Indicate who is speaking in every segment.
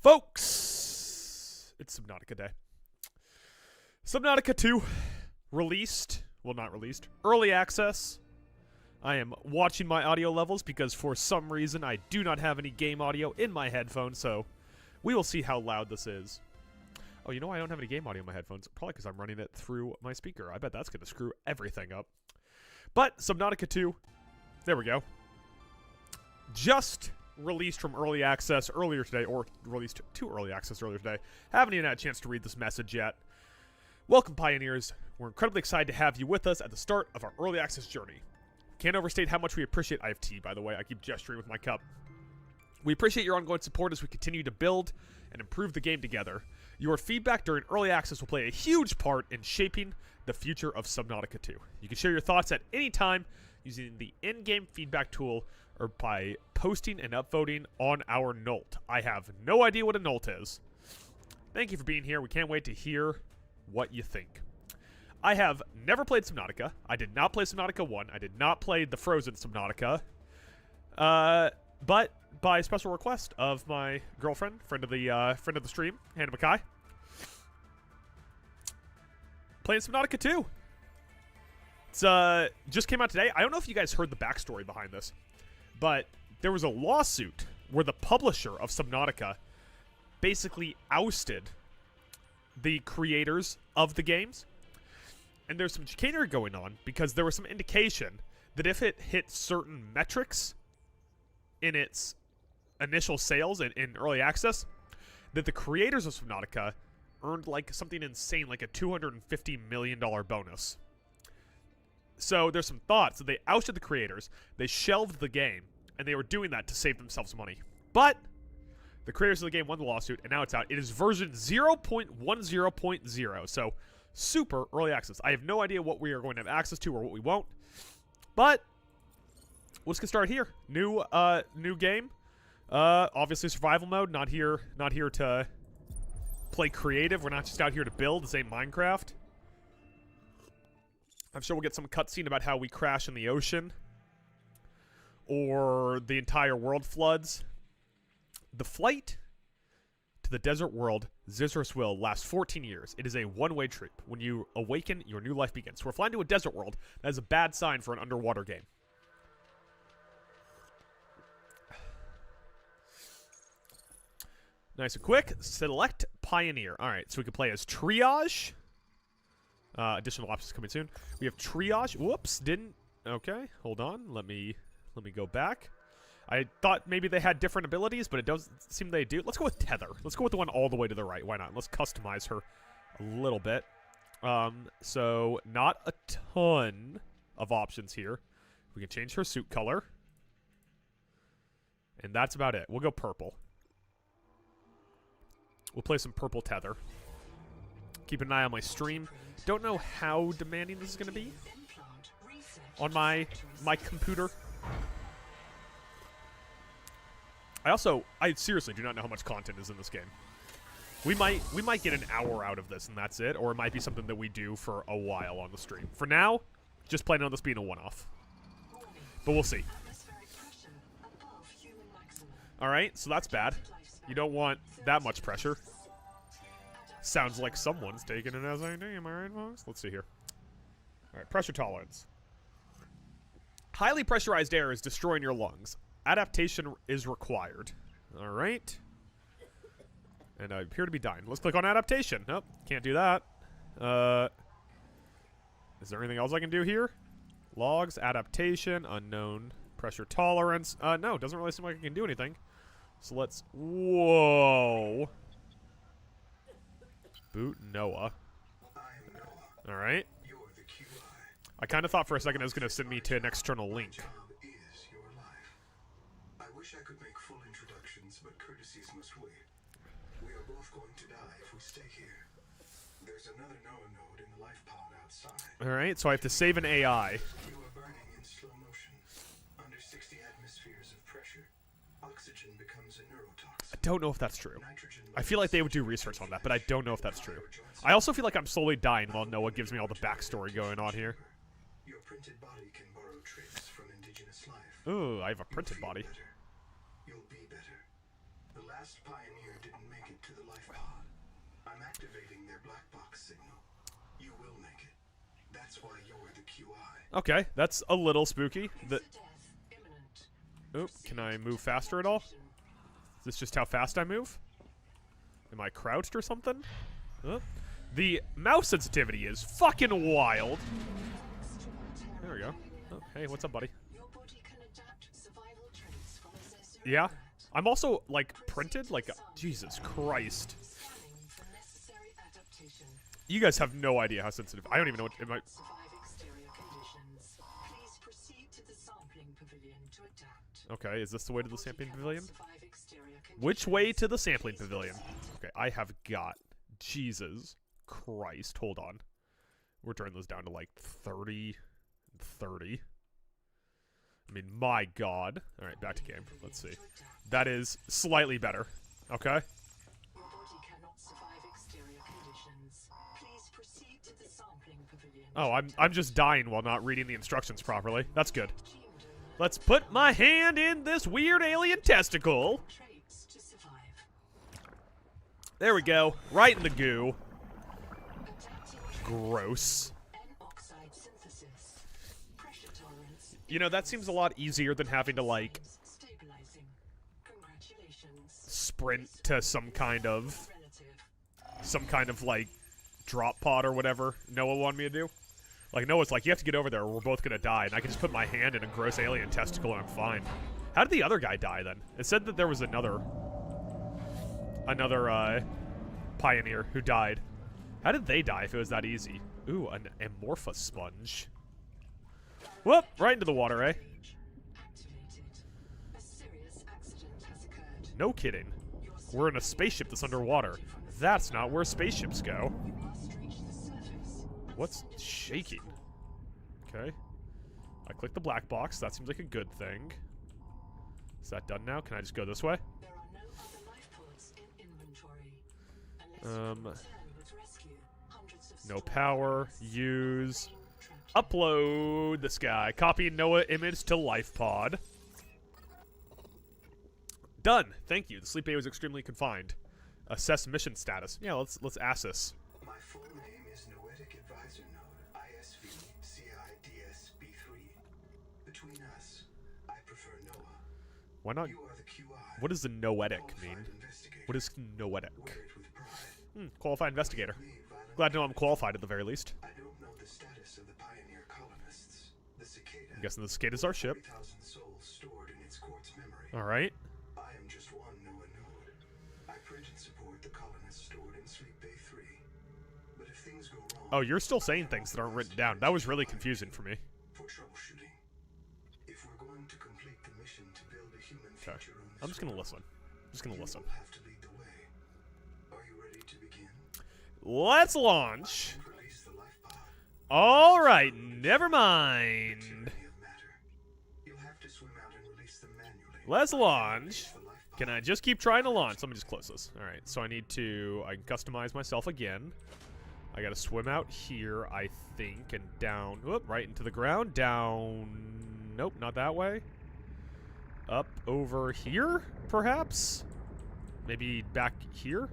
Speaker 1: Folks, it's Subnautica Day. Subnautica 2 released, well not released, early access. I am watching my audio levels because for some reason I do not have any game audio in my headphones, so we will see how loud this is. Oh, you know I don't have any game audio in my headphones? Probably because I'm running it through my speaker. I bet that's going to screw everything up. But Subnautica 2, there we go. Just released from early access earlier today, or released to early access earlier today. Haven't even had a chance to read this message yet. Welcome, Pioneers. We're incredibly excited to have you with us at the start of our early access journey. Can't overstate how much we appreciate. I have tea, by the way. I keep gesturing with my cup. We appreciate your ongoing support as we continue to build and improve the game together. Your feedback during early access will play a huge part in shaping the future of Subnautica 2. You can share your thoughts at any time using the in-game feedback tool or by posting and upvoting on our Nolt. I have no idea what a Nolt is. Thank you for being here. We can't wait to hear what you think. I have never played Subnautica. I did not play Subnautica 1. I did not play the Frozen Subnautica. But by special request of my girlfriend, friend of the stream, Hannah Mackay, playing Subnautica 2. It's just came out today. I don't know if you guys heard the backstory behind this, but there was a lawsuit where the publisher of Subnautica basically ousted the creators of the games. And there's some chicanery going on because there was some indication that if it hit certain metrics in its initial sales in early access, that the creators of Subnautica earned like something insane, like a $250 million bonus. So there's some thoughts that they ousted the creators, they shelved the game, and they were doing that to save themselves money. But the creators of the game won the lawsuit, and now it's out. It is version 0.10.0, so super early access. I have no idea what we are going to have access to or what we won't, but let's get started here. New game. Obviously survival mode. Not here to play creative. We're not just out here to build. This ain't Minecraft. I'm sure we'll get some cutscene about how we crash in the ocean, or the entire world floods. The flight to the desert world, Zizrus will last 14 years. It is a one-way trip. When you awaken, your new life begins. So we're flying to a desert world. That is a bad sign for an underwater game. Nice and quick. Select Pioneer. Alright, so we can play as Triage. Additional options coming soon. We have Triage. Whoops, didn't... Okay, hold on. Let me go back. I thought maybe they had different abilities, but it doesn't seem they do. Let's go with Tether. Let's go with the one all the way to the right. Why not? Let's customize her a little bit. So not a ton of options here. We can change her suit color. And that's about it. We'll go purple. We'll play some purple Tether. Keep an eye on my stream. Don't know how demanding this is going to be on my computer. I seriously do not know how much content is in this game. We might get an hour out of this and that's it, or it might be something that we do for a while on the stream. For now, just planning on this being a one-off. But we'll see. Alright, so that's bad. You don't want that much pressure. Sounds like someone's taking it as I do, am I right, folks? Let's see here. Alright, pressure tolerance. Highly pressurized air is destroying your lungs. Adaptation is required. Alright. And I appear to be dying. Let's click on adaptation. Nope, can't do that. Is there anything else I can do here? Logs, adaptation, unknown, pressure tolerance. No, doesn't really seem like I can do anything. So let's... Whoa. Boot Noah. Alright. I kind of thought for a second it was going to send me to an external link.
Speaker 2: I wish I could make full introductions, but courtesies must wait. We are both going to die if we stay here. There's another Noah node in the life pod outside.
Speaker 1: Alright, so I have to save an AI.
Speaker 2: You are burning in slow motion. Under 60 atmospheres of pressure, oxygen becomes a neurotoxin.
Speaker 1: I don't know if that's true. I feel like they would do research on that, but I don't know if that's true. I also feel like I'm slowly dying while Noah gives me all the backstory going on here.
Speaker 2: Your printed body can borrow traits from indigenous life.
Speaker 1: Ooh, I have a printed body.
Speaker 2: You'll be better. The last pioneer didn't make it to the life pod. I'm activating their black box signal. You will make it. That's why you're the QI.
Speaker 1: Okay, that's a little spooky. Oop, can I move faster at all? Is this just how fast I move? Am I crouched or something? The mouse sensitivity is fucking wild. There we go. Oh, hey, what's up, buddy? Yeah. I'm also, like, printed? Like, Jesus Christ. You guys have no idea how sensitive. I don't even know what it might. Okay, is this the way to the sampling pavilion? Which way to the sampling pavilion? Okay, I have got. Jesus Christ. Hold on. We're turning this down to like 30 and 30. I mean, my God. Alright, back to game. Let's see. That is slightly better. Okay. Oh, I'm just dying while not reading the instructions properly. That's good. Let's put my hand in this weird alien testicle. There we go. Right in the goo. Gross. You know, that seems a lot easier than having to, like, sprint to some kind of, like, drop pod or whatever Noah wanted me to do. Like, Noah's like, you have to get over there or we're both gonna die, and I can just put my hand in a gross alien testicle and I'm fine. How did the other guy die, then? It said that there was another pioneer who died. How did they die if it was that easy? Ooh, an amorphous sponge. Whoop! Right into the water, eh? No kidding. We're in a spaceship that's underwater. That's not where spaceships go. What's shaking? Okay. I click the black box. That seems like a good thing. Is that done now? Can I just go this way? No power. Use. Upload this guy. Copy Noah image to life pod. Done. Thank you. The sleep aid was extremely confined. Assess mission status. Yeah, let's ask this.
Speaker 2: My full name is Noetic Advisor Node, ISV CIDS-B3. Between us, I prefer Noah.
Speaker 1: Why not?
Speaker 2: You are the QI.
Speaker 1: What does the noetic mean? What is noetic? Qualified investigator. Glad to know I'm qualified at the very least.
Speaker 2: I don't know the status of the pioneer colonists. The cicada.
Speaker 1: I'm guessing the cicada's our ship.
Speaker 2: 3,000 souls stored in its quartz memory.
Speaker 1: All right.
Speaker 2: I am just one Noah node. I print and support the colonists stored in Sleep Bay 3. But if things go wrong,
Speaker 1: Oh, you're still saying things that aren't written down. That was really confusing for me.
Speaker 2: for troubleshooting. If we're going to complete the mission to build a human
Speaker 1: Okay.
Speaker 2: future on this
Speaker 1: I'm just gonna
Speaker 2: world,
Speaker 1: listen. Just gonna listen.
Speaker 2: you'll have to lead the way. Are you ready to begin?
Speaker 1: Let's launch.
Speaker 2: And release the life pod.
Speaker 1: All right. Never mind.
Speaker 2: Tyranny of matter. You'll have to swim out and release them manually.
Speaker 1: Let's launch.
Speaker 2: The life pod.
Speaker 1: Can I just keep trying to launch? Let me just close this. All right. So I need to. I can customize myself again. I gotta swim out here, I think, and down. Whoop, right into the ground. Down. Nope, not that way. Up over here, perhaps? Maybe back here?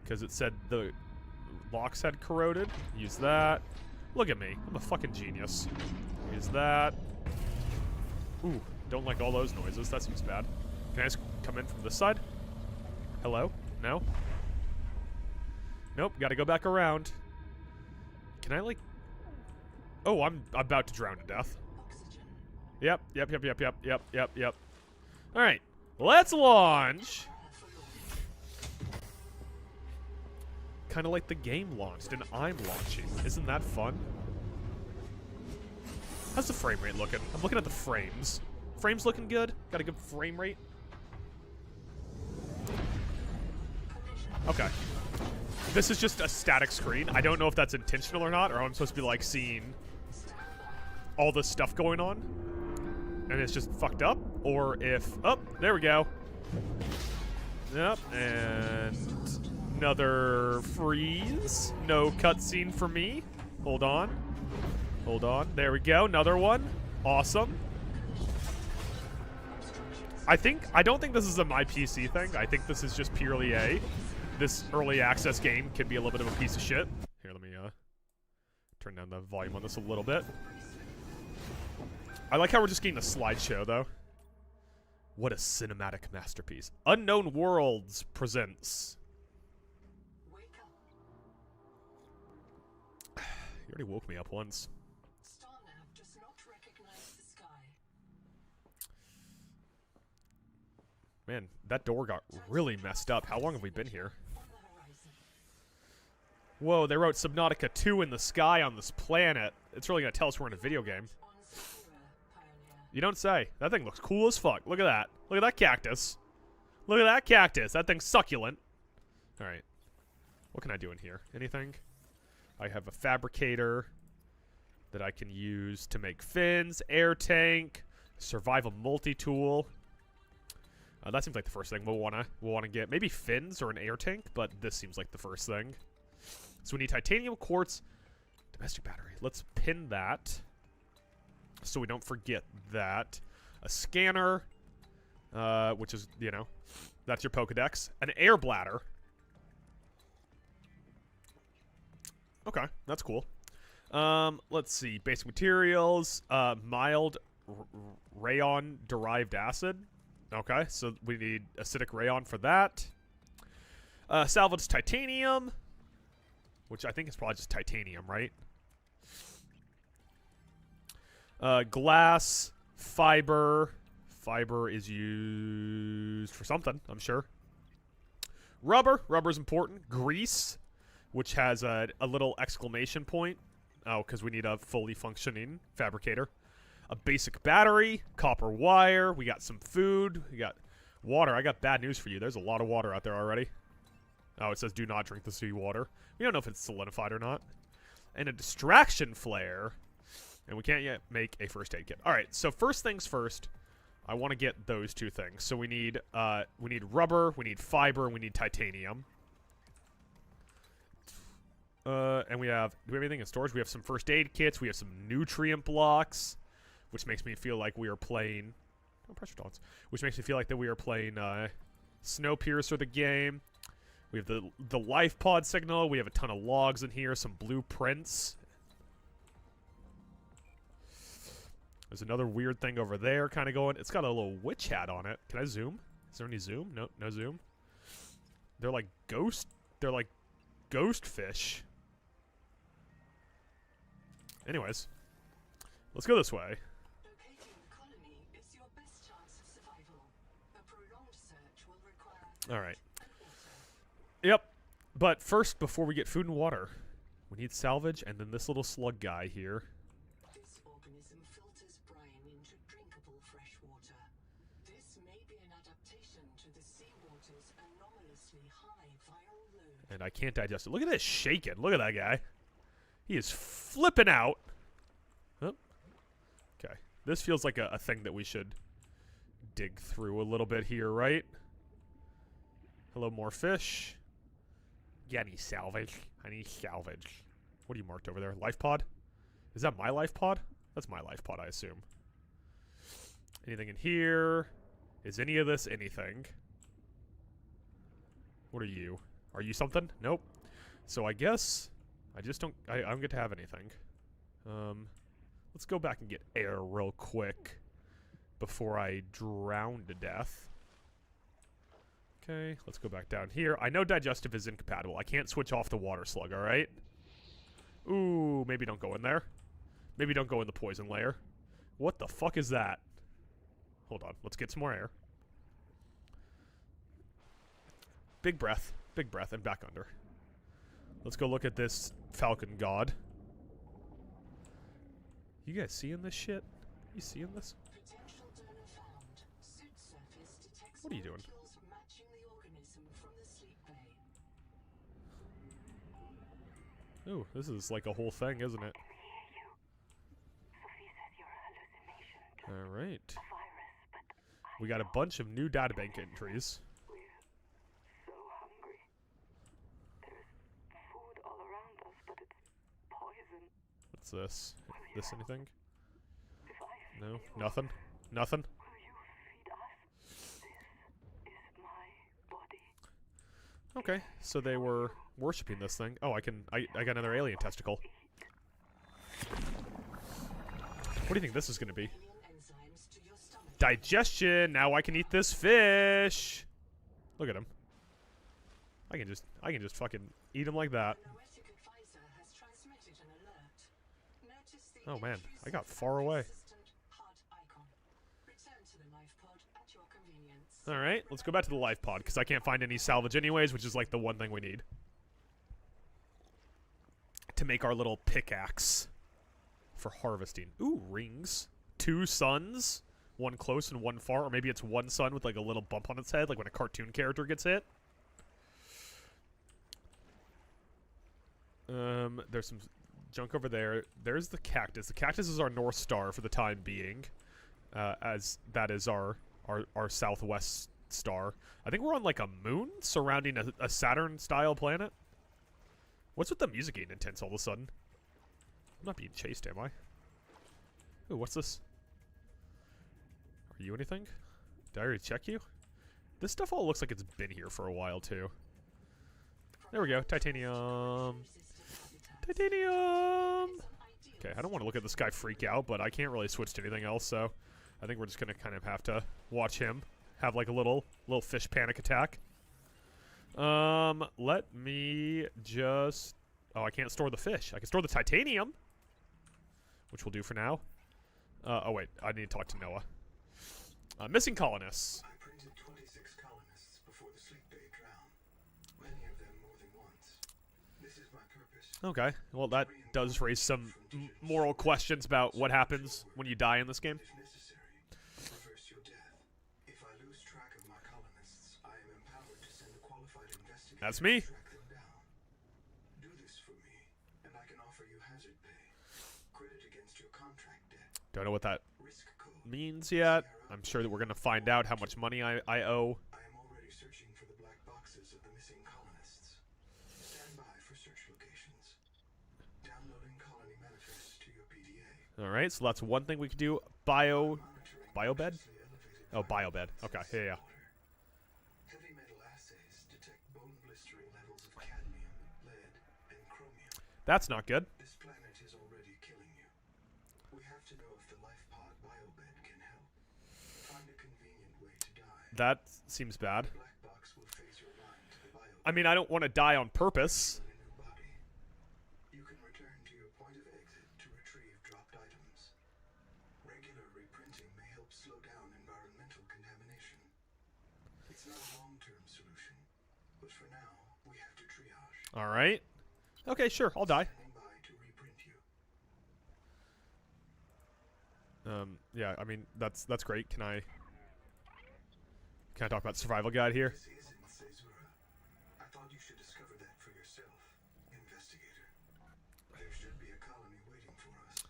Speaker 1: Because it said the locks had corroded. Use that. Look at me. I'm a fucking genius. Use that. Ooh, don't like all those noises. That seems bad. Can I just come in from this side? Hello? No? Nope, gotta go back around. Can I, like... Oh, I'm about to drown to death. Yep. Alright, let's launch! Kinda like the game launched and I'm launching. Isn't that fun? How's the frame rate looking? I'm looking at the frames. Frames looking good? Got a good frame rate? Okay. This is just a static screen. I don't know if that's intentional or not, or I'm supposed to be, like, seeing all this stuff going on, and it's just fucked up, or if... Oh, there we go. Yep, and another freeze. No cutscene for me. Hold on. Hold on. There we go. Another one. Awesome. I don't think this is a my PC thing. I think this is just purely this early access game can be a little bit of a piece of shit. Here, let me turn down the volume on this a little bit. I like how we're just getting a slideshow though. What a cinematic masterpiece. Unknown Worlds presents. You already woke me up once.
Speaker 3: Starnav does not recognize the sky.
Speaker 1: Man, that door got really messed up. How long have we been here?
Speaker 3: On the horizon.
Speaker 1: Whoa, they wrote Subnautica 2 in the sky on this planet. It's really gonna tell us we're in a video game.
Speaker 3: On Sakura, Pioneer.
Speaker 1: You don't say. That thing looks cool as fuck. Look at that. Look at that cactus. Look at that cactus. That thing's succulent. Alright. What can I do in here? Anything? I have a fabricator that I can use to make fins, air tank, survival multi-tool. That seems like the first thing we'll wanna get. Maybe fins or an air tank, but this seems like the first thing. So we need titanium, quartz, domestic battery. Let's pin that so we don't forget that. A scanner, which is, you know, that's your Pokedex. An air bladder. Okay, that's cool. Let's see. Basic materials, mild rayon-derived acid. Okay, so we need acidic rayon for that. Salvaged titanium, which I think is probably just titanium, right? Glass, fiber. Fiber is used for something, I'm sure. Rubber. Rubber's important. Grease, which has a little exclamation point. Oh, because we need a fully functioning fabricator. A basic battery, copper wire, we got some food, we got water. I got bad news for you. There's a lot of water out there already. Oh, it says do not drink the sea water. We don't know if it's solidified or not. And a distraction flare. And we can't yet make a first aid kit. Alright, so first things first, I want to get those two things. So we need rubber, we need fiber, and we need titanium. And we have, do we have anything in storage? We have some first aid kits, we have some nutrient blocks, which makes me feel like we are playing, oh, pressure tolerance, which makes me feel like that we are playing Snowpiercer the game. We have the life pod signal, we have a ton of logs in here, some blueprints. There's another weird thing over there kind of going. It's got a little witch hat on it. Can I zoom? Is there any zoom? No, no zoom. They're like ghost fish. Anyways, let's go this way.
Speaker 3: Locating the colony is your best chance of survival. A prolonged search will require
Speaker 1: All right. Yep. But first, before we get food and water, we need salvage and then this little slug guy here.
Speaker 3: This organism filters brine into drinkable fresh water. This may be an adaptation to the seawater's anomalously high viral load.
Speaker 1: And I can't digest it. Look at this shaking. Look at that guy. He is flipping out. Oh. Okay. This feels like a thing that we should dig through a little bit here, right? Hello, more fish. Yeah, I need salvage. I need salvage. What are you marked over there? Life pod? Is that my life pod? That's my life pod, I assume. Anything in here? Is any of this anything? What are you? Are you something? Nope. So I guess I just don't I don't get to have anything. Let's go back and get air real quick before I drown to death. Okay, let's go back down here. I know digestive is incompatible. I can't switch off the water slug, alright? Ooh, maybe don't go in there. Maybe don't go in the poison layer. What the fuck is that? Hold on, let's get some more air. Big breath, and back under. Let's go look at this falcon god. You guys seeing this shit? You seeing this?
Speaker 3: Potential donor found. Suit surface detects
Speaker 1: What are you doing?
Speaker 3: molecules matching the organism from the sleep bay.
Speaker 1: Ooh, this is like a whole thing, isn't it? Alright. We got a bunch of new databank entries.
Speaker 4: So hungry. There's food all around us, but it's poison.
Speaker 1: What's this? This anything?
Speaker 4: If I feed
Speaker 1: No?
Speaker 4: you,
Speaker 1: Nothing? Nothing?
Speaker 4: will you feed us?
Speaker 1: Okay, so they were worshipping this thing. Oh, I got another alien testicle. What do you think this is gonna be?
Speaker 3: Alien enzymes to your stomach.
Speaker 1: Digestion! Now I can eat this fish! Look at him. I can just fucking eat him like that.
Speaker 3: A noetic advisor has transmitted an alert. Notice the
Speaker 1: Oh man, I got
Speaker 3: intrusive
Speaker 1: far
Speaker 3: and
Speaker 1: away.
Speaker 3: persistent HUD icon. Return to the life pod at your convenience.
Speaker 1: Alright, let's go back to the life pod, because I can't find any salvage anyways, which is like the one thing we need. To make our little pickaxe. For harvesting. Ooh, rings. 2 suns. One close and one far, or maybe it's one sun with like a little bump on its head, like when a cartoon character gets hit. There's some junk over there. There's the cactus. The cactus is our North Star for the time being, as that is our southwest star. I think we're on like a moon surrounding a Saturn-style planet. What's with the music getting intense all of a sudden? I'm not being chased, am I? Ooh, what's this? Are you anything? Did I already check you? This stuff all looks like it's been here for a while, too. There we go. Titanium. Titanium! Okay, I don't want to look at this guy freak out, but I can't really switch to anything else, so I think we're just going to kind of have to watch him have like a little fish panic attack. Let me just... Oh, I can't store the fish. I can store the titanium, which we'll do for now. Oh wait, I need to talk to Noah. Missing colonists.
Speaker 2: I printed 26 colonists before the sleep bay drown. Many of them more than once. This is my purpose.
Speaker 1: Okay, well that does raise some moral questions about what happens when you die in this game.
Speaker 2: If necessary, reverse your death. If I lose track of my colonists, I am empowered to send a qualified investigator
Speaker 1: That's me.
Speaker 2: to track them down. Do this for me, and I can offer you hazard pay. Credit against your contract debt.
Speaker 1: Don't know what that
Speaker 2: Risk code.
Speaker 1: means yet. I'm sure that we're going to find out how much money I owe.
Speaker 2: I am already searching for the black boxes of the missing colonists. Stand by for search locations. Downloading colony manifest to your PDA.
Speaker 1: Alright, so that's one thing we could do.
Speaker 2: Monitoring
Speaker 1: Biobed?
Speaker 2: dangerously elevated
Speaker 1: Oh, biobed. Okay, yeah.
Speaker 2: Heavy metal assays detect bone blistering levels of cadmium, lead, and chromium.
Speaker 1: That's not good.
Speaker 2: This planet is already killing you. We have to know if the life pod biobed can help. Find a convenient way to die.
Speaker 1: That seems bad.
Speaker 2: The black box will phase your line to the biobed
Speaker 1: I mean, I don't want to die on purpose.
Speaker 2: in a new body. You can return to your point of exit to retrieve dropped items. Regular reprinting may help slow down environmental contamination. It's not a long-term solution, but for now, we have to triage.
Speaker 1: Alright. Okay, sure, I'll die.
Speaker 2: Standing by to reprint you.
Speaker 1: Yeah, I mean, that's great. Can I talk about survival guide here?
Speaker 2: This isn't Caesura. I thought you should discover that for yourself, investigator. There should be a colony waiting for us.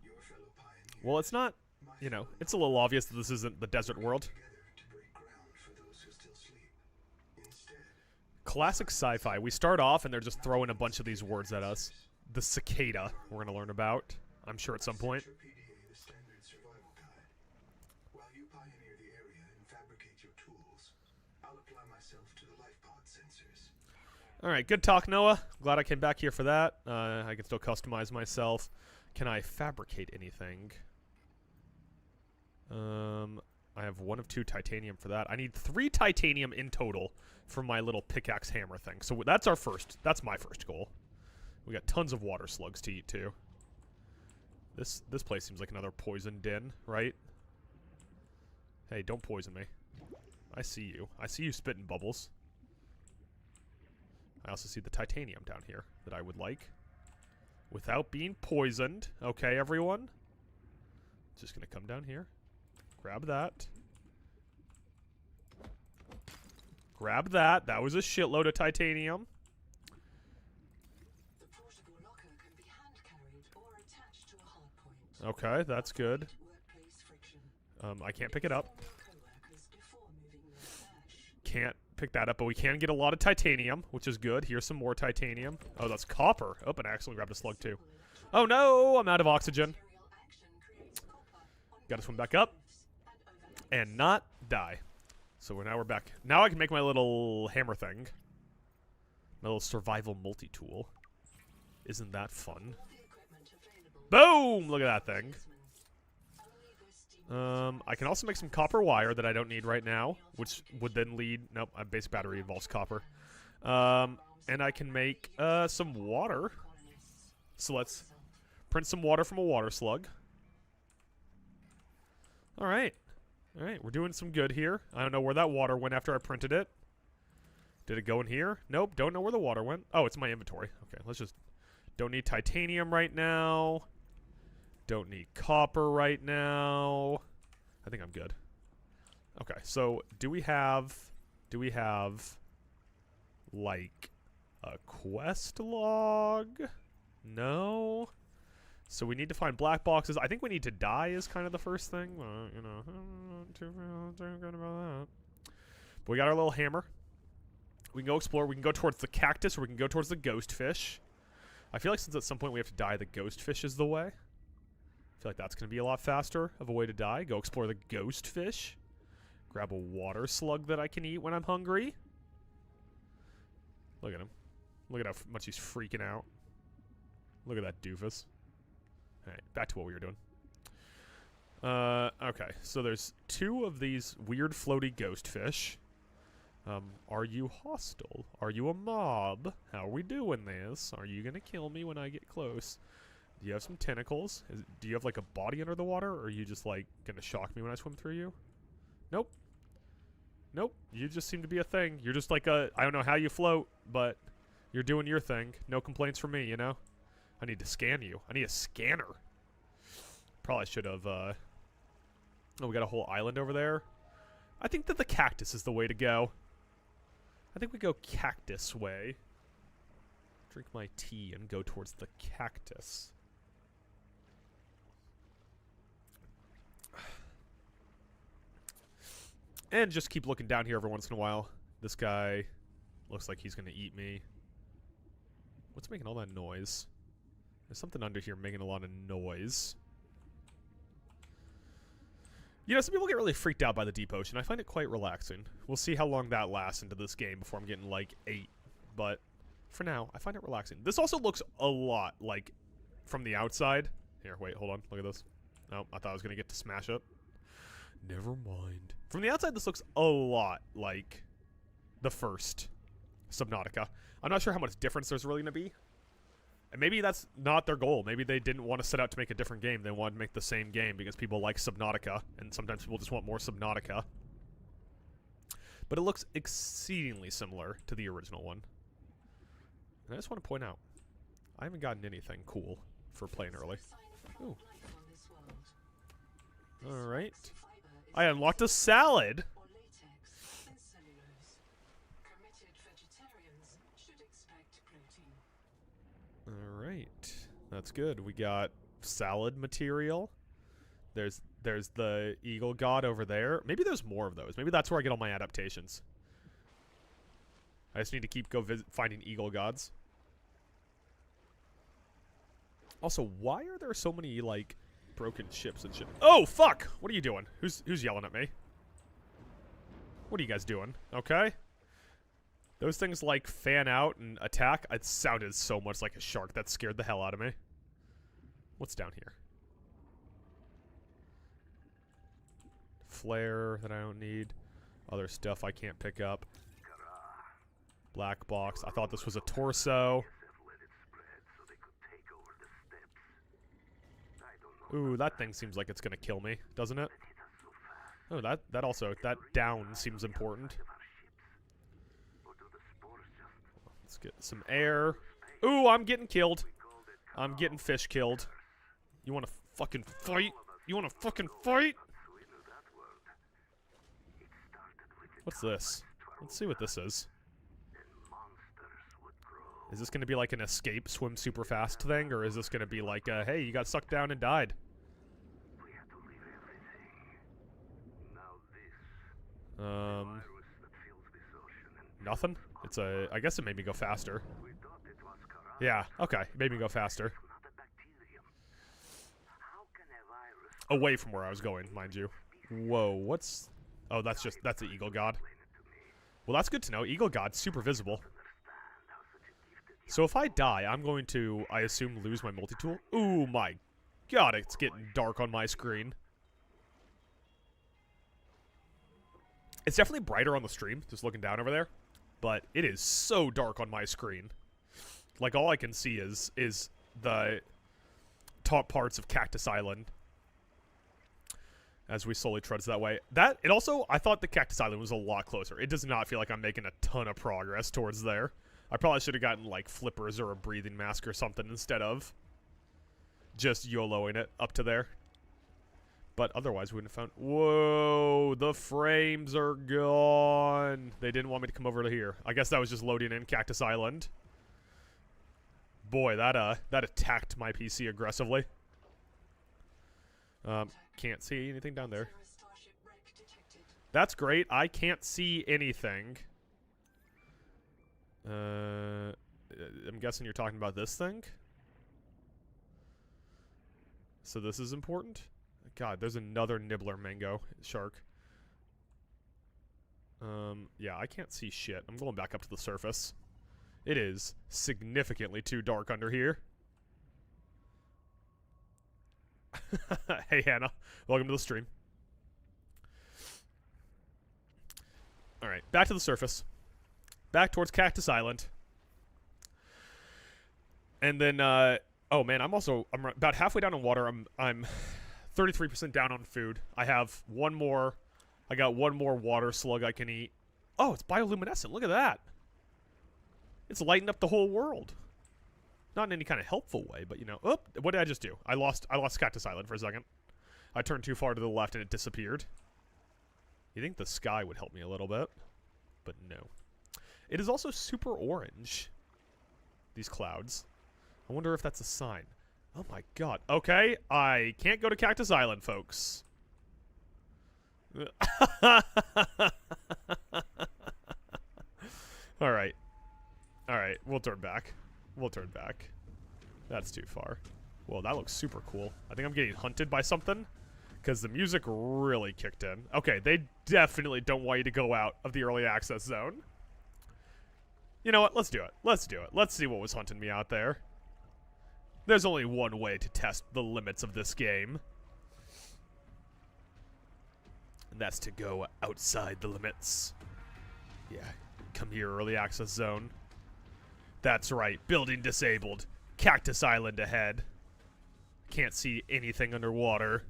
Speaker 2: Your fellow pioneer.
Speaker 1: Well, it's not, you know, it's a little obvious that this isn't the desert world.
Speaker 2: Together to break ground for those who still sleep. Instead,
Speaker 1: Classic sci-fi. We start off and they're just throwing a bunch of these words at us. The cicada we're going to learn about, I'm sure at some point.
Speaker 2: your PDA the standard survival guide. While you pioneer the area and fabricate your tools, I'll apply myself to the life pod sensors.
Speaker 1: Alright, good talk, Noah. Glad I came back here for that. I can still customize myself. Can I fabricate anything? I have 1 of 2 titanium for that. I need 3 titanium in total for my little pickaxe hammer thing. So that's my first goal. We got tons of water slugs to eat too. This place seems like another poison den, right? Hey, don't poison me. I see you. I see you spitting bubbles. I also see the titanium down here that I would like. Without being poisoned. Okay, everyone? Just gonna come down here. Grab that. Grab that. That was a shitload of titanium.
Speaker 3: The portable locker can be hand carried or attached to a hard point.
Speaker 1: Okay, that's good.
Speaker 3: Workplace friction.
Speaker 1: I can't pick it up.
Speaker 3: Inform your coworkers before moving your stash.
Speaker 1: Can't pick that up, but we can get a lot of titanium, which is good. Here's some more titanium. Oh, that's copper. Oh, and I accidentally grabbed a slug too. Oh no, I'm out of oxygen.
Speaker 3: Material action creates copper on
Speaker 1: Gotta swim back up
Speaker 3: and overhead.
Speaker 1: and not die. So now we're back. Now I can make my little hammer thing. My little survival multi-tool. Isn't that fun?
Speaker 3: All the equipment available.
Speaker 1: Boom! Look at that thing. I can also make some copper wire that I don't need right now, which would then lead... Nope, a basic battery involves copper. And I can make some water. So let's print some water from a water slug. Alright. Alright, we're doing some good here. I don't know where that water went after I printed it. Did it go in here? Nope, don't know where the water went. Oh, it's in my inventory. Okay, let's just... Don't need titanium right now. Don't need copper right now. I think I'm good. Okay, so do we have like a quest log? No. So we need to find black boxes. I think we need to die is kind of the first thing. You know, I'm not too good about that. But we got our little hammer. We can go explore. We can go towards the cactus, or we can go towards the ghost fish. I feel like since at some point we have to die, the ghost fish is the way. I feel like that's going to be a lot faster of a way to die. Go explore the ghost fish. Grab a water slug that I can eat when I'm hungry. Look at him. Look at how much he's freaking out. Look at that doofus. Alright, back to what we were doing. Okay, so there's 2 of these weird floaty ghost fish. Are you hostile? Are you a mob? How are we doing this? Are you gonna kill me when I get close? Do you have some tentacles? Do you have like a body under the water? Or are you just like gonna shock me when I swim through you? Nope. Nope. You just seem to be a thing. You're just like a... I don't know how you float, but you're doing your thing. No complaints from me, you know? I need to scan you. I need a scanner. Probably should have, Oh, we got a whole island over there. I think that the cactus is the way to go. I think we go cactus way. Drink my tea and go towards the cactus. And just keep looking down here every once in a while. This guy looks like he's going to eat me. What's making all that noise? There's something under here making a lot of noise. You know, some people get really freaked out by the deep ocean. I find it quite relaxing. We'll see how long that lasts into this game before I'm getting, like, 8. But for now, I find it relaxing. This also looks a lot like from the outside. Here, wait, hold on. Look at this. Oh, I thought I was going to get to smash it. Never mind. From the outside, this looks a lot like the first Subnautica. I'm not sure how much difference there's really going to be. And maybe that's not their goal. Maybe they didn't want to set out to make a different game. They wanted to make the same game because people like Subnautica, and sometimes people just want more Subnautica. But it looks exceedingly similar to the original one. And I just want to point out, I haven't gotten anything cool for playing early. Ooh. Alright. I unlocked a salad! Alright. That's good. We got salad material. There's the eagle god over there. Maybe there's more of those. Maybe that's where I get all my adaptations. I just need to keep finding eagle gods. Also, why are there so many, like, broken ships and shit? Oh, fuck! What are you doing? Who's yelling at me? What are you guys doing? Okay? Those things, like, fan out and attack. It sounded so much like a shark. That scared the hell out of me. What's down here? Flare that I don't need. Other stuff I can't pick up. Black box. I thought this was a torso. Ooh, that thing seems like it's gonna kill me, doesn't it? Oh, that down seems important. Let's get some air. Ooh, I'm getting killed. I'm getting fish killed. You wanna fucking fight? You wanna fucking fight? What's this? Let's see what this is. Is this gonna be like an escape, swim super fast thing, or is this gonna be like, hey, you got sucked down and died? Nothing? It's a... I guess it made me go faster. Yeah, okay. It made me go faster. Away from where I was going, mind you. Whoa, what's... Oh, that's the Eagle God. Well, that's good to know. Eagle God, super visible. So if I die, I'm going to, I assume, lose my multi-tool. Ooh, my god, it's getting dark on my screen. It's definitely brighter on the stream, just looking down over there. But it is so dark on my screen. Like, all I can see is the top parts of Cactus Island. As we slowly trudge that way. It also, I thought the Cactus Island was a lot closer. It does not feel like I'm making a ton of progress towards there. I probably should have gotten, like, flippers or a breathing mask or something instead of just YOLOing it up to there. But otherwise, we wouldn't have found... Whoa, the frames are gone. They didn't want me to come over to here. I guess that was just loading in Cactus Island. Boy, that attacked my PC aggressively. Can't see anything down there. That's great. I can't see anything. I'm guessing you're talking about this thing? So this is important? God, there's another nibbler mango shark. Yeah, I can't see shit. I'm going back up to the surface. It is significantly too dark under here. Hey, Hannah. Welcome to the stream. Alright, back to the surface. Back towards Cactus Island. And then, oh man, I'm about halfway down on water. I'm 33% down on food. I got one more water slug I can eat. Oh, it's bioluminescent. Look at that. It's lighting up the whole world. Not in any kind of helpful way, but you know. Oh, what did I just do? I lost Cactus Island for a second. I turned too far to the left and it disappeared. You think the sky would help me a little bit, but no. It is also super orange. These clouds. I wonder if that's a sign. Oh my god. Okay, I can't go to Cactus Island, folks. Alright. Alright, we'll turn back. We'll turn back. That's too far. Well, that looks super cool. I think I'm getting hunted by something. Because the music really kicked in. Okay, they definitely don't want you to go out of the early access zone. You know what? Let's do it. Let's do it. Let's see what was hunting me out there. There's only one way to test the limits of this game. And that's to go outside the limits. Yeah, come here, early access zone. That's right, building disabled. Cactus Island ahead. Can't see anything underwater.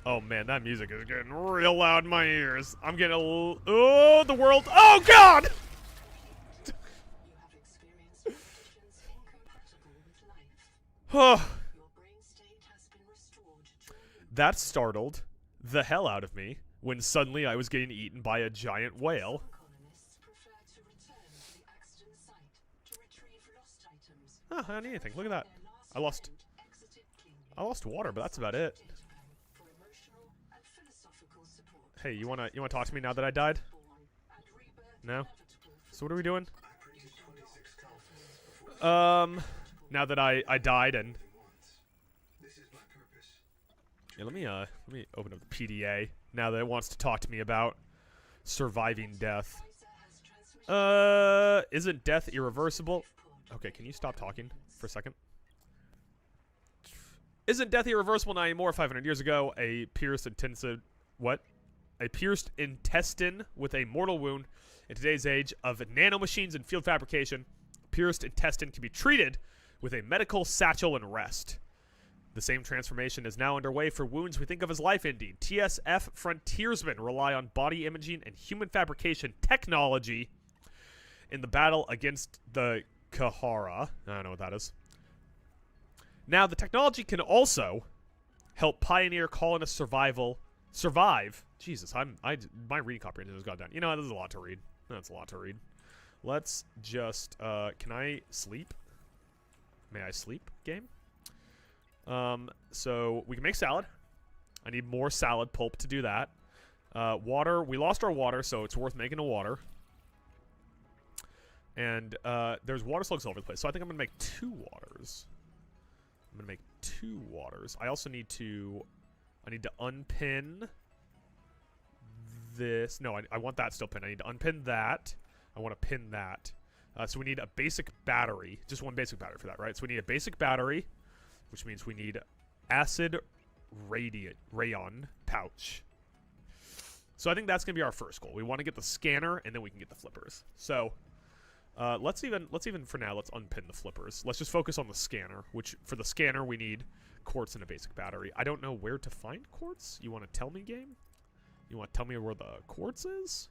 Speaker 1: Oh man, that music is getting real loud in my ears. I'm getting oh, the world. Oh god!
Speaker 3: You have experienced conditions incompatible with life. Your brain state has been restored to
Speaker 1: That startled the hell out of me when suddenly I was getting eaten by a giant whale.
Speaker 3: colonists prefer to return to the accident site to retrieve lost items.
Speaker 1: Oh, I don't need anything. Look at that.
Speaker 3: Their last
Speaker 1: I lost
Speaker 3: friend exited cleanly.
Speaker 1: I lost water, but that's about it.
Speaker 3: For emotional and philosophical support.
Speaker 1: Hey, you wanna talk to me now that I died?
Speaker 3: Born and rebirth
Speaker 1: No?
Speaker 3: inevitable for
Speaker 1: So what are we doing?
Speaker 2: I printed 26 coffins before
Speaker 1: Now that I died and
Speaker 2: once. This is my purpose.
Speaker 1: yeah, let me open up the PDA now that it wants to talk to me about surviving death.
Speaker 3: Pfizer has transmitted
Speaker 1: Isn't death irreversible? Okay, can you stop talking for a second? Isn't death irreversible not anymore? 500 years ago, a pierced intestine with a mortal wound. In today's age of nanomachines and field fabrication, pierced intestine can be treated with a medical satchel and rest. The same transformation is now underway for wounds we think of as life-ending. TSF frontiersmen rely on body imaging and human fabrication technology in the battle against the Kahara. I don't know what that is. Now, the technology can also help pioneer colonist survive. Jesus, my reading comprehension has gone down. You know, this is a lot to read. That's a lot to read. Let's just, can I sleep? May I sleep, game? So we can make salad. I need more salad pulp to do that. Water, we lost our water, so it's worth making a water. And, there's water slugs all over the place, so I think I'm gonna make 2 waters. I'm gonna make 2 waters. I also need to unpin this. No, I want that still pinned. I need to unpin that. I want to pin that. So we need a basic battery. Just one basic battery for that, right? So we need a basic battery, which means we need acid rayon pouch. So I think that's going to be our first goal. We want to get the scanner, and then we can get the flippers. So let's even for now, let's unpin the flippers. Let's just focus on the scanner, which for the scanner we need quartz and a basic battery. I don't know where to find quartz. You want to tell me, game? You want to tell me where the quartz is?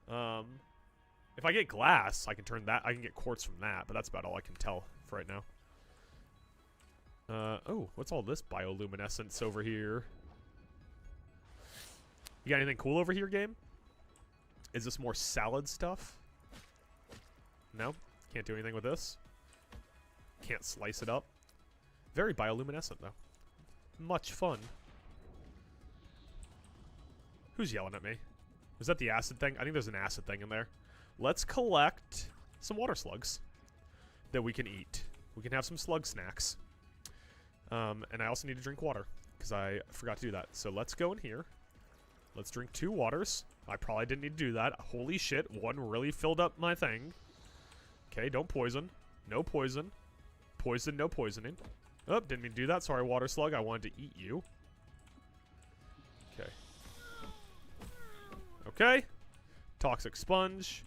Speaker 1: If I get glass, I can turn that. I can get quartz from that, but that's about all I can tell for right now. Oh, what's all this bioluminescence over here? You got anything cool over here, game? Is this more salad stuff? No? Can't do anything with this? Can't slice it up? Very bioluminescent, though. Much fun. Who's yelling at me? Was that the acid thing? I think there's an acid thing in there. Let's collect some water slugs that we can eat. We can have some slug snacks. And I also need to drink water because I forgot to do that. So let's go in here. Let's drink 2 waters. I probably didn't need to do that. Holy shit, one really filled up my thing. Okay, don't poison. No poison. Poison, no poisoning. Oh, didn't mean to do that. Sorry, water slug. I wanted to eat you. Okay. Okay. Toxic sponge.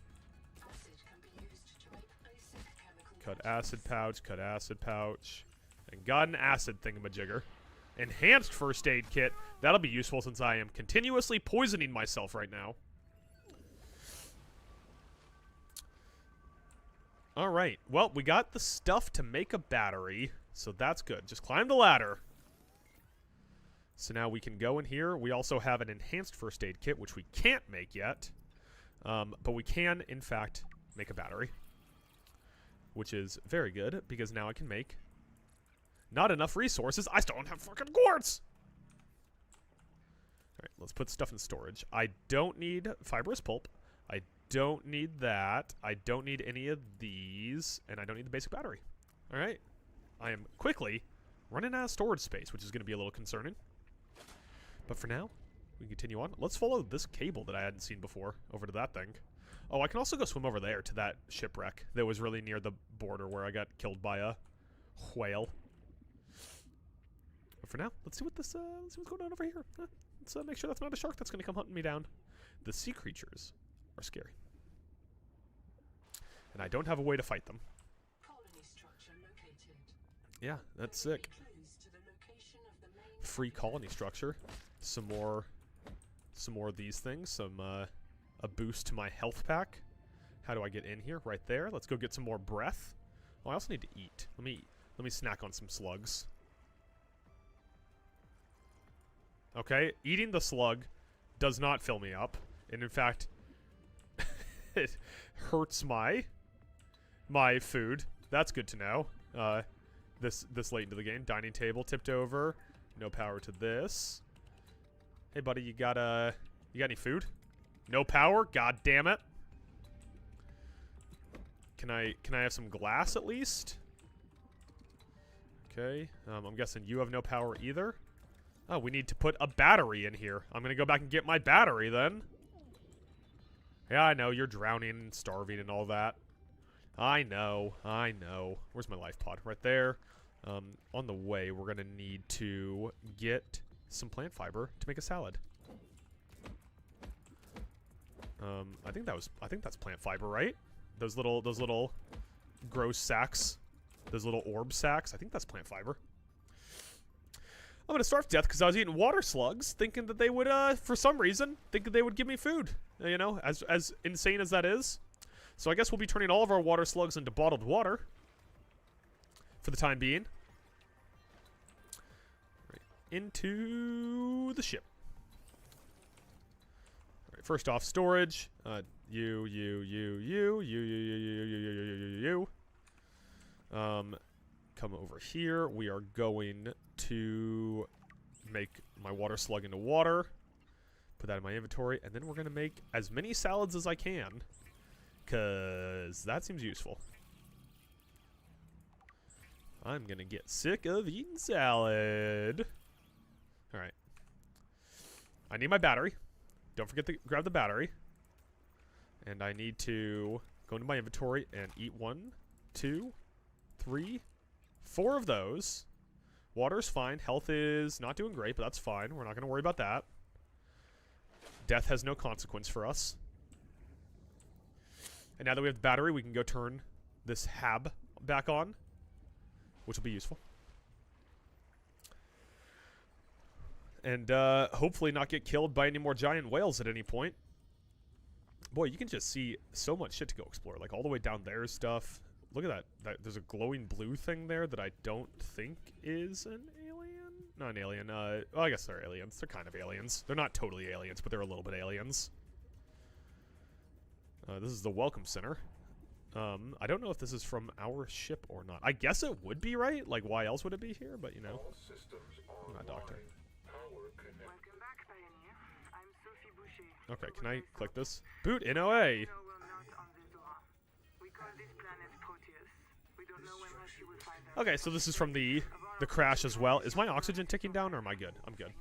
Speaker 1: Cut acid pouch, cut acid pouch. And got an acid thingamajigger. Enhanced first aid kit. That'll be useful since I am continuously poisoning myself right now. Alright, well, we got the stuff to make a battery, so that's good. Just climb the ladder. So now we can go in here. We also have an enhanced first aid kit, which we can't make yet. But we can, in fact, make a battery. Which is very good, because now I can make not enough resources. I still don't have fucking quartz! Alright, let's put stuff in storage. I don't need fibrous pulp. I don't need that. I don't need any of these. And I don't need the basic battery. Alright. I am quickly running out of storage space, which is going to be a little concerning. But for now, we can continue on. Let's follow this cable that I hadn't seen before over to that thing. Oh, I can also go swim over there to that shipwreck that was really near the border where I got killed by a whale. But for now, let's see what this, let's see what's going on over here. Let's make sure that's not a shark that's going to come hunting me down. The sea creatures are scary. And I don't have a way to fight them.
Speaker 3: Colony structure located.
Speaker 1: Yeah, that's sick.
Speaker 3: Clues to the location of the main
Speaker 1: Free colony structure. Some more of these things. Some, a boost to my health pack. How do I get in here? Right there. Let's go get some more breath. Oh, I also need to eat. Let me snack on some slugs. Okay, eating the slug does not fill me up. And in fact, it hurts my food. That's good to know. This late into the game. Dining table tipped over. No power to this. Hey buddy, you got any food? No power? God damn it. Can I have some glass at least? Okay. I'm guessing you have no power either. Oh, we need to put a battery in here. I'm gonna go back and get my battery then. Yeah, I know, you're drowning and starving and all that. I know. Where's my life pod? Right there. On the way, we're gonna need to get some plant fiber to make a salad. I think that's plant fiber, right? Those little gross sacks. Those little orb sacks. I think that's plant fiber. I'm gonna starve to death because I was eating water slugs, thinking that they would, for some reason, thinking they would give me food. You know, as insane as that is. So I guess we'll be turning all of our water slugs into bottled water for the time being. Right into the ship. All right, first off, storage. You. Come over here. We are going to make my water slug into water. Put that in my inventory. And then we're going to make as many salads as I can. Because that seems useful. I'm going to get sick of eating salad. Alright. I need my battery. Don't forget to grab the battery. And I need to Go into my inventory and eat 1, 2, 3, 4 of those. Water's fine. Health is not doing great, but that's fine. We're not going to worry about that. Death has no consequence for us. And now that we have the battery, we can go turn this hab back on, which will be useful. And hopefully not get killed by any more giant whales at any point. Boy, you can just see so much shit to go explore. Like, all the way down there is stuff. Look at that. There's a glowing blue thing there that I don't think is an alien. Not an alien. Well, I guess they're aliens. They're kind of aliens. They're not totally aliens, but they're a little bit aliens. This is the Welcome Center. I don't know if this is from our ship or not. I guess it would be, right? Like, why else would it be here? But, you know. I'm not a doctor.
Speaker 4: Welcome back, Pioneer. I'm Sophie Boucher.
Speaker 1: Okay, can I click this? Boot in OA!
Speaker 4: No, we're not on the Zora. We call this planet Proteus. We don't know when Russia will find us.
Speaker 1: Okay, so this is from the crash as well. Is my oxygen ticking down, or am I good? I'm good.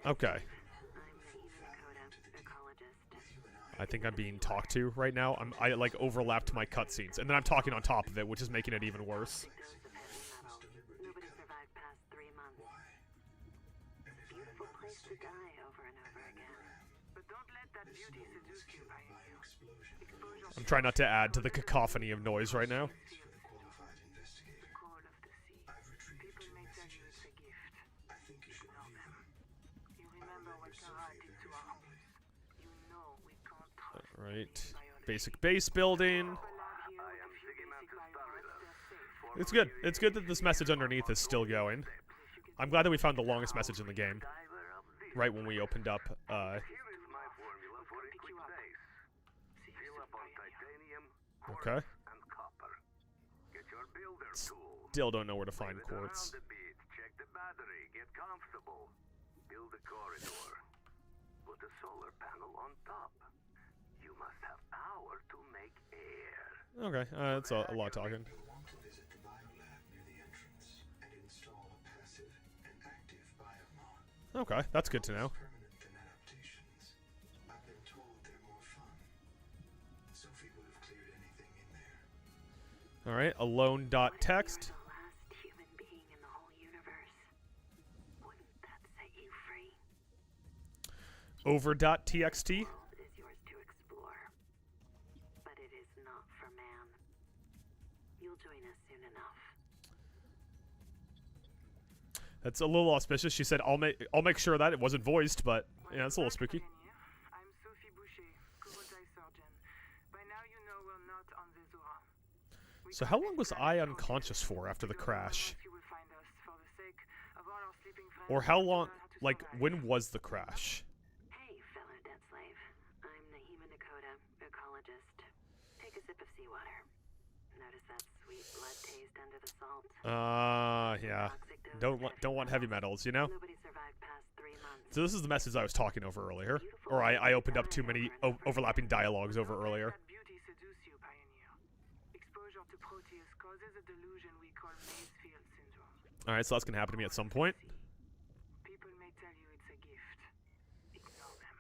Speaker 1: Okay. I think I'm being talked to right now. I like overlapped my cutscenes, and then I'm talking on top of it, which is making it even worse.
Speaker 4: Nobody survived past 3 months. Beautiful place to die over and over again. But don't let that beauty seduce you, Pioneer. Exposure
Speaker 1: I'm trying not to add to the cacophony of noise right now.
Speaker 4: call of the sea. People may tell you it's a gift. You should know them. You remember what Kara did to our homes. You know we can't trust
Speaker 1: Right. Basic base building.
Speaker 4: people out here with a few basic biomods. They're safe.
Speaker 1: It's good. It's good that this message underneath is still going. I'm glad that we found the longest message in the game. Right when we opened up,
Speaker 4: Here is my formula for a quick base. Fill up on titanium, quartz,
Speaker 1: Okay.
Speaker 4: and copper. Get your builder tool.
Speaker 1: Still don't know where to find
Speaker 4: Move it around
Speaker 1: quartz.
Speaker 4: a bit. Check the battery. Get comfortable. Build a corridor. Put a solar panel on top. You must have power to make air.
Speaker 1: Okay, that's a lot of talking.
Speaker 2: You'll want to visit the biolab near the entrance and install a passive and active biomod.
Speaker 1: Okay, that's good to know.
Speaker 2: Permanent than adaptations. I've been told they're more fun. Sophie would have cleared anything in there.
Speaker 1: Alright, alone.text.
Speaker 4: You're the last human being in the whole universe. Wouldn't that set you free?
Speaker 1: Over.txt.
Speaker 4: The world is yours to explore. But it is not for man. You'll join us soon enough.
Speaker 1: That's a little auspicious. She said, I'll make sure that it wasn't voiced, but yeah, it's a little spooky.
Speaker 4: I'm Sophie Boucher, Kurotai surgeon. By now you know we're not on the Zora.
Speaker 1: So how long was I unconscious for after the crash?
Speaker 4: You will find us for the sake of all our sleeping friends.
Speaker 1: Or how
Speaker 4: who
Speaker 1: long,
Speaker 4: learn how to
Speaker 1: like,
Speaker 4: survive.
Speaker 1: when was the crash?
Speaker 4: Hey, fellow dead slave. I'm Nahima Nakota, ecologist. Take a sip of seawater. Notice that sweet blood taste under the salt.
Speaker 1: Yeah.
Speaker 4: Toxic dose
Speaker 1: Don't
Speaker 4: of
Speaker 1: want heavy metals, you know?
Speaker 4: Nobody survived past 3 months.
Speaker 1: So this is the message I was talking over earlier. Or I opened up too many overlapping dialogues over
Speaker 4: Don't let
Speaker 1: earlier.
Speaker 4: that beauty seduce you, Pioneer. Exposure to Proteus causes a delusion we call Maysfield syndrome.
Speaker 1: Alright, so that's gonna happen to me at some point.
Speaker 4: People may tell you it's a gift. Ignore them.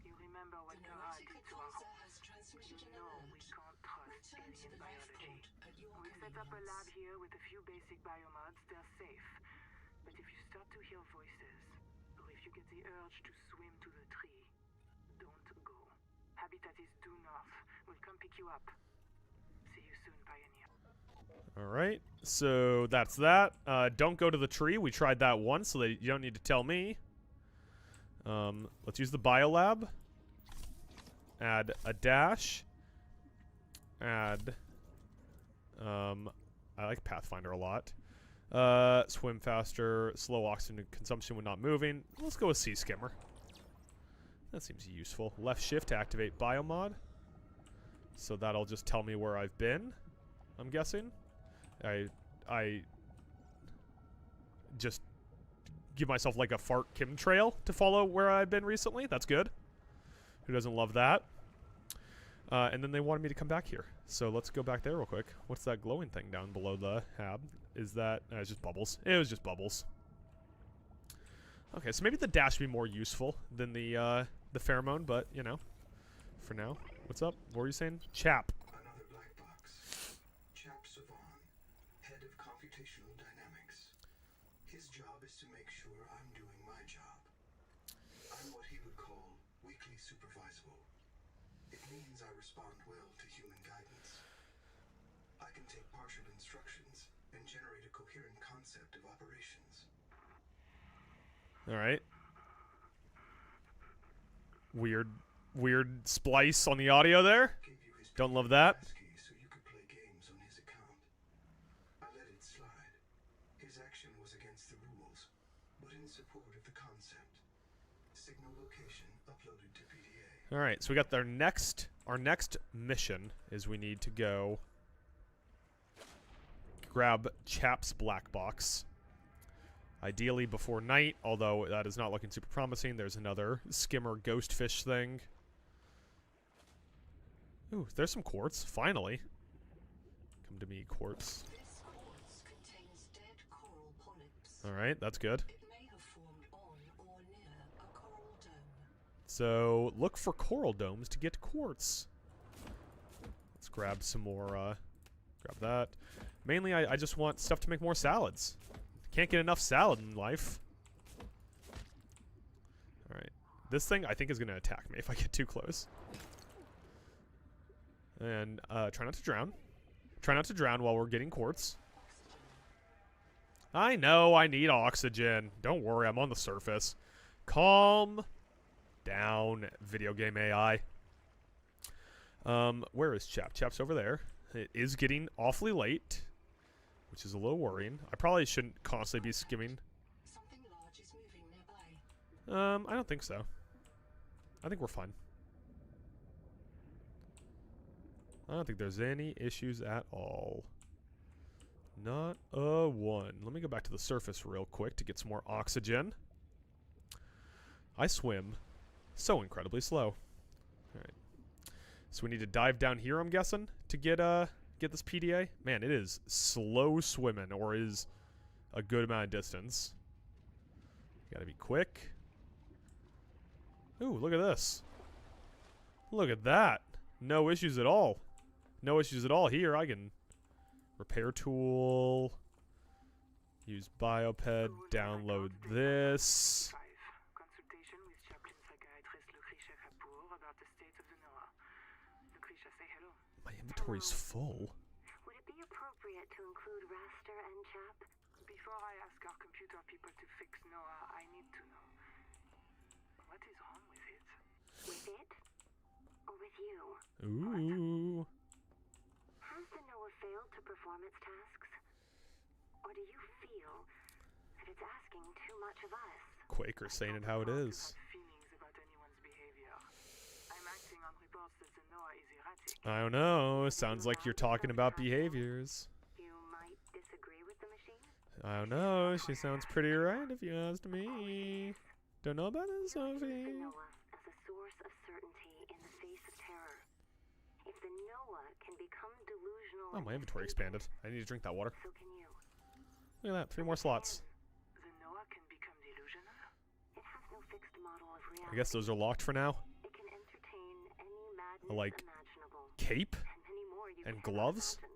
Speaker 4: You remember what
Speaker 3: The
Speaker 4: Kara
Speaker 3: Neurotic
Speaker 4: did to our
Speaker 3: advisor
Speaker 4: homes.
Speaker 3: has transmitted
Speaker 4: You
Speaker 3: an
Speaker 4: know we
Speaker 3: alert.
Speaker 4: can't trust
Speaker 3: Return to
Speaker 4: alien
Speaker 3: the
Speaker 4: biology.
Speaker 3: lifeboat at your
Speaker 4: We set up a lab
Speaker 3: convenience.
Speaker 4: here with a few basic biomods. They're safe. But if you start to hear voices, or if you get the urge to swim to the tree, don't go. Habitat is due north. We'll come pick you up. See you soon, Pioneer.
Speaker 1: Alright, so that's that. Don't go to the tree. We tried that once, so you don't need to tell me. Let's use the biolab. Add a dash. Add... I like Pathfinder a lot. Swim faster, slow oxygen consumption when not moving. Let's go with Sea Skimmer. That seems useful. Left shift to activate biomod. So that'll just tell me where I've been, I'm guessing. I just give myself like a fart chemtrail to follow where I've been recently. That's good. Who doesn't love that? And then they wanted me to come back here. So let's go back there real quick. What's that glowing thing down below the hab? Is that... it's just bubbles. It was just bubbles. Okay, so maybe the dash would be more useful than the pheromone, but, you know, for now, What's up? What were you saying? Chap.
Speaker 2: Another black box. Chap Savon, head of computational dynamics. His job is to make sure I'm doing my job. I'm what he would call weakly supervisable. It means I respond well to human guidance. I can take partial instructions and generate a coherent concept of operations.
Speaker 1: Alright. Weird splice on the audio there.
Speaker 2: Gave you his
Speaker 1: Don't love that.
Speaker 2: passkey so you could play games on his account. I let it slide. His action was against the rules, but in support of the concept. Signal location uploaded to PDA.
Speaker 1: Alright, so we got our next mission is we need to go grab Chap's black box. Ideally before night, although that is not looking super promising. There's another skimmer ghost fish thing. Ooh, there's some quartz, finally. Come to me, quartz.
Speaker 3: This quartz contains dead coral polyps.
Speaker 1: Alright, that's good.
Speaker 3: It may have formed on or near a coral dome.
Speaker 1: So, look for coral domes to get quartz. Let's grab some more, grab that. Mainly, I just want stuff to make more salads. Can't get enough salad in life. Alright. This thing, I think, is going to attack me if I get too close. And, try not to drown. Try not to drown while we're getting quartz. I know I need oxygen. Don't worry, I'm on the surface. Calm down, video game AI. Where is Chap? Chap's over there. It is getting awfully late, which is a little worrying. I probably shouldn't constantly be skimming.
Speaker 3: Something large is moving nearby.
Speaker 1: I don't think so. I think we're fine. I don't think there's any issues at all. Not a one. Let me go back to the surface real quick to get some more oxygen. I swim so incredibly slow. Alright. So we need to dive down here, I'm guessing, to get this PDA. Man, it is slow swimming, or is a good amount of distance. Gotta be quick. Ooh, look at this. Look at that. No issues at all. No issues at all here. I can repair tool, use bioped, download this.
Speaker 4: 5. Consultation with chaplain psychiatrist Lucretia Kapoor about the state of the NOAA. Lucretia, say hello.
Speaker 1: My inventory's full.
Speaker 5: Would it be appropriate to include Raster and Chap?
Speaker 4: Before I ask our computer people to fix NOAA, I need to know. What is wrong with it?
Speaker 5: With it? Or with you?
Speaker 1: Ooh.
Speaker 5: Has the NOAA failed to perform its tasks? Or do you feel that it's asking too much of us?
Speaker 1: Quaker saying it how it is.
Speaker 4: Feelings about anyone's behavior. I'm acting on reports that the NOAA is erratic.
Speaker 1: I don't know. Sounds like you're talking about behaviors.
Speaker 5: You might disagree with the machine?
Speaker 1: I don't know. She sounds pretty right if you asked me. Don't know about this,
Speaker 5: The
Speaker 1: Sophie.
Speaker 5: NOAA as a source of certainty in the face of terror. If the NOAA can become delusional,
Speaker 1: Oh, my inventory expanded. I need to drink that water.
Speaker 5: so can you.
Speaker 1: Look at that. 3 more slots.
Speaker 4: The NOAA can become delusional?
Speaker 5: It has no fixed model of reality.
Speaker 1: I guess those are locked for now.
Speaker 5: It can entertain any madness
Speaker 1: Like,
Speaker 5: imaginable.
Speaker 1: cape
Speaker 5: And many more you
Speaker 1: and
Speaker 5: cannot
Speaker 1: gloves.
Speaker 5: imagine.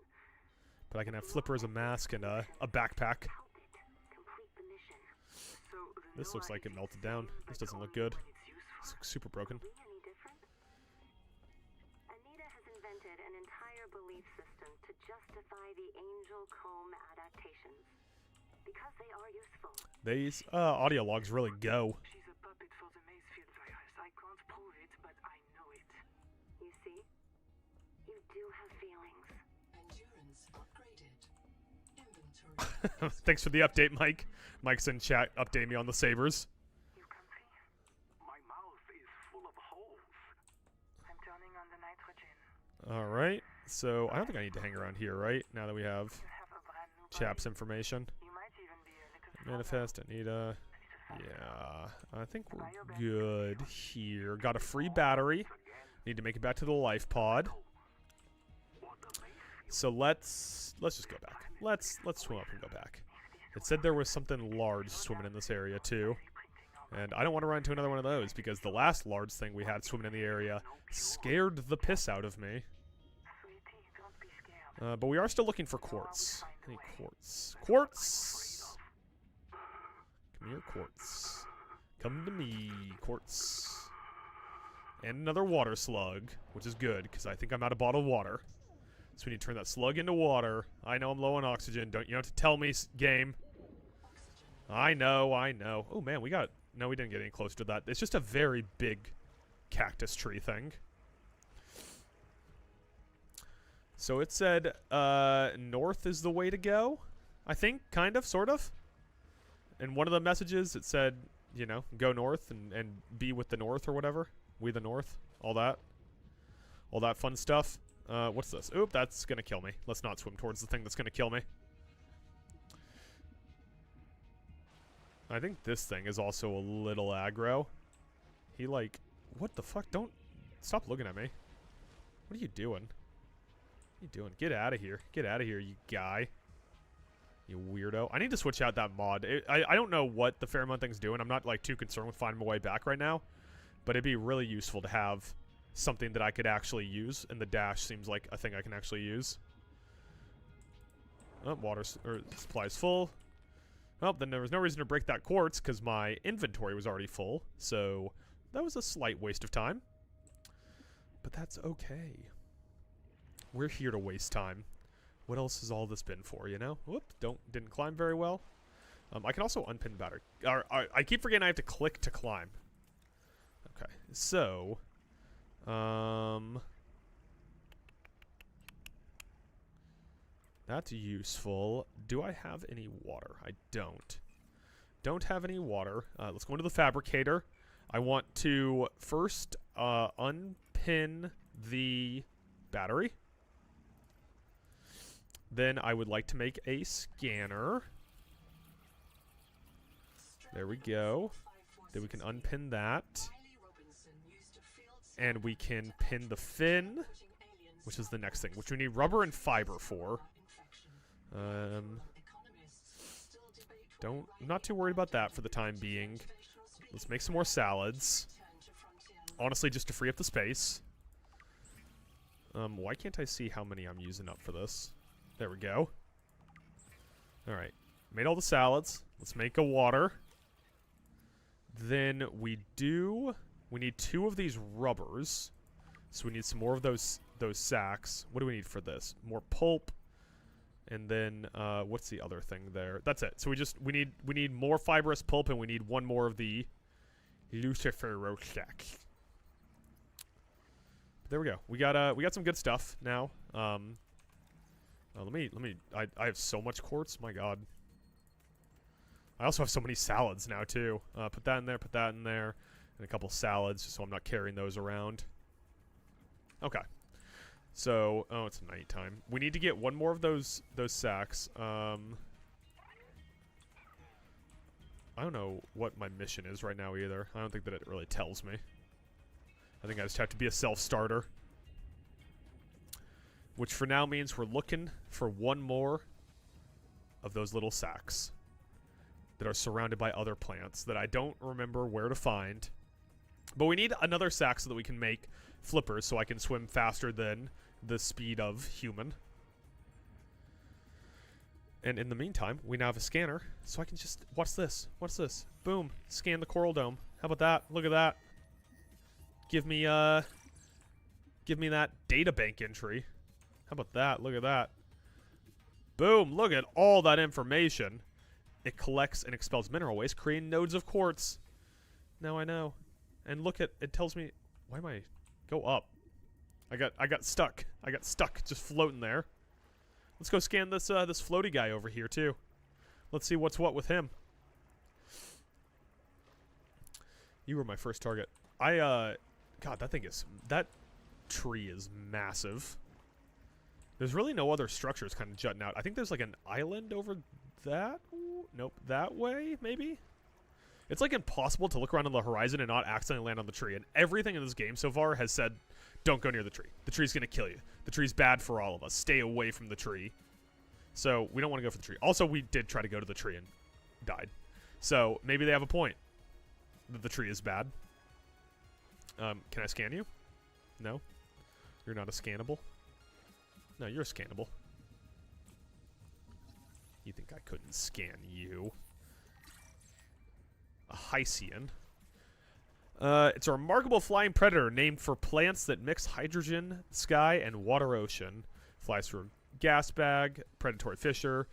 Speaker 1: But I can have flippers, a mask, and a backpack.
Speaker 5: Help it complete the mission.
Speaker 4: So the
Speaker 1: This looks
Speaker 4: NOAA
Speaker 1: like it
Speaker 4: is
Speaker 1: melted
Speaker 4: the
Speaker 1: down.
Speaker 4: same,
Speaker 1: This
Speaker 4: but
Speaker 1: doesn't look
Speaker 4: only
Speaker 1: good.
Speaker 4: when it's useful.
Speaker 1: This looks super broken.
Speaker 5: Are we any different? Anita has invented an entire belief system to justify the angel comb adaptations. Because they are useful.
Speaker 1: These audio logs really go.
Speaker 4: She's a puppet for the Macefield virus. I can't prove it, but I know it.
Speaker 5: You see? You do have feelings.
Speaker 3: Endurance upgraded. Inventory.
Speaker 1: Thanks for the update, Mike. Mike's in chat updating me on the sabers.
Speaker 4: You country?
Speaker 2: My mouth is full of holes.
Speaker 4: I'm turning on the nitrogen.
Speaker 1: Alright. So, I don't think I need to hang around here, right? Now that we have
Speaker 4: You have a brand new
Speaker 1: Chap's
Speaker 4: body.
Speaker 1: information.
Speaker 4: You might even be a little stronger,
Speaker 1: Manifest, Anita.
Speaker 4: a little faster.
Speaker 1: Yeah. I think we're good here. Got a free battery. Need to make it back to the life pod. So let's just go back. Let's swim up and go back. It said there was something large swimming in this area too. And I don't want to run into another one of those because the last large thing we had swimming in the area scared the piss out of me.
Speaker 4: Sweetie, don't be scared.
Speaker 1: But we are still looking for quartz. Any quartz? Quartz! Come here, quartz. Come to me, quartz. And another water slug, which is good because I think I'm out of bottled water. So we need to turn that slug into water. I know I'm low on oxygen. Don't you have to tell me, game? I know, I know. Oh man, we got... No, we didn't get any closer to that. It's just a very big cactus tree thing. So it said north is the way to go. I think, kind of, sort of. In one of the messages, it said, you know, go north and be with the north or whatever. We the north. All that. All that fun stuff. What's this? Oop, that's going to kill me. Let's not swim towards the thing that's going to kill me. I think this thing is also a little aggro. He like... What the fuck? Don't... Stop looking at me. What are you doing? What are you doing? Get out of here. Get out of here, you guy. You weirdo. I need to switch out that mod. I don't know what the pheromone thing's doing. I'm not like too concerned with finding my way back right now. But it'd be really useful to have something that I could actually use. And the dash seems like a thing I can actually use. Oh, supply's full. Well, then there was no reason to break that quartz because my inventory was already full. So that was a slight waste of time. But that's okay. We're here to waste time. What else has all this been for, you know? Whoop, didn't climb very well. I can also unpin battery. I keep forgetting I have to click to climb. Okay, so... That's useful. Do I have any water? I don't. Don't have any water. Let's go into the fabricator. I want to first unpin the battery. Then I would like to make a scanner. There we go. Then we can unpin that. And we can pin the fin, which is the next thing, which we need rubber and fiber for. I'm not too worried about that for the time being. Let's make some more salads. Honestly, just to free up the space. Why can't I see how many I'm using up for this? There we go. Alright. Made all the salads. Let's make a water. Then we need 2 of these rubbers. So we need some more of those sacks. What do we need for this? More pulp. And then what's the other thing there? That's it. So we need more fibrous pulp, and we need 1 more of the Lucifero sack. There we go. We got some good stuff now. I have so much quartz. My God. I also have so many salads now too. Put that in there. Put that in there, and a couple salads, just so I'm not carrying those around. Okay. So, oh, it's nighttime. We need to get 1 more of those sacks. I don't know what my mission is right now either. I don't think that it really tells me. I think I just have to be a self-starter. Which for now means we're looking for 1 more of those little sacks that are surrounded by other plants that I don't remember where to find. But we need another sack so that we can make flippers so I can swim faster than the speed of human. And in the meantime, we now have a scanner, so I can just... What's this? What's this? Boom. Scan the coral dome. How about that? Look at that. Give me that data bank entry. How about that? Look at that. Boom. Look at all that information. It collects and expels mineral waste, creating nodes of quartz. Now I know. And look at... It tells me... Why am I... Go up. I got stuck. I got stuck just floating there. Let's go scan this this floaty guy over here too. Let's see what's what with him. You were my first target. God, that tree is massive. There's really no other structures kind of jutting out. I think there's like an island over that. Nope, that way maybe. It's like impossible to look around on the horizon and not accidentally land on the tree. And everything in this game so far has said, don't go near the tree. The tree's going to kill you. The tree's bad for all of us. Stay away from the tree. So we don't want to go for the tree. Also, we did try to go to the tree and died. So maybe they have a point. that the tree is bad. Can I scan you? No? You're not a scannable? No, you're a scannable. You think I couldn't scan you? A Hycean. It's a remarkable flying predator named for plants that mix hydrogen, sky, and water ocean. Flies through a gas bag, predatory fisher.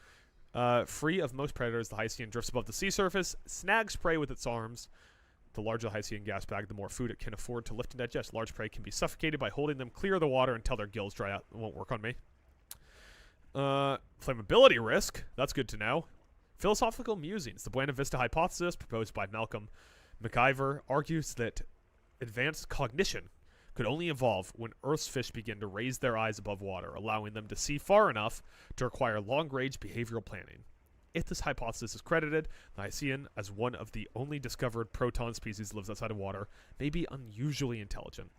Speaker 1: Free of most predators, the Hycean drifts above the sea surface, snags prey with its arms. The larger the Hycean gas bag, the more food it can afford to lift and digest. Large prey can be suffocated by holding them clear of the water until their gills dry out. It won't work on me. Flammability risk. That's good to know. Philosophical musings. The Buena Vista hypothesis, proposed by Malcolm McIver, argues that advanced cognition could only evolve when Earth's fish begin to raise their eyes above water, allowing them to see far enough to require long-range behavioral planning. If this hypothesis is credited, the Hycean, as one of the only discovered proton species that lives outside of water, may be unusually intelligent.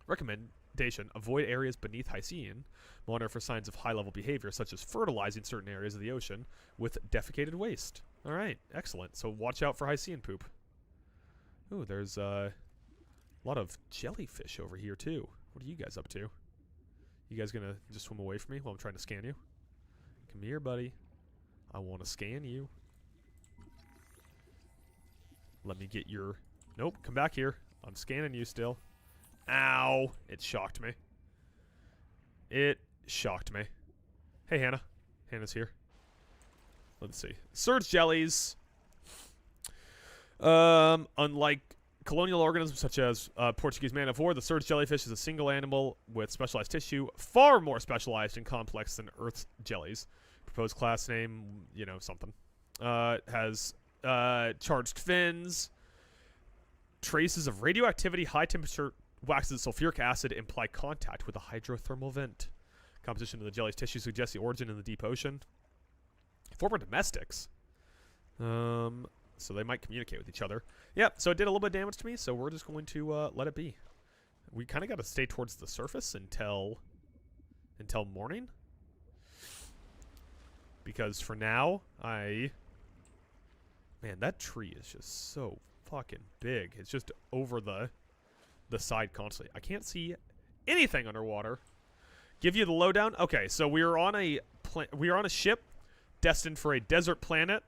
Speaker 1: Recommendation: avoid areas beneath Hycean. Monitor for signs of high-level behavior, such as fertilizing certain areas of the ocean with defecated waste. All right, excellent. So watch out for Hycean poop. Ooh, there's a lot of jellyfish over here, too. What are you guys up to? You guys gonna just swim away from me while I'm trying to scan you? Come here, buddy. I want to scan you. Let me get your... Nope, come back here. I'm scanning you still. Ow! It shocked me. It shocked me. Hey, Hannah. Hannah's here. Let's see. Surge jellies. Unlike colonial organisms such as Portuguese man of war, the surge jellyfish is a single animal with specialized tissue, far more specialized and complex than Earth's jellies. Proposed class name, you know, something. Has charged fins. Traces of radioactivity, high temperature waxes of sulfuric acid imply contact with a hydrothermal vent. Composition of the jelly's tissue suggests the origin in the deep ocean. Former domestics. So they might communicate with each other. Yep, so it did a little bit of damage to me, so we're just going to let it be. We kind of got to stay towards the surface until morning. Because for now, man, that tree is just so fucking big. It's just over the side constantly. I can't see anything underwater. Give you the lowdown. Okay, so we are on a ship destined for a desert planet.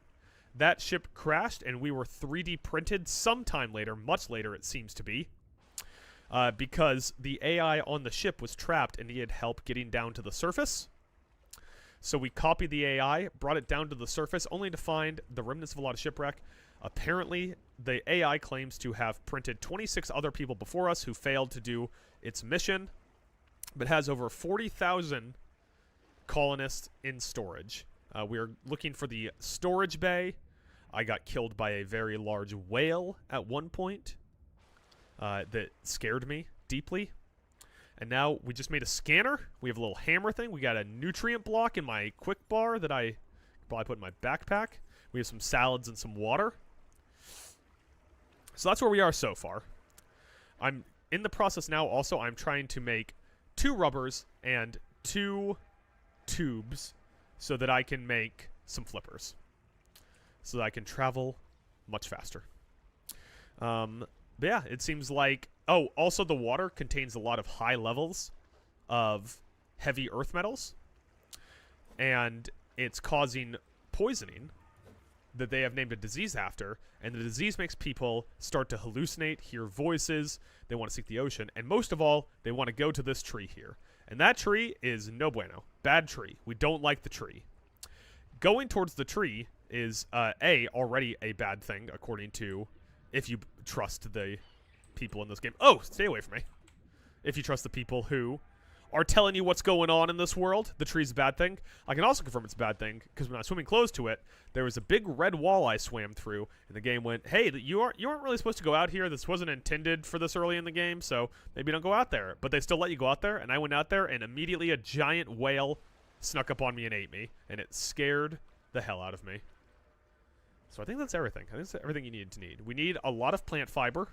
Speaker 1: That ship crashed, and we were 3D printed sometime later, much later it seems to be, because the AI on the ship was trapped and needed help getting down to the surface. So we copied the AI, brought it down to the surface, only to find the remnants of a lot of shipwreck. Apparently, the AI claims to have printed 26 other people before us who failed to do its mission, but has over 40,000 colonists in storage. We are looking for the storage bay. I got killed by a very large whale at one point that scared me deeply. And now we just made a scanner. We have a little hammer thing. We got a nutrient block in my quick bar that I probably put in my backpack. We have some salads and some water. So that's where we are so far. I'm in the process now also. I'm trying to make 2 rubbers and 2 tubes so that I can make some flippers. So that I can travel much faster. But yeah, it seems like... Oh, also the water contains a lot of high levels of heavy earth metals. And it's causing poisoning that they have named a disease after. And the disease makes people start to hallucinate, hear voices. They want to seek the ocean. And most of all, they want to go to this tree here. And that tree is no bueno. Bad tree. We don't like the tree. Going towards the tree is, already a bad thing, according to, if you trust the people in this game. Oh, stay away from me. If you trust the people who are telling you what's going on in this world, the tree's a bad thing. I can also confirm it's a bad thing, because when I was swimming close to it, there was a big red wall I swam through, and the game went, hey, you aren't really supposed to go out here. This wasn't intended for this early in the game, so maybe don't go out there. But they still let you go out there, and I went out there, and immediately a giant whale snuck up on me and ate me, and it scared the hell out of me. So I think that's everything. I think that's everything you need. We need a lot of plant fiber,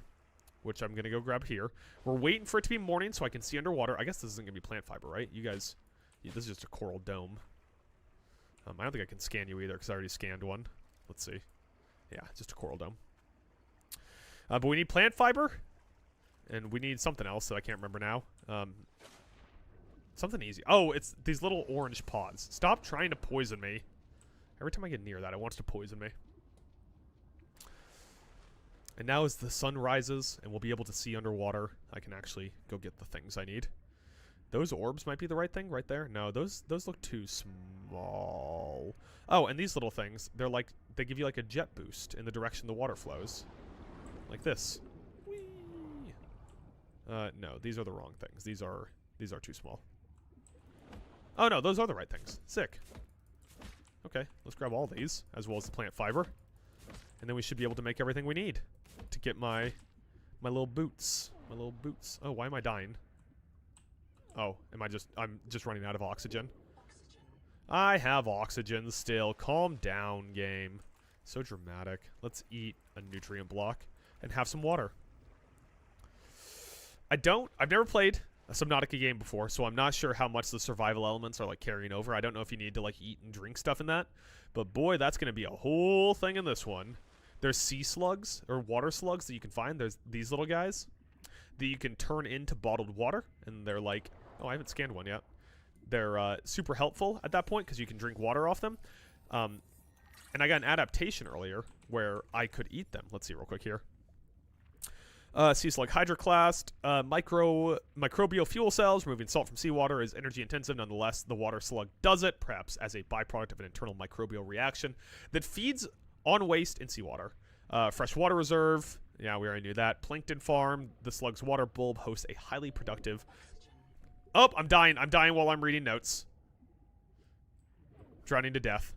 Speaker 1: which I'm going to go grab here. We're waiting for it to be morning so I can see underwater. I guess this isn't going to be plant fiber, right? You guys, this is just a coral dome. I don't think I can scan you either because I already scanned one. Let's see. Yeah, just a coral dome. But we need plant fiber. And we need something else that I can't remember now. Something easy. Oh, it's these little orange pods. Stop trying to poison me. Every time I get near that, it wants to poison me. And now as the sun rises and we'll be able to see underwater, I can actually go get the things I need. Those orbs might be the right thing right there. No, those look too small. Oh, and these little things, they're like, they give you like a jet boost in the direction the water flows. Like this. Whee! No, these are the wrong things. These are too small. Oh no, those are the right things. Sick. Okay, let's grab all these, as well as the plant fiber. And then we should be able to make everything we need to get my little boots. My little boots. Oh, why am I dying? Oh, I'm just running out of oxygen. I have oxygen still. Calm down, game. So dramatic. Let's eat a nutrient block and have some water. I've never played a Subnautica game before, so I'm not sure how much the survival elements are like carrying over. I don't know if you need to like eat and drink stuff in that, but boy, that's going to be a whole thing in this one. There's sea slugs or water slugs that you can find. There's these little guys that you can turn into bottled water, and they're like, oh, I haven't scanned one yet. They're super helpful at that point because you can drink water off them. And I got an adaptation earlier where I could eat them. Let's see real quick here. Sea slug hydroclast, microbial fuel cells. Removing salt from seawater is energy intensive. Nonetheless, the water slug does it, perhaps as a byproduct of an internal microbial reaction that feeds on waste in seawater. Freshwater reserve. Yeah, we already knew that. Plankton farm. The slug's water bulb hosts a highly productive... Oh, I'm dying. I'm dying while I'm reading notes. Drowning to death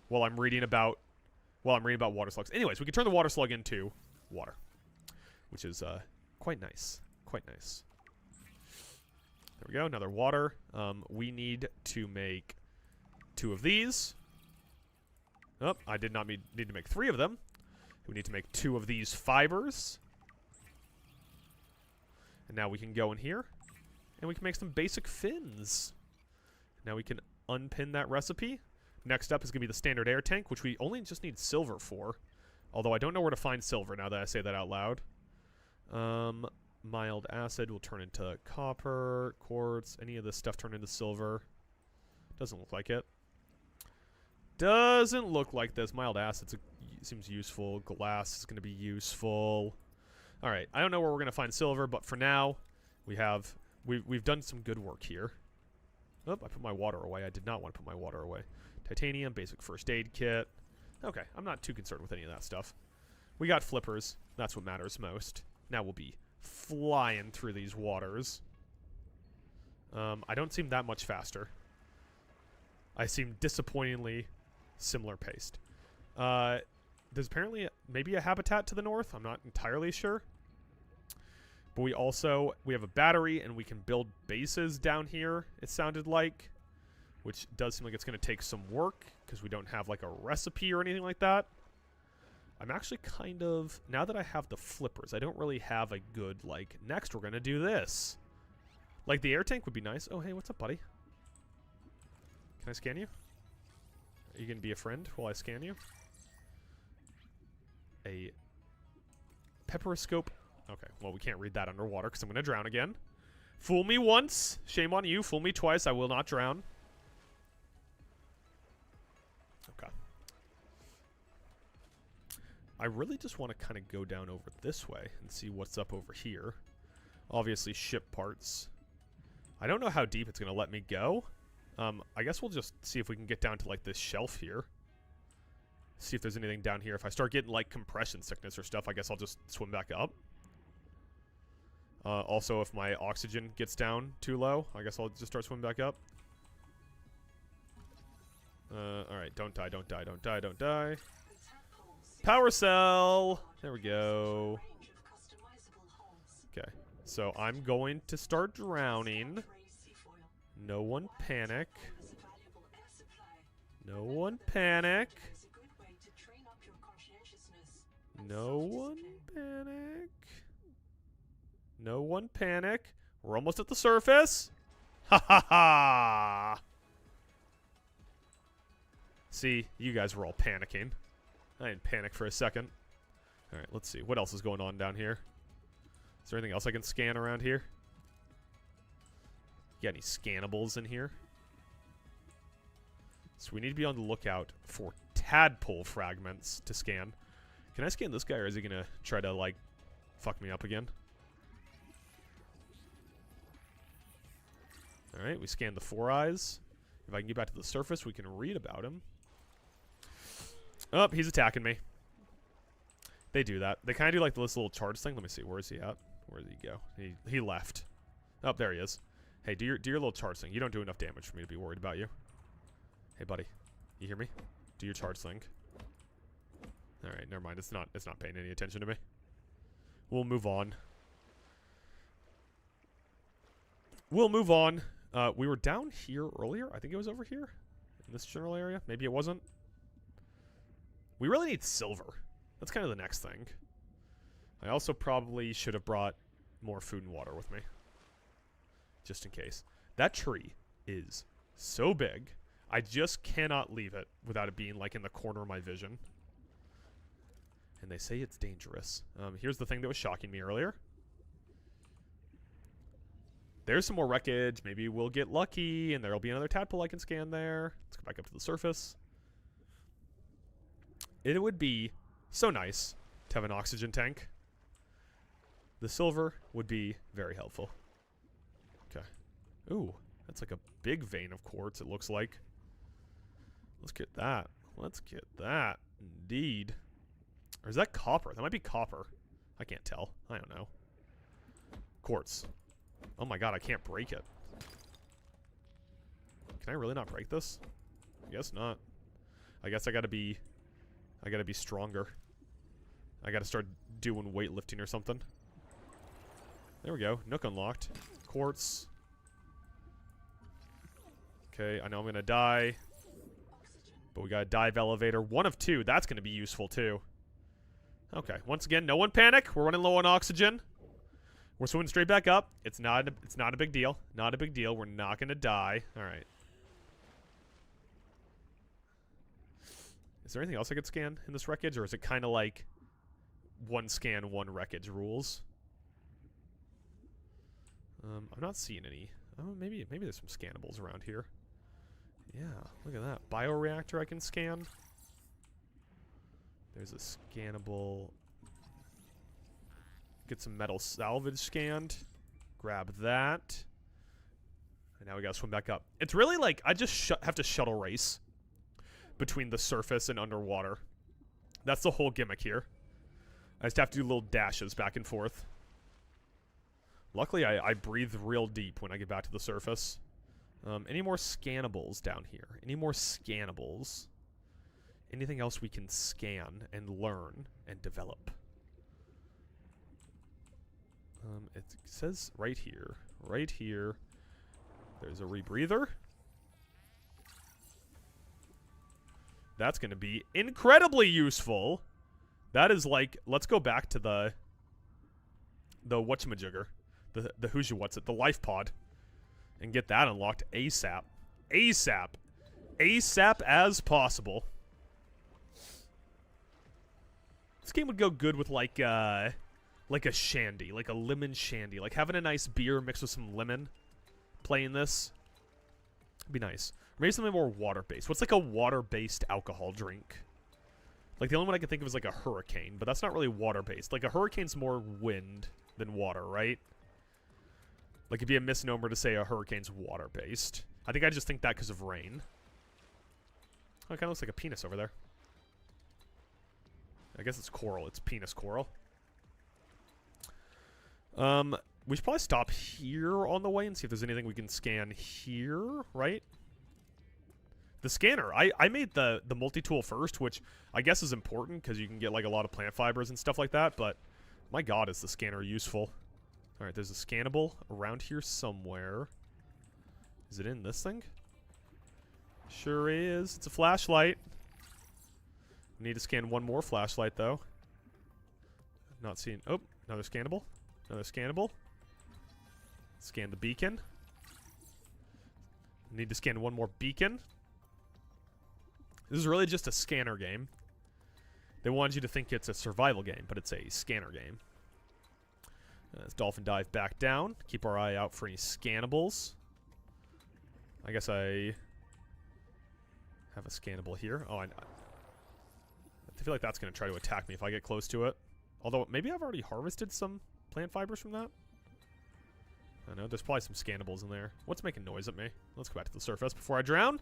Speaker 1: while I'm reading about water slugs. Anyways, we can turn the water slug into water, which is quite nice. Quite nice. There we go. Another water. We need to make 2 of these. Oh, I did not need to make 3 of them. We need to make 2 of these fibers. And now we can go in here. And we can make some basic fins. Now we can unpin that recipe. Next up is going to be the standard air tank, which we only just need silver for. Although I don't know where to find silver now that I say that out loud. Mild acid will turn into copper, quartz, any of this stuff turn into silver. Doesn't look like it. Doesn't look like this. Mild acid seems useful. Glass is going to be useful. Alright, I don't know where we're going to find silver, but for now, we've done some good work here. Oh, I put my water away. I did not want to put my water away. Titanium, basic first aid kit. Okay, I'm not too concerned with any of that stuff. We got flippers. That's what matters most. Now we'll be flying through these waters. I don't seem that much faster. I seem disappointingly similar paced. There's apparently maybe a habitat to the north. I'm not entirely sure. But we have a battery and we can build bases down here, it sounded like. Which does seem like it's going to take some work because we don't have like a recipe or anything like that. I'm actually kind of, now that I have the flippers, I don't really have a good, like, next we're going to do this. Like, the air tank would be nice. Oh, hey, what's up, buddy? Can I scan you? Are you going to be a friend while I scan you? A pepperoscope. Okay, well, we can't read that underwater because I'm going to drown again. Fool me once. Shame on you. Fool me twice. I will not drown. Okay. I really just want to kind of go down over this way and see what's up over here. Obviously, ship parts. I don't know how deep it's going to let me go. I guess we'll just see if we can get down to, like, this shelf here. See if there's anything down here. If I start getting, like, compression sickness or stuff, I guess I'll just swim back up. Also, if my oxygen gets down too low, I guess I'll just start swimming back up. Alright, don't die, don't die, don't die, don't die. Power cell! There we go. Okay, so I'm going to start drowning. No one panic. No one panic. No one panic. No one panic. We're almost at the surface. Ha ha ha! See, you guys were all panicking. I didn't panic for a second. Alright, let's see. What else is going on down here? Is there anything else I can scan around here? You got any scannables in here? So we need to be on the lookout for tadpole fragments to scan. Can I scan this guy, or is he gonna try to, like, fuck me up again? Alright, we scanned the four eyes. If I can get back to the surface, we can read about him. Oh, he's attacking me. They do that. They kind of do like this little charge thing. Let me see. Where is he at? Where did he go? He left. Oh, there he is. Hey, do your little charge thing. You don't do enough damage for me to be worried about you. Hey, buddy. You hear me? Do your charge thing. All right, never mind. It's not paying any attention to me. We'll move on. We'll move on. We were down here earlier. I think it was over here in this general area. Maybe it wasn't. We really need silver. That's kind of the next thing. I also probably should have brought more food and water with me. Just in case. That tree is so big. I just cannot leave it without it being like in the corner of my vision. And they say it's dangerous. Here's the thing that was shocking me earlier. There's some more wreckage. Maybe we'll get lucky and there'll be another tadpole I can scan there. Let's go back up to the surface. It would be so nice to have an oxygen tank. The silver would be very helpful. Okay. Ooh, that's like a big vein of quartz, it looks like. Let's get that. Let's get that. Indeed. Or is that copper? That might be copper. I can't tell. I don't know. Quartz. Oh my god, I can't break it. Can I really not break this? I guess not. I guess I gotta be stronger. I gotta start doing weightlifting or something. There we go. Nook unlocked. Quartz. Okay, I know I'm gonna die. But we got a dive elevator. 1 of 2. That's gonna be useful too. Okay, once again, no one panic. We're running low on oxygen. We're swimming straight back up. It's not a big deal. Not a big deal. We're not gonna die. Alright. Is there anything else I could scan in this wreckage? Or is it kind of like 1 scan, 1 wreckage rules? I'm not seeing any. Oh, maybe there's some scannables around here. Yeah, look at that. Bioreactor I can scan. There's a scannable. Get some metal salvage scanned. Grab that. And now we gotta swim back up. It's really like, I just have to shuttle race between the surface and underwater. That's the whole gimmick here. I just have to do little dashes back and forth. Luckily, I breathe real deep when I get back to the surface. Any more scannables down here? Any more scannables? Anything else we can scan and learn and develop? It says right here. Right here. There's a rebreather. That's going to be incredibly useful. That is like, let's go back to the whatchamajigger. The who's your what's it? The life pod. And get that unlocked ASAP. ASAP. ASAP as possible. This game would go good with like a shandy. Like a lemon shandy. Like having a nice beer mixed with some lemon. Playing this. It'd be nice. Maybe something more water-based. What's like a water-based alcohol drink? Like the only one I can think of is like a hurricane. But that's not really water-based. Like a hurricane's more wind than water, right? Like it'd be a misnomer to say a hurricane's water-based. I think I just think that because of rain. Oh, it kind of looks like a penis over there. I guess it's coral. It's penis coral. We should probably stop here on the way and see if there's anything we can scan here, right? The scanner. I made the multi-tool first, which I guess is important because you can get like a lot of plant fibers and stuff like that, but my god, is the scanner useful. Alright, there's a scannable around here somewhere. Is it in this thing? Sure is. It's a flashlight. Need to scan 1 more flashlight, though. Not seeing... Oh, another scannable. Another scannable. Scan the beacon. Need to scan 1 more beacon. This is really just a scanner game. They wanted you to think it's a survival game, but it's a scanner game. Let's dolphin dive back down. Keep our eye out for any scannables. I guess I have a scannable here. Oh, I feel like that's going to try to attack me if I get close to it. Although, maybe I've already harvested some plant fibers from that. I don't know. There's probably some scannables in there. What's making noise at me? Let's go back to the surface before I drown.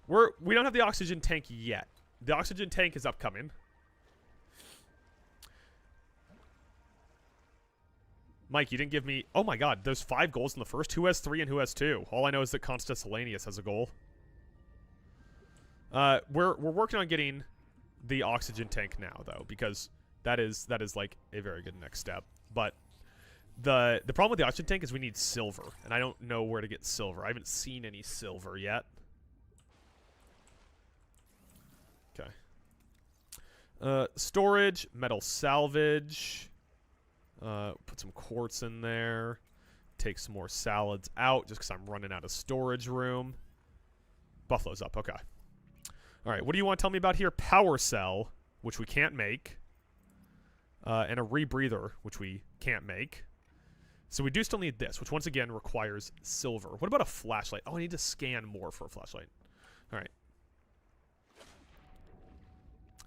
Speaker 1: We don't have the oxygen tank yet. The oxygen tank is upcoming. Mike, you didn't give me... Oh my god, there's 5 goals in the first. Who has 3 and who has 2? All I know is that Constance Hellenius has a goal. We're working on getting the oxygen tank now, though, because that is like a very good next step. But the problem with the oxygen tank is we need silver, and I don't know where to get silver. I haven't seen any silver yet. Okay. Storage, metal salvage. Put some quartz in there. Take some more salads out just because I'm running out of storage room. Buffalo's up. Okay. All right. What do you want to tell me about here? Power cell, which we can't make. And a rebreather, which we can't make. So we do still need this, which once again requires silver. What about a flashlight? Oh, I need to scan more for a flashlight. All right.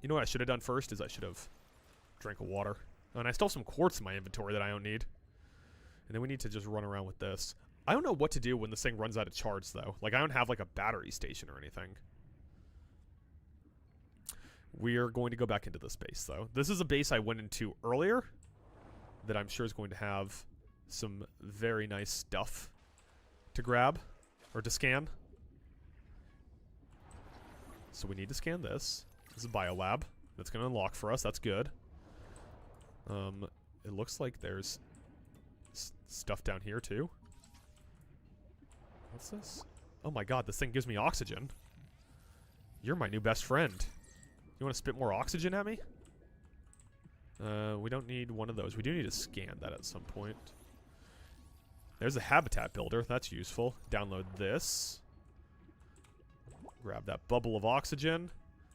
Speaker 1: You know what I should have done first is I should have drank a water. Oh, and I still have some quartz in my inventory that I don't need. And then we need to just run around with this. I don't know what to do when this thing runs out of charge, though. Like, I don't have, like, a battery station or anything. We are going to go back into this base, though. This is a base I went into earlier that I'm sure is going to have some very nice stuff to grab or to scan. So we need to scan this. This is a biolab. That's going to unlock for us. That's good. It looks like there's stuff down here, too. What's this? Oh my god, this thing gives me oxygen. You're my new best friend. You want to spit more oxygen at me? We don't need one of those. We do need to scan that at some point. There's a habitat builder. That's useful. Download this. Grab that bubble of oxygen.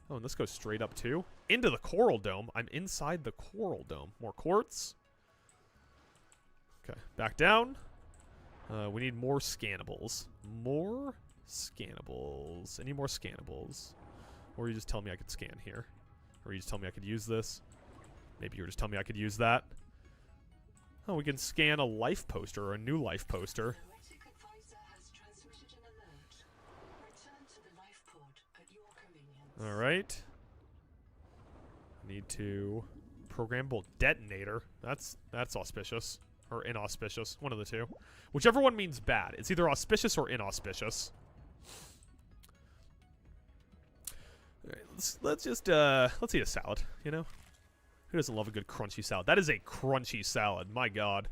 Speaker 1: Oh, and this goes straight up, too. Into the coral dome. I'm inside the coral dome. More quartz. Okay, back down. We need more scannables. More scannables. Any more scannables? Or you just tell me I could scan here. Or you just tell me I could use this. Maybe you were just telling me I could use that. Oh, we can scan a life poster or a new life poster.
Speaker 3: Poetic advisor has transmitted an alert. Return to the life pod at your convenience.
Speaker 1: Alright. Need to programmable detonator. That's auspicious. Or inauspicious. One of the two. Whichever one means bad. It's either auspicious or inauspicious. Alright, let's just let's eat a salad, you know? Who doesn't love a good crunchy salad? That is a crunchy salad, my god.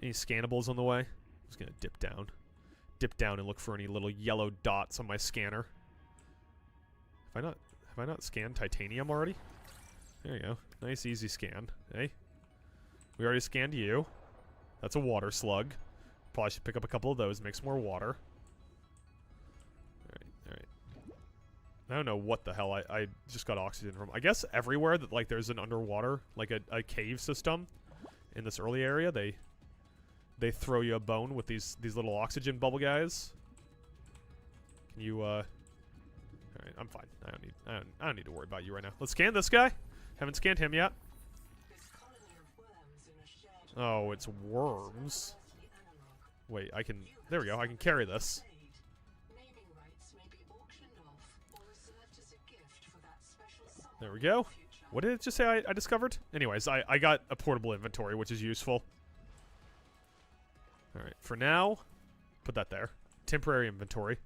Speaker 1: Any scannables on the way? I'm just gonna dip down. Dip down and look for any little yellow dots on my scanner. Have I not scanned titanium already? There you go. Nice easy scan. Hey. We already scanned you. That's a water slug. Probably should pick up a couple of those, make some more water. Alright. I don't know what the hell I just got oxygen from. I guess everywhere that, like, there's an underwater, like a cave system in this early area, they throw you a bone with these little oxygen bubble guys. Can you, Alright, I'm fine. I don't need to worry about you right now. Let's scan this guy. Haven't scanned him yet.
Speaker 3: This colony of worms in a shared
Speaker 1: Oh, it's worms.
Speaker 3: earthly analog.
Speaker 1: Wait, I can... There we go. I can carry this.
Speaker 3: Naming rights may be auctioned off or reserved as a gift for that special someone
Speaker 1: There we go.
Speaker 3: in the future.
Speaker 1: What did it just say I discovered? Anyways, I got a portable inventory, which is useful. Alright, for now, put that there. Temporary inventory.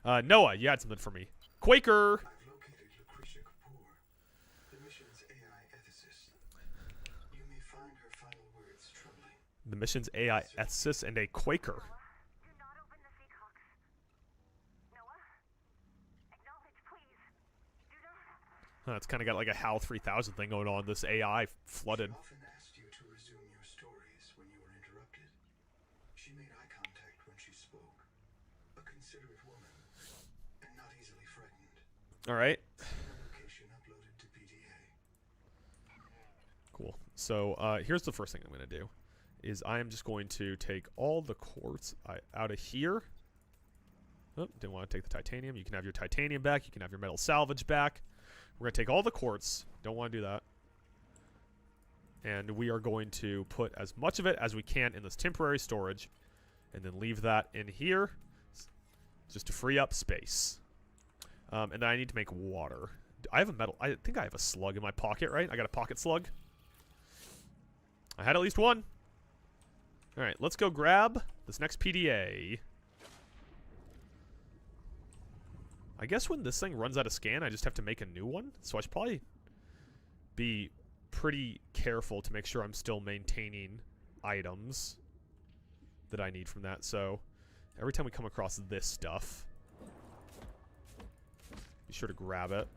Speaker 1: Noah, you had something for me. Quaker!
Speaker 2: I've located Lucretia Kapoor, the mission's AI ethicist. You may find her final words troubling.
Speaker 1: The mission's AI ethicist and a Quaker.
Speaker 5: Do not open the Seahawks. Noah? Acknowledge, please. Do not.
Speaker 1: It's kind of got like a HAL 3000 thing going on. This AI flooded.
Speaker 2: She often asked you to resume your stories when you were interrupted. She made eye contact when she spoke. A considerate woman, and not easily frightened.
Speaker 1: Alright.
Speaker 2: Similarly,
Speaker 1: So here's the first thing I'm going to do. Is I am just going to take all the quartz out of here. Oh, didn't want to take the titanium. You can have your titanium back. You can have your metal salvage back. We're going to take all the quartz. Don't want to do that. And we are going to put as much of it as we can in this temporary storage. And then leave that in here. Just to free up space. And then I need to make water. I have a metal. I think I have a slug in my pocket, right? I got a pocket slug. I had at least one. Alright, let's go grab this next PDA. I guess when this thing runs out of scan, I just have to make a new one. So I should probably be pretty careful to make sure I'm still maintaining items that I need from that. So every time we come across this stuff, be sure to grab it.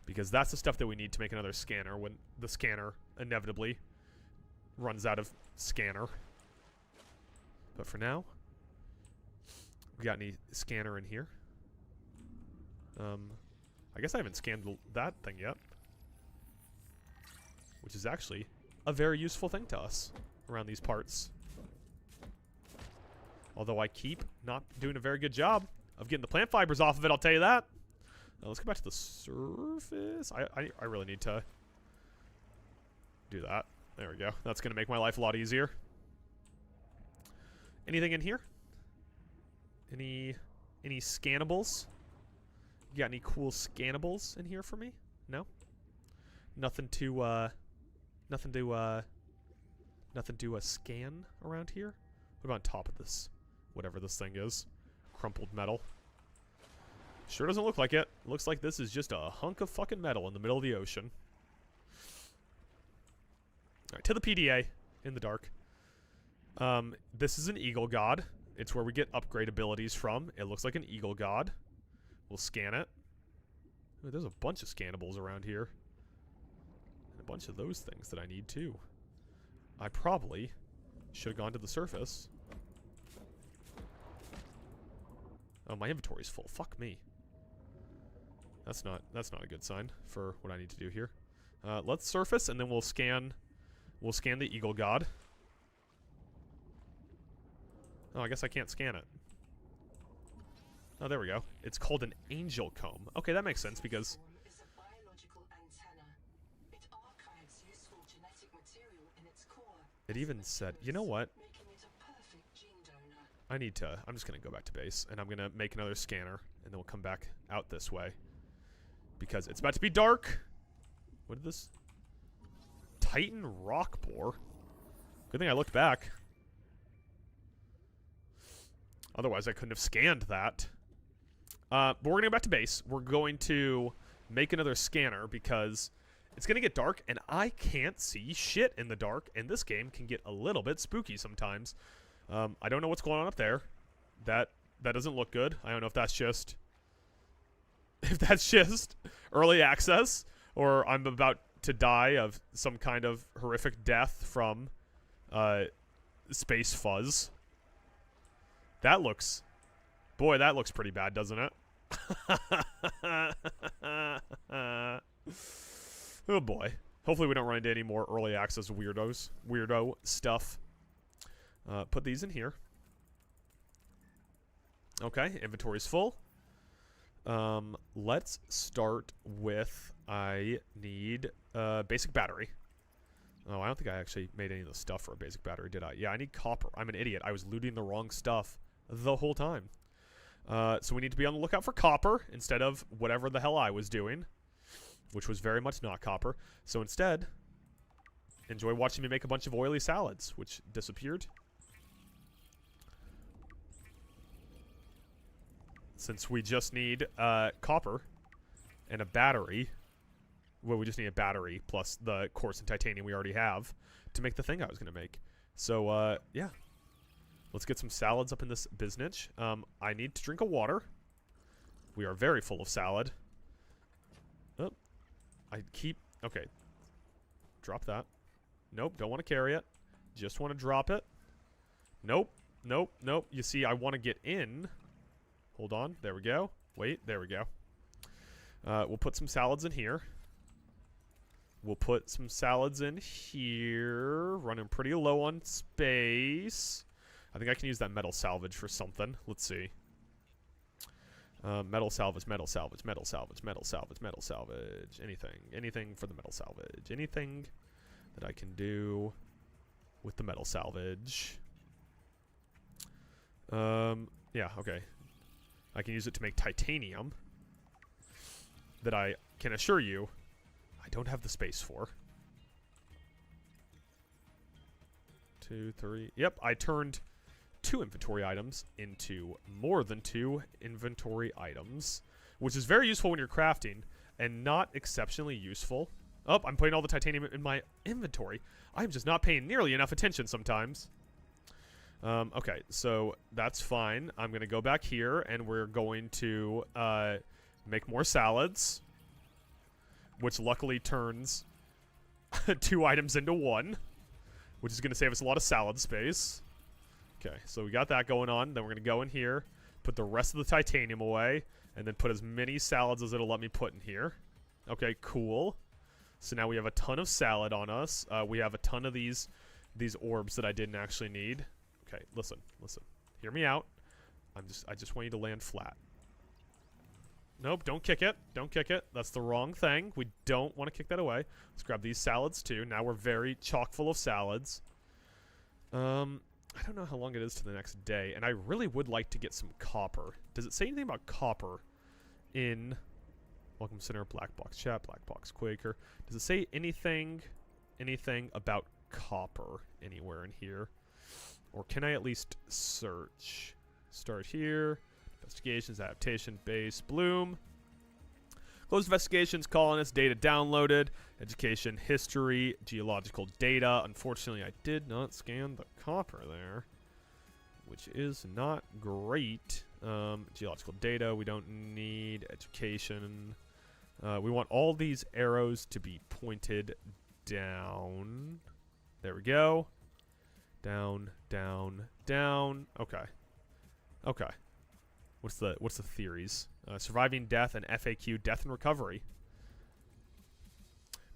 Speaker 1: Because that's the stuff that we need to make another scanner when the scanner inevitably runs out of scanner. But for now, we got any scanner in here? I guess I haven't scanned that thing yet. Which is actually a very useful thing to us around these parts. Although I keep not doing a very good job of getting the plant fibers off of it, I'll tell you that. Let's go back to the surface. I really need to do that. There we go. That's going to make my life a lot easier. Anything in here? Any scannables? You got any cool scannables in here for me? No? Nothing to scan around here? What about on top of this? Whatever this thing is. Crumpled metal. Sure doesn't look like it. Looks like this is just a hunk of fucking metal in the middle of the ocean. Alright, to the PDA in the dark. This is an eagle god. It's where we get upgrade abilities from. It looks like an eagle god. We'll scan it. Ooh, there's a bunch of scannables around here. And a bunch of those things that I need too. I probably should have gone to the surface. Oh, my inventory's full. Fuck me. That's not a good sign for what I need to do here. Let's surface and then we'll scan the eagle god. Oh, I guess I can't scan it. Oh, there we go. It's called an angel comb. Okay, that makes sense because
Speaker 3: Is a biological antenna. It archives useful genetic material in its core.
Speaker 1: it even said, you know what?
Speaker 3: Making it a perfect gene donor.
Speaker 1: I'm just going to go back to base and I'm going to make another scanner and then we'll come back out this way. Because it's about to be dark. What is this? Titan rock boar. Good thing I looked back. Otherwise, I couldn't have scanned that. But we're going to go back to base. We're going to make another scanner because it's going to get dark and I can't see shit in the dark. And this game can get a little bit spooky sometimes. I don't know what's going on up there. That doesn't look good. I don't know if that's just early access or I'm about to die of some kind of horrific death from space fuzz. That looks pretty bad, doesn't it? Oh boy. Hopefully we don't run into any more early access weirdo stuff. Put these in here. Okay, inventory's full. Let's start with, I need a basic battery. Oh, I don't think I actually made any of the stuff for a basic battery, did I? Yeah, I need copper. I'm an idiot. I was looting the wrong stuff the whole time. So we need to be on the lookout for copper instead of whatever the hell I was doing, which was very much not copper. So instead, enjoy watching me make a bunch of oily salads, which disappeared. Since we just need copper and a battery. Well, we just need a battery plus the quartz and titanium we already have to make the thing I was going to make. So, yeah. Let's get some salads up in this biznitch. I need to drink a water. We are very full of salad. Oh. Okay. Drop that. Nope, don't want to carry it. Just want to drop it. Nope. You see, I want to get in. Hold on. There we go. Wait, there we go. We'll put some salads in here. We'll put some salads in here. Running pretty low on space. I think I can use that metal salvage for something. Let's see. Metal salvage, metal salvage, metal salvage, metal salvage, metal salvage. Anything for the metal salvage. Anything that I can do with the metal salvage. Yeah, okay. I can use it to make titanium that I can assure you I don't have the space for. 2, 3. Yep, I turned 2 inventory items into more than 2 inventory items, which is very useful when you're crafting and not exceptionally useful. Oh, I'm putting all the titanium in my inventory. I'm just not paying nearly enough attention sometimes. Okay, so that's fine. I'm going to go back here, and we're going to make more salads, which luckily turns 2 items into 1, which is going to save us a lot of salad space. Okay, so we got that going on. Then we're going to go in here, put the rest of the titanium away, and then put as many salads as it'll let me put in here. Okay, cool. So now we have a ton of salad on us. We have a ton of these orbs that I didn't actually need. Okay, listen. Hear me out. I just want you to land flat. Nope, don't kick it. Don't kick it. That's the wrong thing. We don't want to kick that away. Let's grab these salads too. Now we're very chock full of salads. I don't know how long it is to the next day, and I really would like to get some copper. Does it say anything about copper in Welcome Center, Black Box Chat, Black Box Quaker? Does it say anything about copper anywhere in here? Or can I at least search? Start here. Investigations, adaptation, base, bloom. Closed investigations, colonists, data downloaded, education, history, geological data. Unfortunately, I did not scan the copper there, which is not great. Geological data, we don't need. Education. We want all these arrows to be pointed down. There we go. Down, down, down. Okay. Okay. What's the theories? Surviving death and FAQ, death and recovery.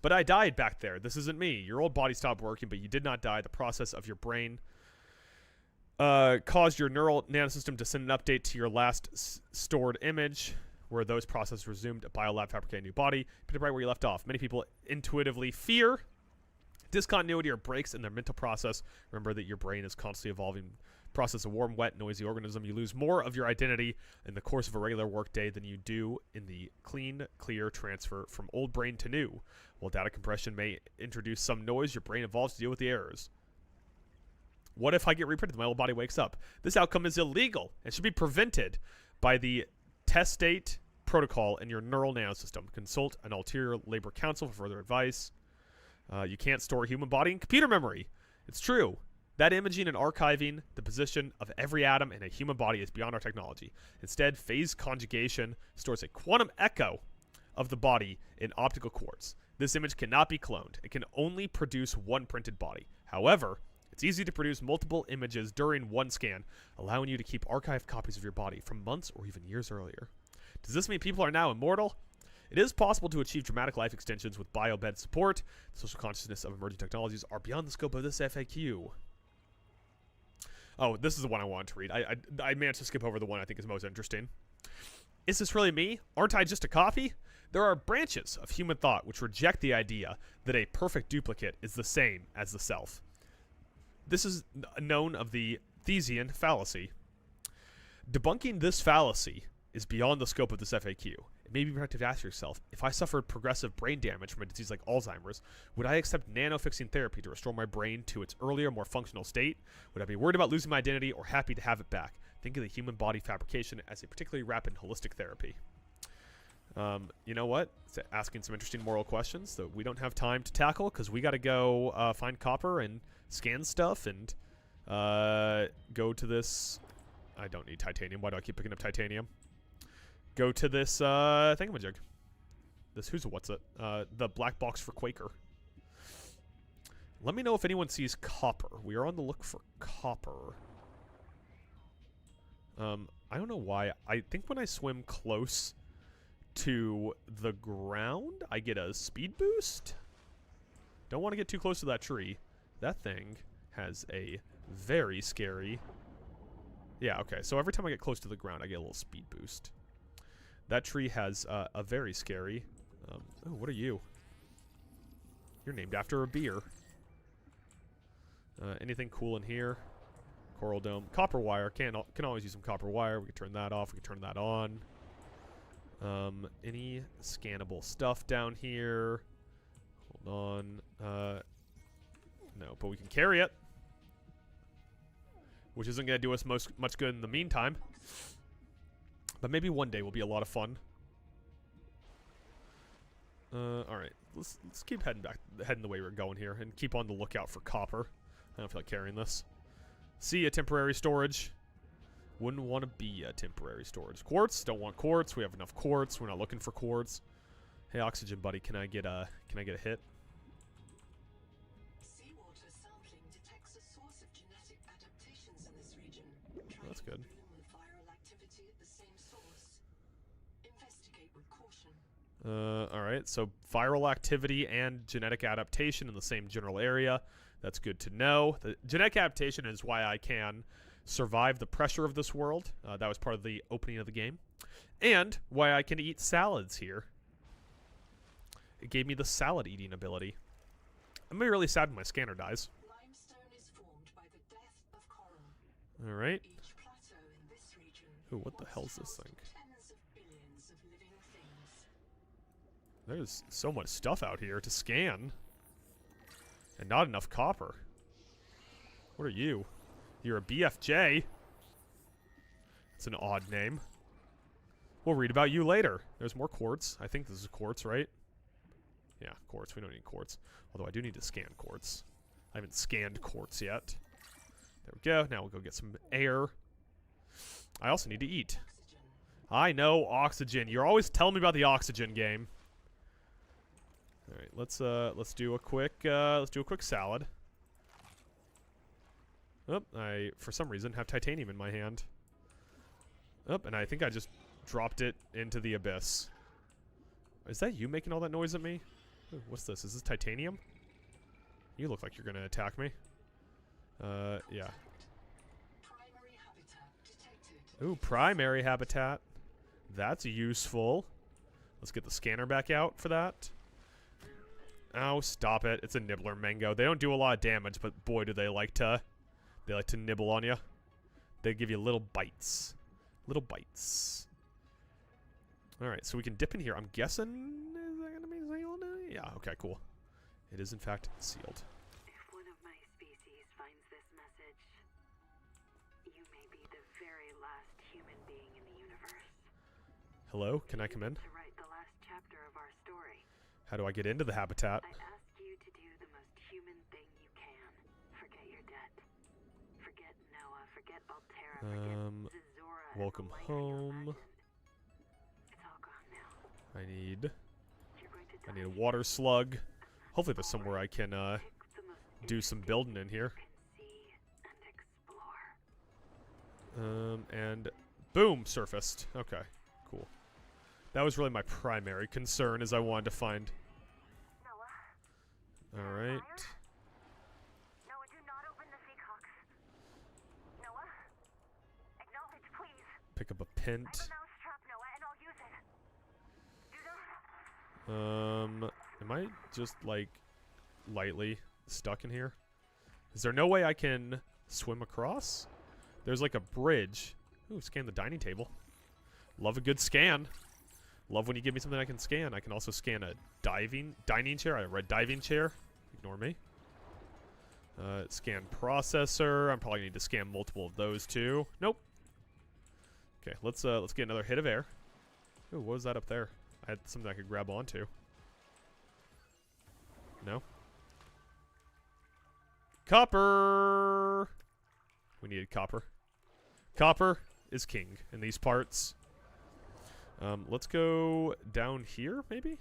Speaker 1: But I died back there. This isn't me. Your old body stopped working, but you did not die. The process of your brain caused your neural nanosystem to send an update to your last stored image, where those processes resumed. A biolab fabricated a new body. Pick up right where you left off. Many people intuitively fear discontinuity or breaks in their mental process. Remember that your brain is constantly evolving. Process a warm, wet, noisy organism. You lose more of your identity in the course of a regular workday than you do in the clean, clear transfer from old brain to new. While data compression may introduce some noise, your brain evolves to deal with the errors. What if I get reprinted? My old body wakes up. This outcome is illegal and should be prevented by the testate protocol in your neural nanosystem. Consult an ulterior labor counsel for further advice. You can't store a human body in computer memory. It's true. That imaging and archiving the position of every atom in a human body is beyond our technology. Instead, phase conjugation stores a quantum echo of the body in optical quartz. This image cannot be cloned. It can only produce one printed body. However, it's easy to produce multiple images during one scan, allowing you to keep archived copies of your body from months or even years earlier. Does this mean people are now immortal? It is possible to achieve dramatic life extensions with biobed support. The social consciousness of emerging technologies are beyond the scope of this FAQ. Oh, this is the one I wanted to read. I managed to skip over the one I think is most interesting. Is this really me? Aren't I just a copy? There are branches of human thought which reject the idea that a perfect duplicate is the same as the self. This is known of the Thesian fallacy. Debunking this fallacy is beyond the scope of this FAQ. It may be productive to ask yourself, if I suffered progressive brain damage from a disease like Alzheimer's, would I accept nano-fixing therapy to restore my brain to its earlier, more functional state? Would I be worried about losing my identity or happy to have it back? Think of the human body fabrication as a particularly rapid holistic therapy. You know what? It's asking some interesting moral questions that we don't have time to tackle because we got to go find copper and scan stuff and go to this. I don't need titanium. Why do I keep picking up titanium? Go to this thingamajig. This who's what's it? The black box for Quaker. Let me know if anyone sees copper. We are on the look for copper. I don't know why. I think when I swim close to the ground, I get a speed boost. Don't want to get too close to that tree. That thing has a very scary... Yeah, okay. So every time I get close to the ground, I get a little speed boost. That tree has a very scary... oh, what are you? You're named after a beer. Anything cool in here? Coral dome. Copper wire. Can always use some copper wire. We can turn that off. We can turn that on. Any scannable stuff down here? Hold on. No, but we can carry it. Which isn't going to do us much good in the meantime. But maybe one day will be a lot of fun. Alright. Let's keep heading the way we're going here. And keep on the lookout for copper. I don't feel like carrying this. See a temporary storage. Wouldn't want to be a temporary storage. Quartz? Don't want quartz. We have enough quartz. We're not looking for quartz. Hey, oxygen buddy, can I get a hit?
Speaker 3: Seawater sampling detects a source of genetic adaptations in this region.
Speaker 1: Oh, that's good.
Speaker 3: With viral activity at the same source. Investigate with caution.
Speaker 1: Alright, so viral activity and genetic adaptation in the same general area. That's good to know. The genetic adaptation is why I can survive the pressure of this world. That was part of the opening of the game. And why I can eat salads here. It gave me the salad eating ability. I'm gonna be really sad when my scanner dies.
Speaker 3: Limestone is formed by the death of coral.
Speaker 1: Alright.
Speaker 3: Each plateau in this region
Speaker 1: Ooh, what the hell's this thing?
Speaker 3: tens of billions of living things.
Speaker 1: There's so much stuff out here to scan. And not enough copper. What are you? You're a BFJ. It's an odd name. We'll read about you later. There's more quartz. I think this is quartz, right? Yeah, quartz. We don't need quartz. Although I do need to scan quartz. I haven't scanned quartz yet. There we go. Now we'll go get some air. I also need to eat.
Speaker 3: Oxygen.
Speaker 1: I know oxygen. You're always telling me about the oxygen game. All right, let's do a quick salad. Oh, I for some reason have titanium in my hand. Oh, and I think I just dropped it into the abyss. Is that you making all that noise at me? Ooh, what's this? Is this titanium? You look like you're gonna attack me. Yeah.
Speaker 3: Primary habitat detected.
Speaker 1: Ooh, primary habitat. That's useful. Let's get the scanner back out for that. Oh, stop it. It's a nibbler mango. They don't do a lot of damage, but boy, do they like to nibble on you. They give you little bites. Little bites. Alright, so we can dip in here. I'm guessing... Is that going to be sealed? Yeah, okay, cool. It is, in fact, sealed.
Speaker 5: If one of my species finds this message, you may be the very last human being in the universe.
Speaker 1: Hello? Can I come in?
Speaker 5: To write the last chapter of our story.
Speaker 1: How do I get into the habitat?
Speaker 5: I ask you to do the most human thing you can. Forget your debt. Forget Noah. Forget Altera. Forget Zazora. and the
Speaker 1: Welcome
Speaker 5: life you
Speaker 1: home.
Speaker 5: imagined. It's all gone now.
Speaker 1: I need
Speaker 5: You're going to
Speaker 1: a
Speaker 5: die.
Speaker 1: water slug. Hopefully there's somewhere I can
Speaker 5: Pick the most
Speaker 1: do some building in here.
Speaker 5: you can see and explore.
Speaker 1: And boom, surfaced. Okay, cool. That was really my primary concern, is I wanted to find...
Speaker 5: Noah.
Speaker 1: Alright.
Speaker 5: Noah, do not open the seacocks. Noah. Acknowledge, please.
Speaker 1: Pick up a
Speaker 5: I have
Speaker 1: pint.
Speaker 5: a mousetrap, Noah, and I'll use it. Do not.
Speaker 1: Am I just, like, lightly stuck in here? Is there no way I can swim across? There's, like, a bridge. Ooh, scan the dining table. Love a good scan. Love when you give me something I can scan. I can also scan a dining chair. I read diving chair. Ignore me. Scan processor. I probably need to scan multiple of those too. Nope. Okay, let's get another hit of air. Ooh, what was that up there? I had something I could grab onto. No? Copper! We needed copper. Copper is king in these parts. Let's go down here, maybe?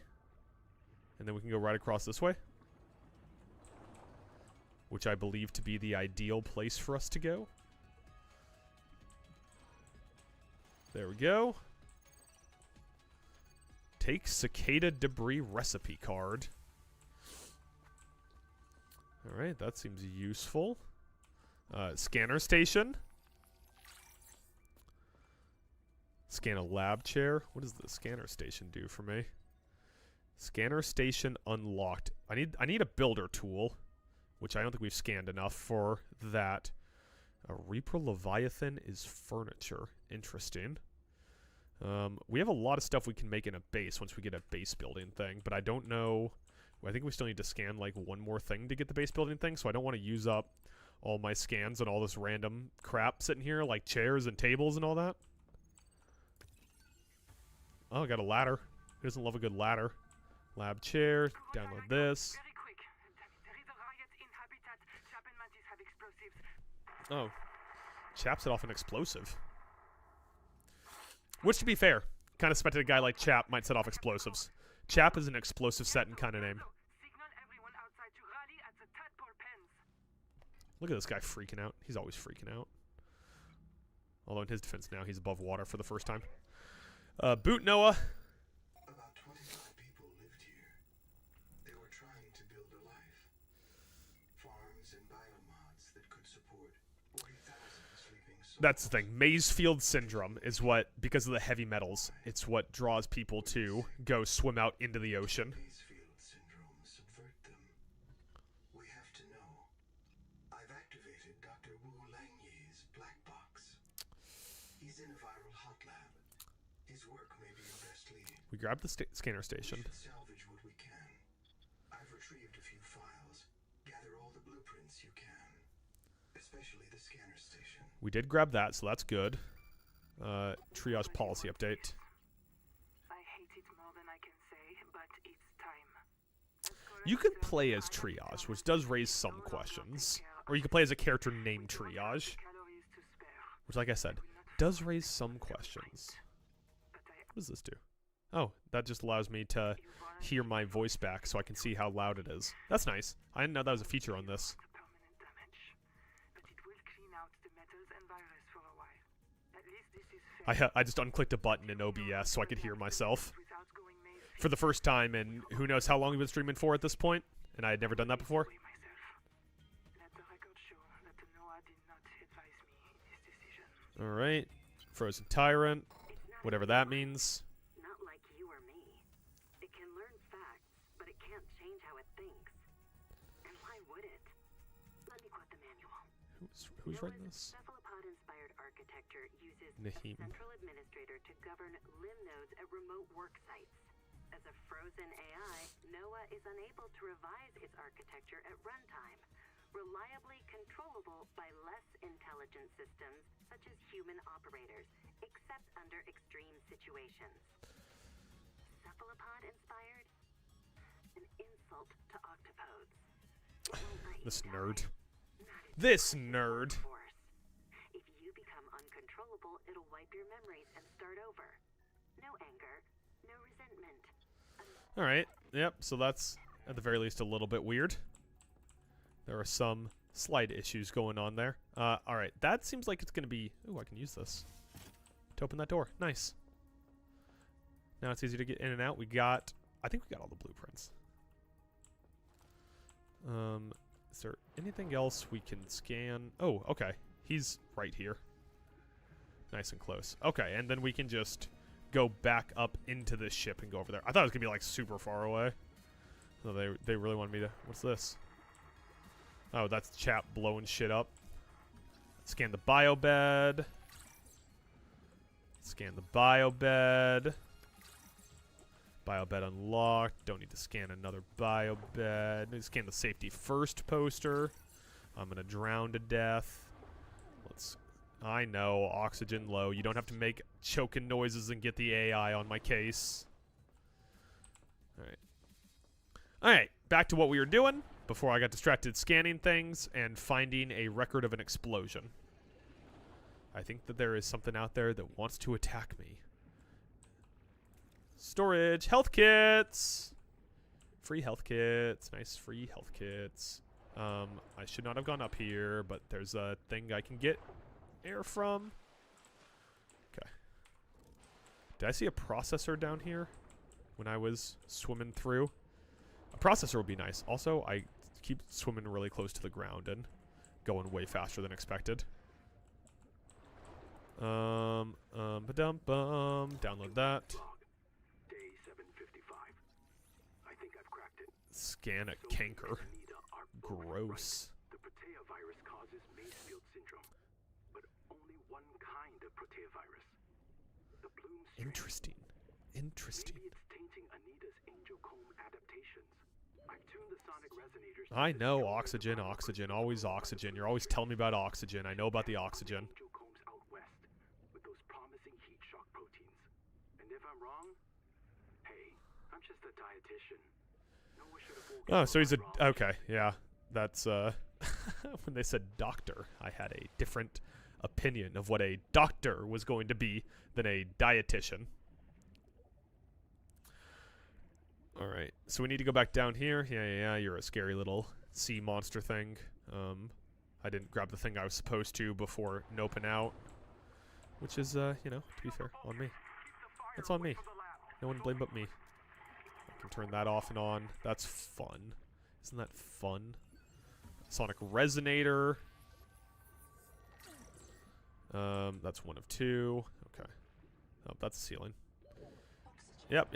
Speaker 1: And then we can go right across this way. Which I believe to be the ideal place for us to go. There we go. Take cicada debris recipe card. Alright, that seems useful. Scanner station. Scan a lab chair. What does the scanner station do for me? Scanner station unlocked. I need a builder tool, which I don't think we've scanned enough for that. A Reaper Leviathan is furniture. Interesting. We have a lot of stuff we can make in a base once we get a base building thing, but I don't know. I think we still need to scan like one more thing to get the base building thing, so I don't want to use up all my scans and all this random crap sitting here, like chairs and tables and all that. Oh, I got a ladder. Who doesn't love a good ladder? Lab chair. Download this.
Speaker 4: Very quick. There is a riot in habitat. Chap and Mantis have explosives.
Speaker 1: Oh. Chap set off an explosive. Which, to be fair, kind of suspected a guy like Chap might set off explosives. Chap is an explosive setting kind of name.
Speaker 4: Signal everyone outside to rally at the tadpole pens.
Speaker 1: Look at this guy freaking out. He's always freaking out. Although in his defense now, he's above water for the first time. Boot Noah.
Speaker 2: About 25 people lived here. They were trying to build a life. Farms and biomods that could support 40,000 sleeping souls.
Speaker 1: That's the thing. Mazefield syndrome is what, because of the heavy metals, it's what draws people to go swim out into the ocean.
Speaker 2: Mazefield syndrome subvert them. We have to know. I've activated Dr. Wu Langye's black box. He's in a viral hot lab. His work may be your best lead.
Speaker 1: We grabbed the scanner station.
Speaker 2: We should salvage what we can. I've retrieved a few files. Gather all the blueprints you can. Especially the scanner station.
Speaker 1: We did grab that, so that's good. Triage policy update.
Speaker 4: I hate it more than I can say, but it's time.
Speaker 1: You could play as Triage, which does raise some questions. Or you could play as a character named Triage, which, like I said, does raise some questions. What does this do? Oh, that just allows me to hear my voice back so I can see how loud it is. That's nice. I didn't know that was a feature on this.
Speaker 4: Permanent damage, but it will clean out the metals and virus for a while. At least this is fair.
Speaker 1: I just unclicked a button in OBS so I could hear myself
Speaker 4: Without going Mazefield
Speaker 1: for the first time in who knows how long we've been streaming for at this point, and I had never done that before.
Speaker 4: away myself. Let the record show that the Noah did not advise me in this decision.
Speaker 1: Alright. Frozen Tyrant.
Speaker 5: It's not
Speaker 1: Whatever that means.
Speaker 5: not like you or me. It can learn facts, but it can't change how it thinks. And why would it? Let me quote the manual.
Speaker 1: Who's writing
Speaker 5: Noah's
Speaker 1: this?
Speaker 5: cephalopod-inspired architecture uses
Speaker 1: Naheem.
Speaker 5: a central administrator to govern limb nodes at remote work sites. As a frozen AI, Noah is unable to revise its architecture at runtime, reliably controllable by less intelligent systems such as human operators, except under extreme situations. Cephalopod-inspired? An insult to octopodes. It won't let you
Speaker 1: This
Speaker 5: die.
Speaker 1: nerd.
Speaker 5: Not if
Speaker 1: This
Speaker 5: you
Speaker 1: nerd.
Speaker 5: force. If you become uncontrollable, it'll wipe your memories and start over. No anger, no resentment.
Speaker 1: Alright. Yep, so that's at the very least a little bit weird. There are some slight issues going on there. Alright, that seems like it's going to be... Ooh, I can use this to open that door. Nice. Now it's easy to get in and out. I think we got all the blueprints. Is there anything else we can scan? Oh, okay. He's right here. Nice and close. Okay, and then we can just go back up into this ship and go over there. I thought it was going to be like super far away. No, they really wanted me to... What's this? Oh, that's Chap blowing shit up. Scan the biobed. Scan the biobed. Biobed unlocked. Don't need to scan another biobed. Need to scan the safety first poster. I'm gonna drown to death. I know, oxygen low. You don't have to make choking noises and get the AI on my case. Alright. Alright, back to what we were doing before I got distracted scanning things and finding a record of an explosion. I think that there is something out there that wants to attack me. Storage. Health kits! Free health kits. Nice free health kits. I should not have gone up here, but there's a thing I can get air from. Okay. Did I see a processor down here when I was swimming through? A processor would be nice. Also, I keep swimming really close to the ground and going way faster than expected. Ba-dum-bum. Download that.
Speaker 2: Day 755. I think I've cracked it.
Speaker 1: Scan a canker. Gross.
Speaker 2: The protea virus causes Macefield syndrome, but only one kind of protea virus. The bloom strain.
Speaker 1: Interesting. Interesting.
Speaker 2: Maybe it's tainting Anita's angiocomb adaptations. I've tuned the sonic resonators.
Speaker 1: I know oxygen, oxygen, always oxygen. You're always telling me about oxygen. I know about the oxygen.
Speaker 2: Angiocombs out west with those promising heat shock proteins. And if I'm wrong, hey, I'm just a dietitian. No one should have woken
Speaker 1: Oh,
Speaker 2: up
Speaker 1: so he's a...
Speaker 2: wrong.
Speaker 1: Okay, yeah. That's, when they said doctor, I had a different opinion of what a doctor was going to be than a dietitian. Alright, so we need to go back down here. Yeah, you're a scary little sea monster thing. I didn't grab the thing I was supposed to before noping out. Which is, you know, to be fair, on me. That's on me. No one blame but me. I can turn that off and on. That's fun. Isn't that fun? Sonic Resonator. That's one of two. Okay. Oh, that's the ceiling. Yep.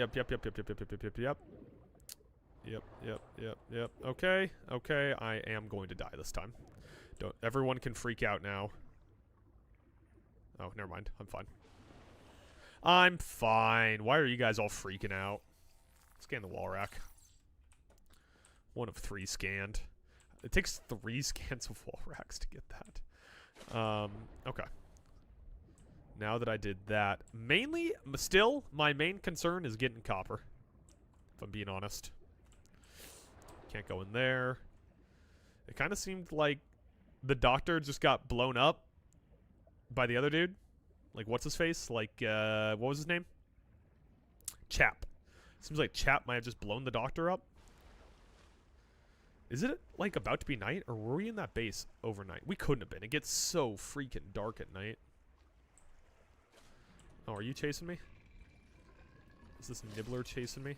Speaker 1: Okay. I am going to die this time. Don't. Everyone can freak out now. Oh, never mind. I'm fine. I'm fine. Why are you guys all freaking out? Scan the wall rack. 1 of 3 scanned. It takes 3 scans of wall racks to get that. Okay. Now that I did that, mainly, still, my main concern is getting copper. If I'm being honest. Can't go in there. It kind of seemed like the doctor just got blown up by the other dude. Like, what's his face? Like, what was his name? Chap. Seems like Chap might have just blown the doctor up. Is it, like, about to be night? Or were we in that base overnight? We couldn't have been. It gets so freaking dark at night. Oh, are you chasing me? Is this Nibbler chasing me?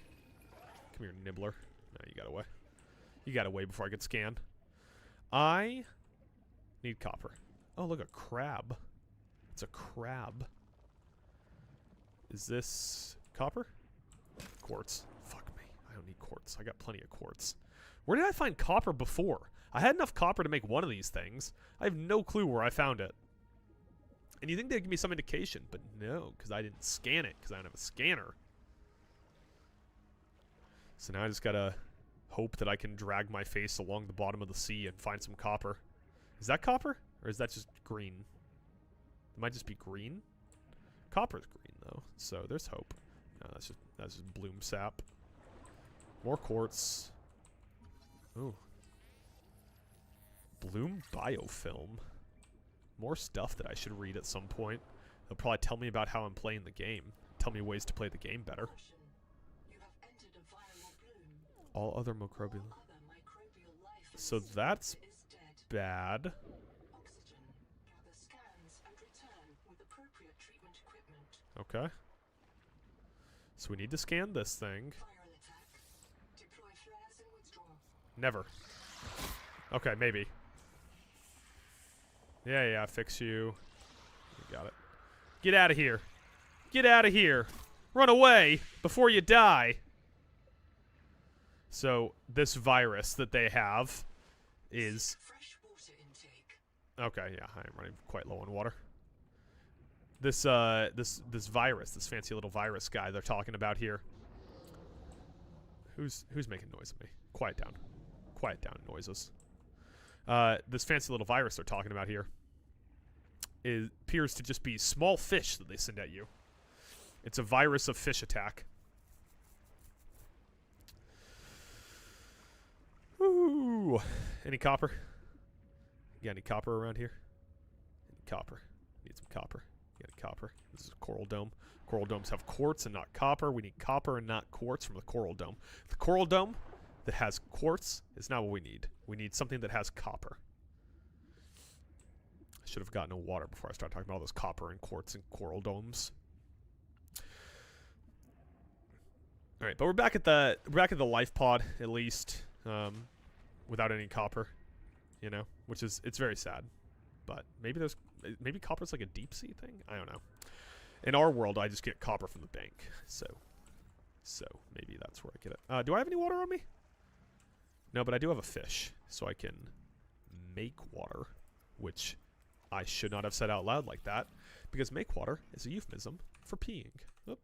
Speaker 1: Come here, Nibbler. No, you got away. You got away before I could scan. I need copper. Oh, look, a crab. It's a crab. Is this copper? Quartz. Fuck me. I don't need quartz. I got plenty of quartz. Where did I find copper before? I had enough copper to make one of these things. I have no clue where I found it. And you think they'd give me some indication, but no, because I didn't scan it, because I don't have a scanner. So now I just gotta hope that I can drag my face along the bottom of the sea and find some copper. Is that copper? Or is that just green? It might just be green. Copper's green, though, so there's hope. No, that's just bloom sap. More quartz. Ooh. Bloom biofilm. More stuff that I should read at some point. They'll probably tell me about how I'm playing the game. Tell me ways to play the game better.
Speaker 3: You have entered a viral bloom.
Speaker 1: All other microbial.
Speaker 3: Other microbial life
Speaker 1: So
Speaker 3: is
Speaker 1: that's
Speaker 3: dead.
Speaker 1: bad.
Speaker 3: Oxygen. Gather scans and return with appropriate treatment equipment.
Speaker 1: Okay. So we need to scan this thing.
Speaker 3: Viral attack. Deploy flares and withdraw.
Speaker 1: Never. Okay, maybe. Yeah, fix you. You got it. Get out of here. Get out of here. Run away before you die. So, this virus that they have is...
Speaker 3: Fresh water intake.
Speaker 1: Okay, yeah, I'm running quite low on water. This virus, this fancy little virus guy they're talking about here. Who's making noise at me? Quiet down. Quiet down, noises. This fancy little virus they're talking about here appears to just be small fish that they send at you. It's a virus of fish attack. Ooh. Any copper? You got any copper around here? Any copper. Need some copper. You got any copper? This is a coral dome. Coral domes have quartz and not copper. We need copper and not quartz from the coral dome. The coral dome that has quartz is not what we need. We need something that has copper. I should have gotten a water before I started talking about all those copper and quartz and coral domes. All right, but we're back at the life pod at least. without any copper, you know, which is, it's very sad. But maybe copper's like a deep sea thing? I don't know. In our world, I just get copper from the bank, so maybe that's where I get it. Do I have any water on me? No, but I do have a fish, so I can make water, which I should not have said out loud like that, because make water is a euphemism for peeing. Oop.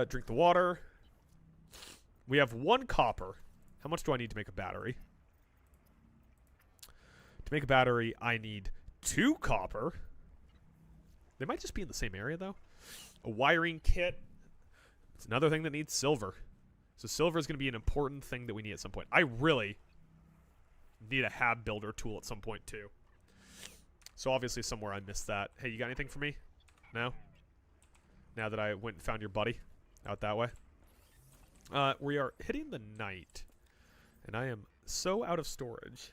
Speaker 1: Drink the water. We have 1 copper. How much do I need to make a battery? To make a battery, I need 2 copper. They might just be in the same area, though. A wiring kit. It's another thing that needs silver. So silver is going to be an important thing that we need at some point. I really need a hab builder tool at some point, too. So obviously somewhere I missed that. Hey, you got anything for me? No? Now that I went and found your buddy out that way. We are hitting the night. And I am so out of storage.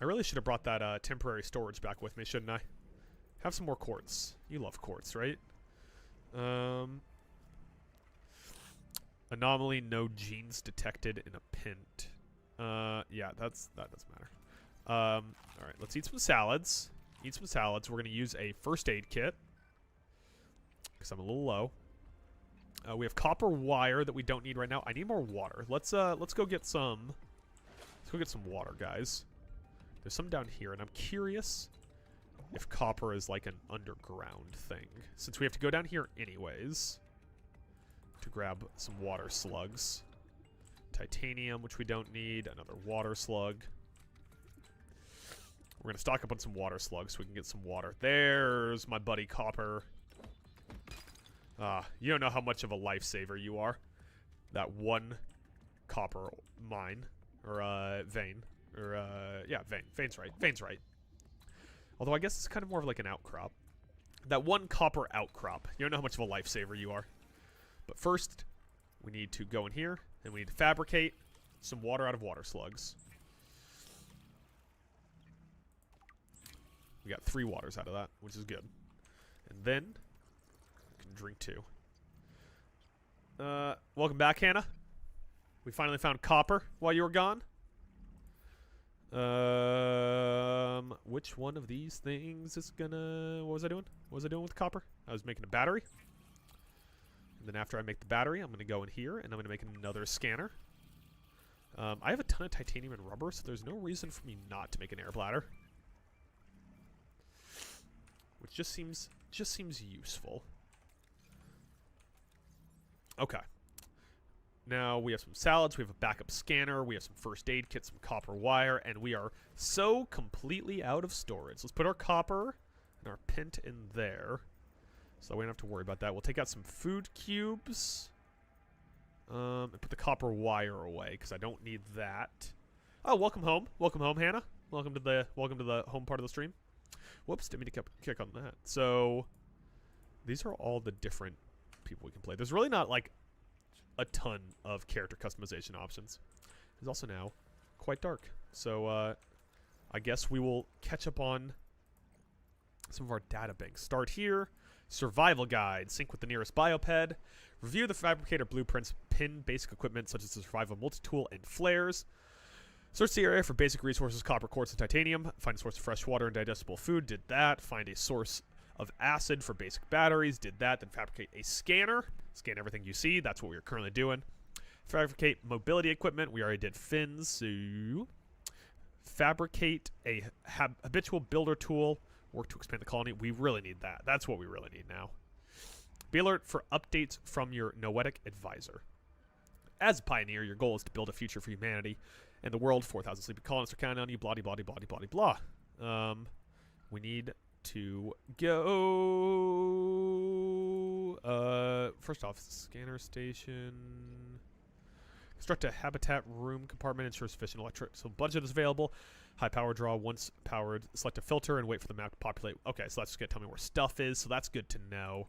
Speaker 1: I really should have brought that temporary storage back with me, shouldn't I? Have some more quartz. You love quartz, right? Anomaly, no genes detected in a pint. Yeah, that doesn't matter. Alright, let's eat some salads. Eat some salads. We're going to use a first aid kit, because I'm a little low. We have copper wire that we don't need right now. I need more water. Let's go get some. Let's go get some water, guys. There's some down here, and I'm curious if copper is like an underground thing, since we have to go down here anyways to grab some water slugs. Titanium, which we don't need. Another water slug. We're going to stock up on some water slugs so we can get some water. There's my buddy Copper. You don't know how much of a lifesaver you are. That 1 copper mine. Or, vein. Or, yeah, vein. Vein's right. Vein's right. Although I guess it's kind of more of like an outcrop. That 1 copper outcrop. You don't know how much of a lifesaver you are. But first, we need to go in here, and we need to fabricate some water out of water slugs. We got 3 waters out of that, which is good. And then, we can drink 2. Welcome back, Hannah. We finally found copper while you were gone. Which one of these things is gonna... What was I doing? What was I doing with copper? I was making a battery. And then after I make the battery, I'm gonna go in here, and I'm gonna make another scanner. I have a ton of titanium and rubber, so there's no reason for me not to make an air bladder. Which just seems useful. Okay. Now we have some salads, we have a backup scanner, we have some first aid kit, some copper wire, and we are so completely out of storage. Let's put our copper and our pint in there, so we don't have to worry about that. We'll take out some food cubes, and put the copper wire away because I don't need that. Oh, welcome home, Hannah. Welcome to the home part of the stream. Whoops, didn't mean to kick on that. So these are all the different people we can play. There's really not like a ton of character customization options. It's also now quite dark. So I guess we will catch up on some of our data banks. Start here. Survival guide. Sync with the nearest bioped. Review the fabricator blueprints. Pin basic equipment such as the survival multi-tool and flares. Search the area for basic resources, copper, quartz, and titanium. Find a source of fresh water and digestible food. Did that. Find a source of acid for basic batteries. Did that. Then fabricate a scanner. Scan everything you see. That's what we are currently doing. Fabricate mobility equipment. We already did fins. So fabricate a habitual builder tool. Work to expand the colony. We really need that. That's what we really need now. Be alert for updates from your noetic advisor. As a pioneer, your goal is to build a future for humanity and the world. 4,000 sleepy colonists are counting on you. Blah, blah, blah, blah, blah, blah. We need to go. First off, scanner station. Construct a habitat room compartment. Ensure sufficient electrical budget is available. High power draw. Once powered, select a filter and wait for the map to populate. Okay, so that's just going to tell me where stuff is. So that's good to know.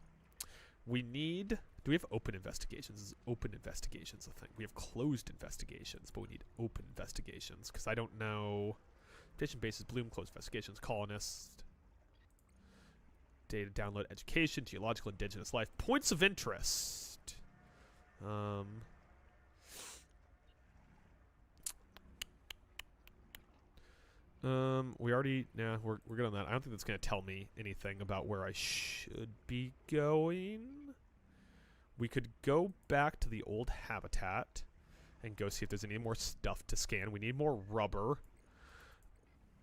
Speaker 1: We need... Do we have open investigations? Is open investigations a thing? We have closed investigations, but we need open investigations because I don't know. Station bases, Bloom, closed investigations, colonist. Data download, education, geological, indigenous life, points of interest. We already... Nah, we're good on that. I don't think that's going to tell me anything about where I should be going. We could go back to the old habitat and go see if there's any more stuff to scan. We need more rubber.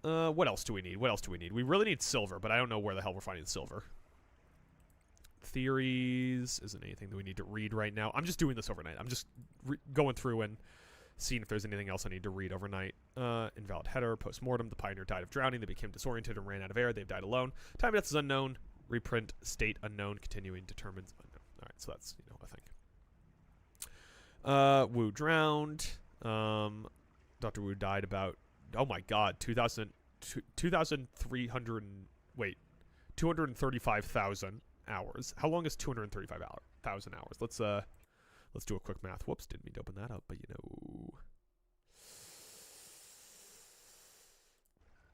Speaker 1: What else do we need? What else do we need? We really need silver, but I don't know where the hell we're finding silver. Theories isn't anything that we need to read right now. I'm just doing this overnight. I'm just going through and seeing if there's anything else I need to read overnight. Invalid header, post-mortem. The Pioneer died of drowning. They became disoriented and ran out of air. They've died alone. Time of death is unknown. Reprint, state unknown. Continuing determines unknown. All right, so that's, I think. Wu drowned. Dr. Wu died about, oh my god, 235,000 hours. How long is 235,000 hours? Let's do a quick math. Whoops, didn't mean to open that up, but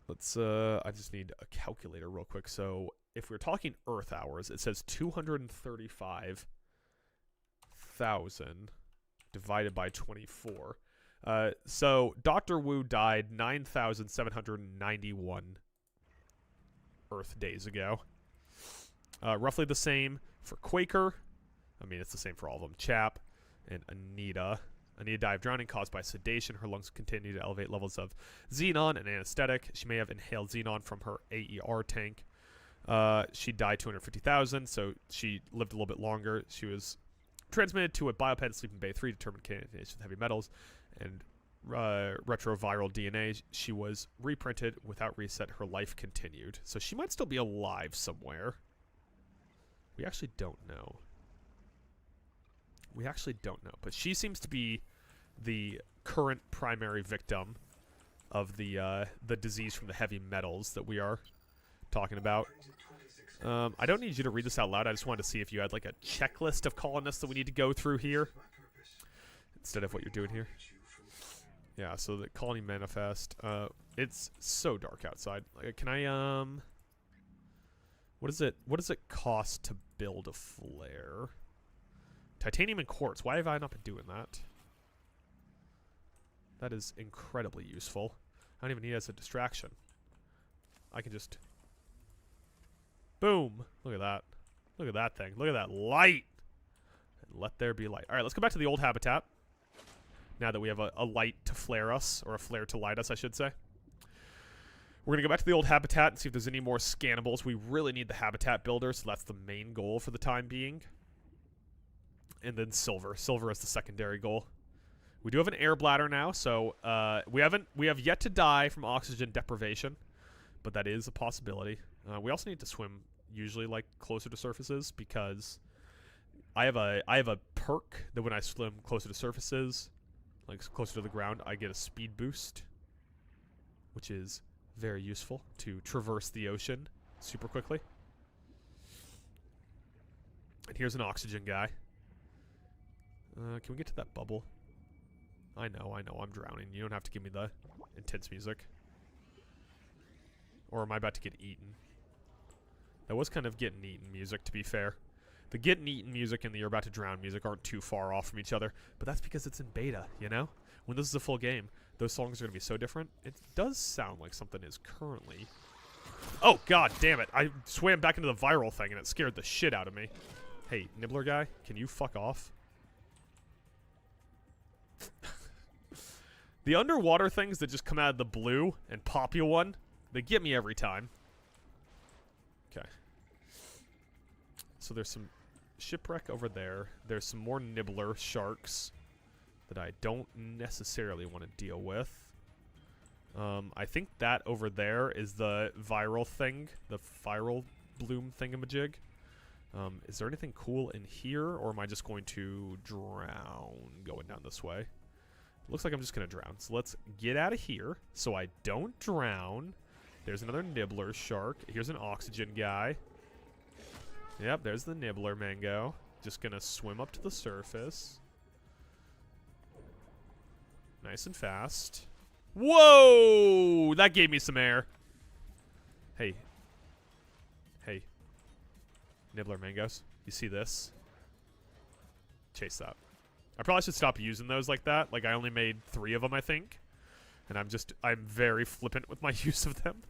Speaker 1: let's I just need a calculator real quick. So if we're talking Earth hours, it says 235,000 divided by 24. So Dr. Wu died 9,791 Earth days ago. Roughly the same for Quaker. I mean, it's the same for all of them. Chap and Anita. Anita died of drowning caused by sedation. Her lungs continue to elevate levels of xenon and anesthetic. She may have inhaled xenon from her AER tank. She died 250,000, so she lived a little bit longer. She was transmitted to a biopen sleeping bay 3, determined candidates with heavy metals and retroviral DNA. She was reprinted without reset. Her life continued. So she might still be alive somewhere. We actually don't know. We actually don't know. But she seems to be the current primary victim of the disease from the heavy metals that we are talking about. I don't need you to read this out loud. I just wanted to see if you had like a checklist of colonists that we need to go through here instead of what you're doing here. Yeah, so the colony manifest. It's so dark outside. Like, can I what does it cost to build a flare? Titanium and quartz. Why have I not been doing that? That is incredibly useful. I don't even need it as a distraction. I can just... Boom! Look at that. Look at that thing. Look at that light! And let there be light. Alright, let's go back to the old habitat. Now that we have a light to flare us, or a flare to light us, I should say. We're going to go back to the old habitat and see if there's any more scannables. We really need the habitat builder, so that's the main goal for the time being. And then silver. Silver is the secondary goal. We do have an air bladder now, so we have yet to die from oxygen deprivation, but that is a possibility. We also need to swim usually like closer to surfaces because I have a perk that when I swim closer to surfaces, like closer to the ground, I get a speed boost, which is very useful to traverse the ocean super quickly. And here's an oxygen guy. Can we get to that bubble? I know, I'm drowning. You don't have to give me the intense music. Or am I about to get eaten? That was kind of getting eaten music, to be fair. The getting eaten music and the you're about to drown music aren't too far off from each other, but that's because it's in beta, you know? When this is a full game, those songs are going to be so different. It does sound like something is currently... Oh, god damn it. I swam back into the viral thing and it scared the shit out of me. Hey, Nibbler guy, can you fuck off? The underwater things that just come out of the blue and pop you one, they get me every time. Okay. So there's some shipwreck over there. There's some more nibbler sharks that I don't necessarily want to deal with. I think that over there is the viral thing, the viral bloom thingamajig. Is there anything cool in here, or am I just going to drown going down this way? Looks like I'm just going to drown. So let's get out of here so I don't drown. There's another nibbler shark. Here's an oxygen guy. Yep, there's the nibbler mango. Just going to swim up to the surface. Nice and fast. Whoa! That gave me some air. Hey. Hey. Nibbler mangoes. You see this? Chase that. I probably should stop using those like that. Like, I only made 3 of them, I think. And I'm very flippant with my use of them.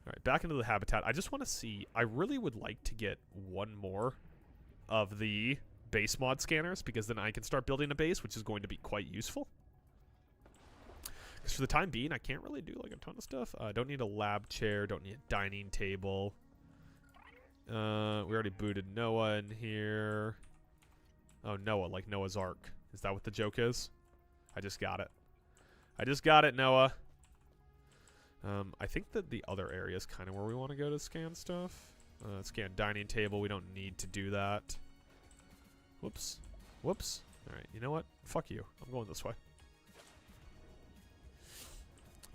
Speaker 1: Alright, back into the habitat. I just want to see, I really would like to get one more of the base mod scanners, because then I can start building a base, which is going to be quite useful. Because for the time being, I can't really do like a ton of stuff. I don't need a lab chair, don't need a dining table. We already booted Noah in here. Oh, Noah, like Noah's Ark. Is that what the joke is? I just got it. I just got it, Noah. I think that the other area is kind of where we want to go to scan stuff. Scan dining table. We don't need to do that. Whoops. Whoops. Alright, you know what? Fuck you. I'm going this way.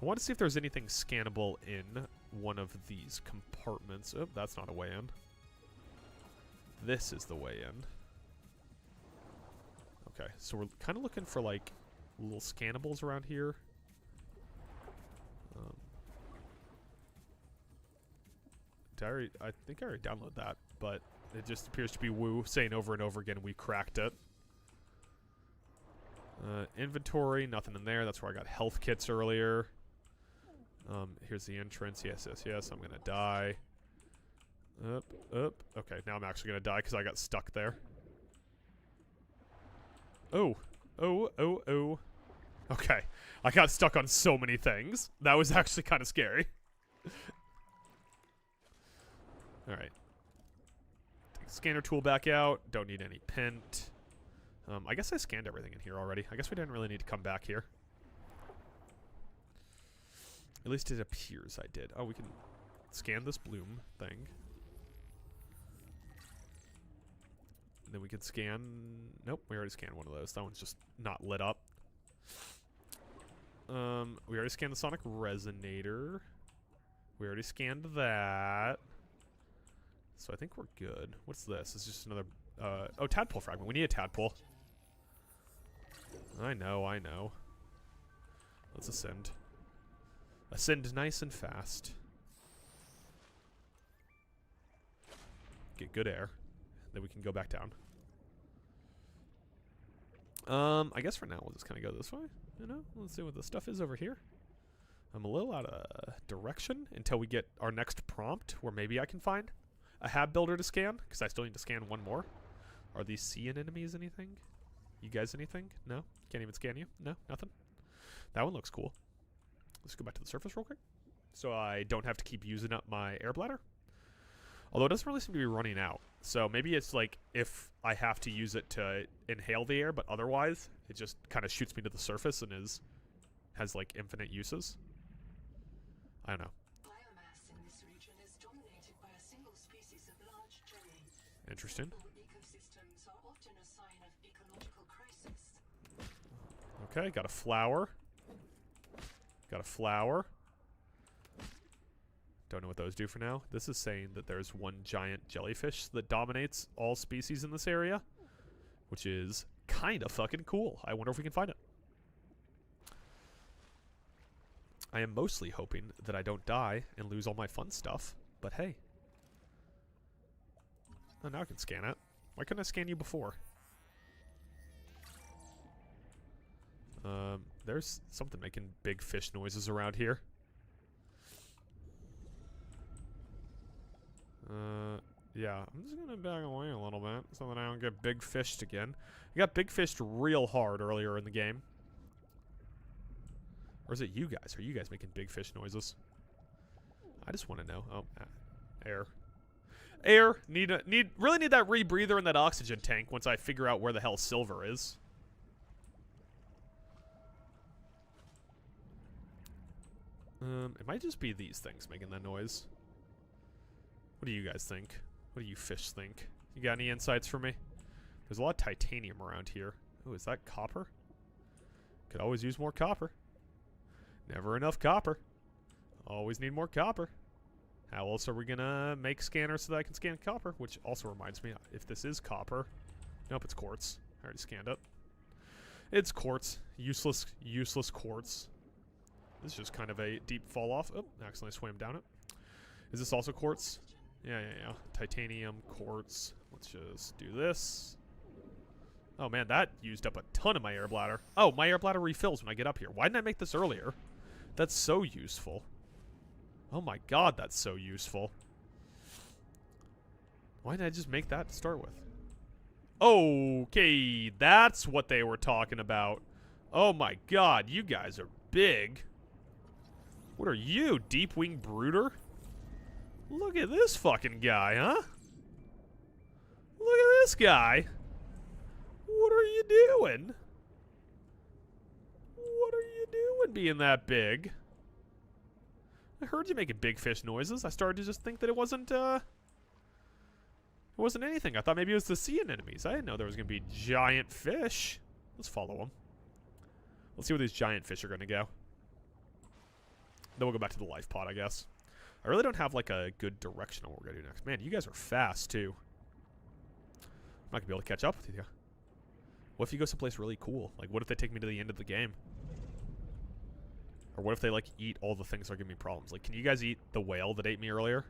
Speaker 1: I want to see if there's anything scannable in one of these compartments. Oh, that's not a way in. This is the way in. Okay, so we're kind of looking for, like, little scannables around here. I think I already downloaded that, but it just appears to be Woo saying over and over again, we cracked it. Inventory, nothing in there. That's where I got health kits earlier. Here's the entrance. Yes, yes, yes. I'm going to die. Up, up. Okay, now I'm actually going to die because I got stuck there. Oh. Oh, oh, oh. Okay. I got stuck on so many things. That was actually kind of scary. Alright. Take the scanner tool back out. Don't need any pent. I guess I scanned everything in here already. I guess we didn't really need to come back here. At least it appears I did. Oh, we can scan this bloom thing. And then we can scan... Nope, we already scanned one of those. That one's just not lit up. We already scanned the sonic resonator. We already scanned that. So I think we're good. What's this? It's just another... oh, tadpole fragment. We need a tadpole. I know, I know. Let's ascend. Ascend nice and fast. Get good air. Then we can go back down. I guess for now we'll just kind of go this way. You know, let's see what the stuff is over here. I'm a little out of direction until we get our next prompt, where maybe I can find a hab builder to scan, because I still need to scan one more. Are these seeing enemies anything? You guys anything? No? Can't even scan you? No? Nothing? That one looks cool. Let's go back to the surface real quick, so I don't have to keep using up my air bladder. Although it doesn't really seem to be running out. So maybe it's like if I have to use it to inhale the air, but otherwise it just kind of shoots me to the surface and has like infinite uses. I don't know.
Speaker 3: Biomass in this region is dominated by a single species of large jelly.
Speaker 1: Interesting.
Speaker 3: Local ecosystems are often a sign of ecological crisis.
Speaker 1: Okay, got a flower. Got a flower. Don't know what those do for now. This is saying that there's one giant jellyfish that dominates all species in this area, which is kind of fucking cool. I wonder if we can find it. I am mostly hoping that I don't die and lose all my fun stuff, but hey. Oh, now I can scan it. Why couldn't I scan you before? There's something making big fish noises around here. Yeah, I'm just gonna back away a little bit so that I don't get big fished again. I got big fished real hard earlier in the game. Or is it you guys? Are you guys making big fish noises? I just want to know. Oh, air. Air. Really need that rebreather and that oxygen tank once I figure out where the hell silver is. It might just be these things making that noise. What do you guys think? What do you fish think? You got any insights for me? There's a lot of titanium around here. Oh, is that copper? Could always use more copper. Never enough copper. Always need more copper. How else are we gonna make scanners so that I can scan copper? Which also reminds me, if this is copper... Nope, it's quartz. I already scanned it. It's quartz. Useless, useless quartz. This is just kind of a deep fall off. Oh, accidentally swam down it. Is this also quartz? Yeah. Titanium, quartz. Let's just do this. Oh man, that used up a ton of my air bladder. Oh, my air bladder refills when I get up here. Why didn't I make this earlier? That's so useful. Oh my god, that's so useful. Why didn't I just make that to start with? Okay, that's what they were talking about. Oh my god, you guys are big. What are you, Deep Wing Brooder? Look at this fucking guy, huh? Look at this guy. What are you doing? What are you doing being that big? I heard you making big fish noises. I started to just think that it wasn't anything. I thought maybe it was the sea anemones. I didn't know there was going to be giant fish. Let's follow them. Let's see where these giant fish are going to go. Then we'll go back to the life pod, I guess. I really don't have, like, a good direction on what we're going to do next. Man, you guys are fast, too. I'm not going to be able to catch up with you. What if you go someplace really cool? Like, what if they take me to the end of the game? Or what if they, like, eat all the things that are giving me problems? Like, can you guys eat the whale that ate me earlier?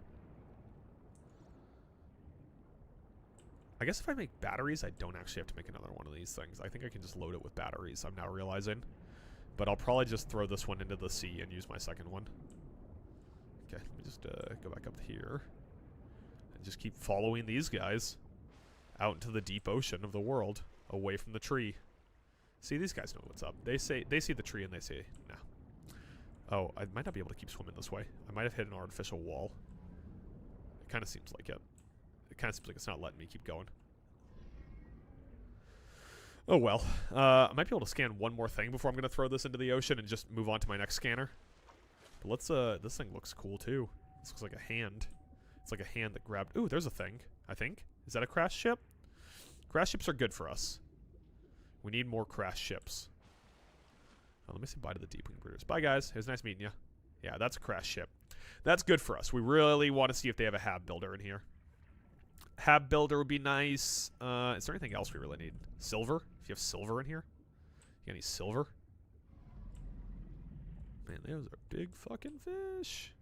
Speaker 1: I guess if I make batteries, I don't actually have to make another one of these things. I think I can just load it with batteries, I'm now realizing. But I'll probably just throw this one into the sea and use my second one. Okay, let me just go back up here. And just keep following these guys out into the deep ocean of the world, away from the tree. See, these guys know what's up. They see the tree and they say, no. Oh, I might not be able to keep swimming this way. I might have hit an artificial wall. It kind of seems like it. It kind of seems like it's not letting me keep going. Oh well. I might be able to scan one more thing before I'm going to throw this into the ocean and just move on to my next scanner. But let's, this thing looks cool too. This looks like a hand. It's like a hand that grabbed... Ooh, there's a thing, I think. Is that a crash ship? Crash ships are good for us. We need more crash ships. Oh, let me say bye to the Deep Wing Brooders. Bye, guys. It was nice meeting you. Yeah, that's a crash ship. That's good for us. We really want to see if they have a hab builder in here. Hab builder would be nice. Is there anything else we really need? Silver? If you have silver in here? You got any silver? Man, those are big fucking fish.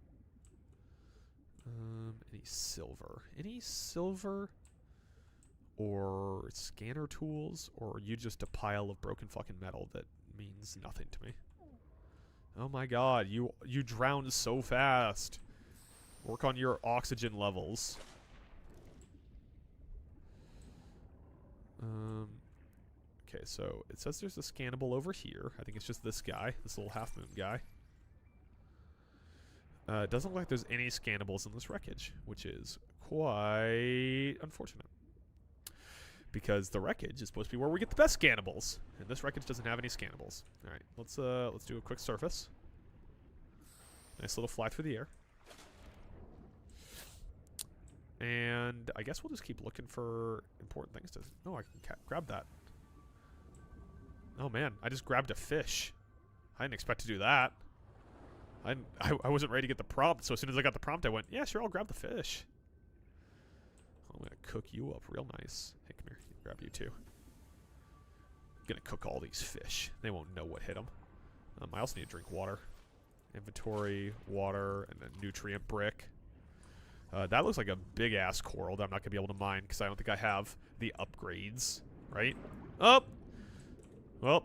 Speaker 1: Any silver? Any silver? Or scanner tools? Or are you just a pile of broken fucking metal that means nothing to me? Oh my god, you drowned so fast. Work on your oxygen levels. Okay, so it says there's a scannable over here. I think it's just this guy, this little half-moon guy. It doesn't look like there's any scannables in this wreckage, which is quite unfortunate. Because the wreckage is supposed to be where we get the best scannables, and this wreckage doesn't have any scannables. All right, let's do a quick surface. Nice little fly through the air. And I guess we'll just keep looking for important things to... Oh, I can grab that. Oh, man. I just grabbed a fish. I didn't expect to do that. I wasn't ready to get the prompt, so as soon as I got the prompt, I went, yeah, sure, I'll grab the fish. I'm going to cook you up real nice. Hey, come here. Grab you, too. I'm going to cook all these fish. They won't know what hit them. I also need to drink water. Inventory, water, and a nutrient brick. That looks like a big-ass coral that I'm not going to be able to mine because I don't think I have the upgrades, right? Oh! Well,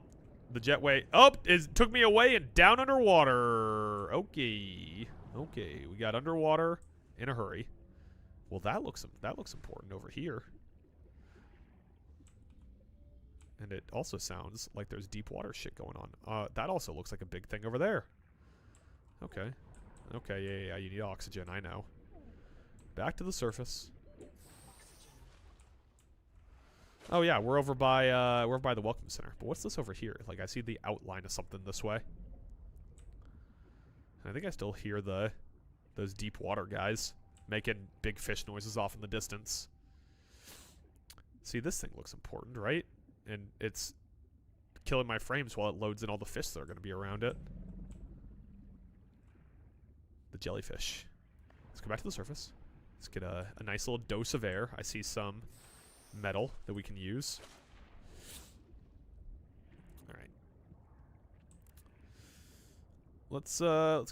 Speaker 1: the jetway... Oh! It took me away and down underwater. Okay. Okay, we got underwater in a hurry. Well, that looks important over here. And it also sounds like there's deep water shit going on. That also looks like a big thing over there. Okay. Okay, yeah, you need oxygen, I know. Back to the surface. Oh yeah, we're over by the welcome center. But what's this over here? Like I see the outline of something this way. And I think I still hear those deep water guys making big fish noises off in the distance. See, this thing looks important, right? And it's killing my frames while it loads in all the fish that are going to be around it. The jellyfish. Let's go back to the surface. Let's get a nice little dose of air. I see some metal that we can use. All right. Let's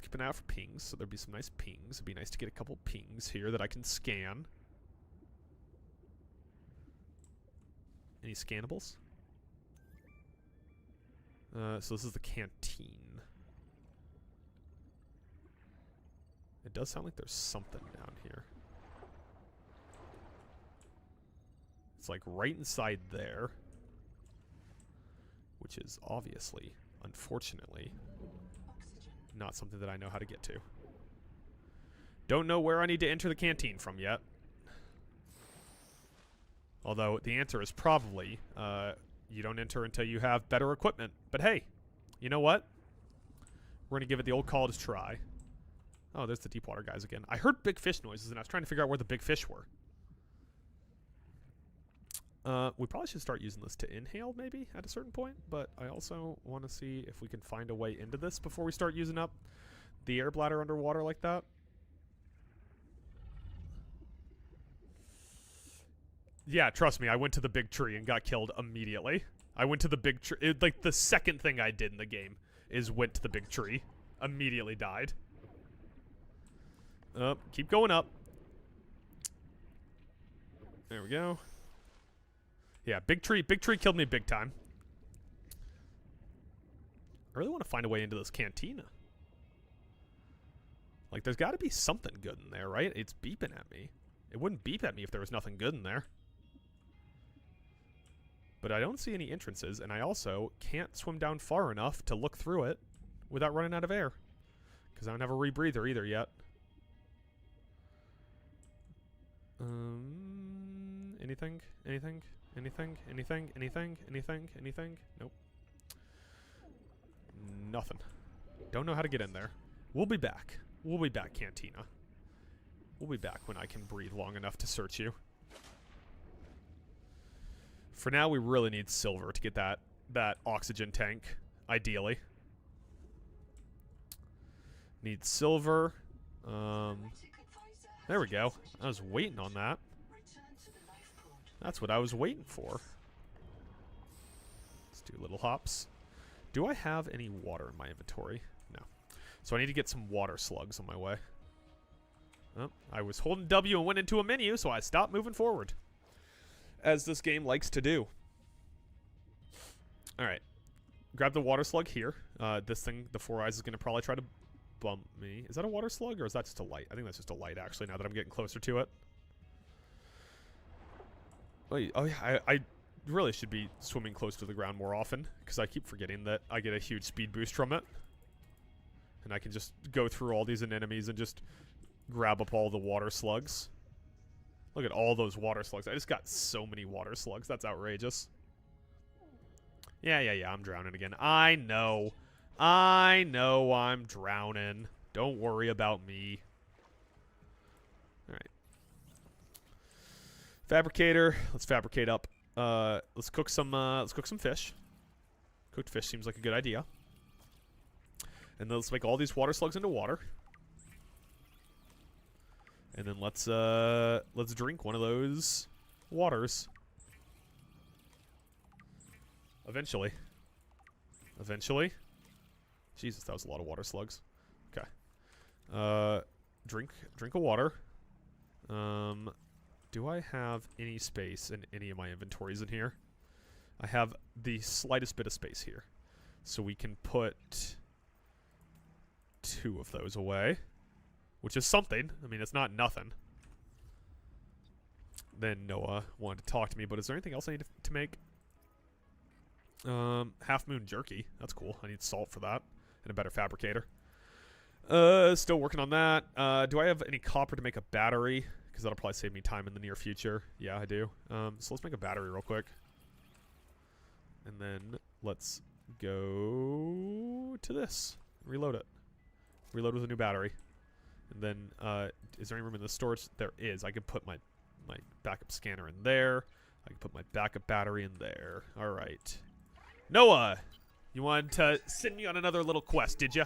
Speaker 1: keep an eye out for pings. So there'll be some nice pings. It'd be nice to get a couple pings here that I can scan. Any scannables? So this is the canteen. It does sound like there's something down here. It's like right inside there. Which is obviously, unfortunately, not something that I know how to get to. Don't know where I need to enter the canteen from yet. Although the answer is probably, you don't enter until you have better equipment. But hey, you know what? We're going to give it the old college try. Oh, there's the deep water guys again. I heard big fish noises, and I was trying to figure out where the big fish were. We probably should start using this to inhale, maybe, at a certain point. But I also want to see if we can find a way into this before we start using up the air bladder underwater like that. Yeah, trust me, I went to the big tree and got killed immediately. I went to the big tree. Like, the second thing I did in the game is went to the big tree. Immediately died. Keep going up. There we go. Yeah, big tree killed me big time. I really want to find a way into this cantina. Like, there's got to be something good in there, right? It's beeping at me. It wouldn't beep at me if there was nothing good in there. But I don't see any entrances, and I also can't swim down far enough to look through it without running out of air. Because I don't have a rebreather either yet. Anything? Anything? Anything? Anything? Anything? Anything? Anything? Nope. Nothing. Don't know how to get in there. We'll be back. We'll be back, Cantina. We'll be back when I can breathe long enough to search you. For now, we really need silver to get that oxygen tank, ideally. Need silver. There we go. I was waiting on that. That's what I was waiting for. Let's do little hops. Do I have any water in my inventory? No. So I need to get some water slugs on my way. Oh, I was holding W and went into a menu, so I stopped moving forward. As this game likes to do. Alright. Grab the water slug here. This thing, the Four Eyes, is going to probably try to bump me. Is that a water slug, or is that just a light? I think that's just a light, actually, now that I'm getting closer to it. Oh yeah, I really should be swimming close to the ground more often, because I keep forgetting that I get a huge speed boost from it. And I can just go through all these enemies and just grab up all the water slugs. Look at all those water slugs. I just got so many water slugs. That's outrageous. Yeah, I'm drowning again. I know I'm drowning. Don't worry about me. Alright. Fabricator. Let's fabricate up. Let's cook some fish. Cooked fish seems like a good idea. And then let's make all these water slugs into water. And then let's drink one of those waters. Eventually. Jesus, that was a lot of water slugs. Okay. Drink a water. Do I have any space in any of my inventories in here? I have the slightest bit of space here. So we can put 2 of those away. Which is something. I mean, it's not nothing. Then Noah wanted to talk to me, but is there anything else I need to make? Half Moon Jerky. That's cool. I need salt for that. And a better fabricator. Still working on that. Do I have any copper to make a battery? Because that'll probably save me time in the near future. Yeah, I do. So let's make a battery real quick. And then let's go to this. Reload it. Reload with a new battery. And then, is there any room in the storage? There is. I can put my backup scanner in there. I can put my backup battery in there. All right. Noah, you wanted to send me on another little quest, did you?
Speaker 2: A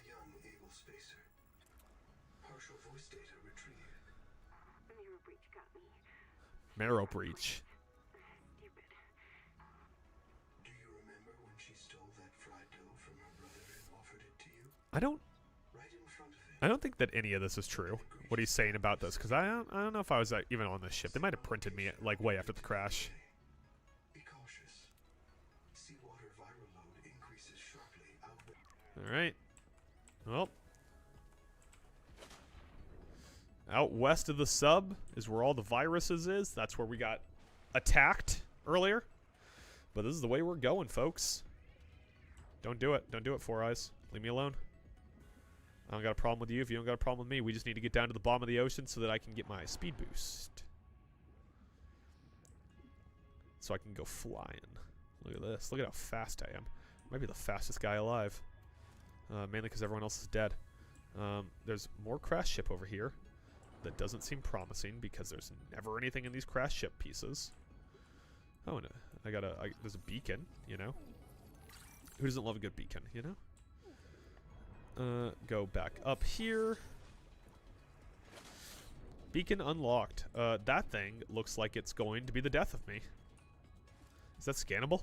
Speaker 2: young able spacer. Partial voice data retrieved.
Speaker 5: Mirror breach got me.
Speaker 1: Marrow breach.
Speaker 5: Stupid.
Speaker 2: Do you remember when she stole that fried dough from her brother and offered it to you?
Speaker 1: I don't
Speaker 2: Right in front of him.
Speaker 1: I don't think that any of this is true. What he's saying about this, because I don't know if I was even on this ship. They might have printed me like way after the crash.
Speaker 2: Be cautious. Seawater
Speaker 1: Alright. Well. Out west of the sub is where all the viruses is. That's where we got attacked earlier. But this is the way we're going, folks. Don't do it. Don't do it, Four Eyes. Leave me alone. I don't got a problem with you if you don't got a problem with me. We just need to get down to the bottom of the ocean so that I can get my speed boost. So I can go flying. Look at this. Look at how fast I am. Might be the fastest guy alive. Mainly because everyone else is dead. There's more crash ship over here. That doesn't seem promising because there's never anything in these crash ship pieces. Oh, no. There's a beacon, you know? Who doesn't love a good beacon, you know? Go back up here. Beacon unlocked. That thing looks like it's going to be the death of me. Is that scannable?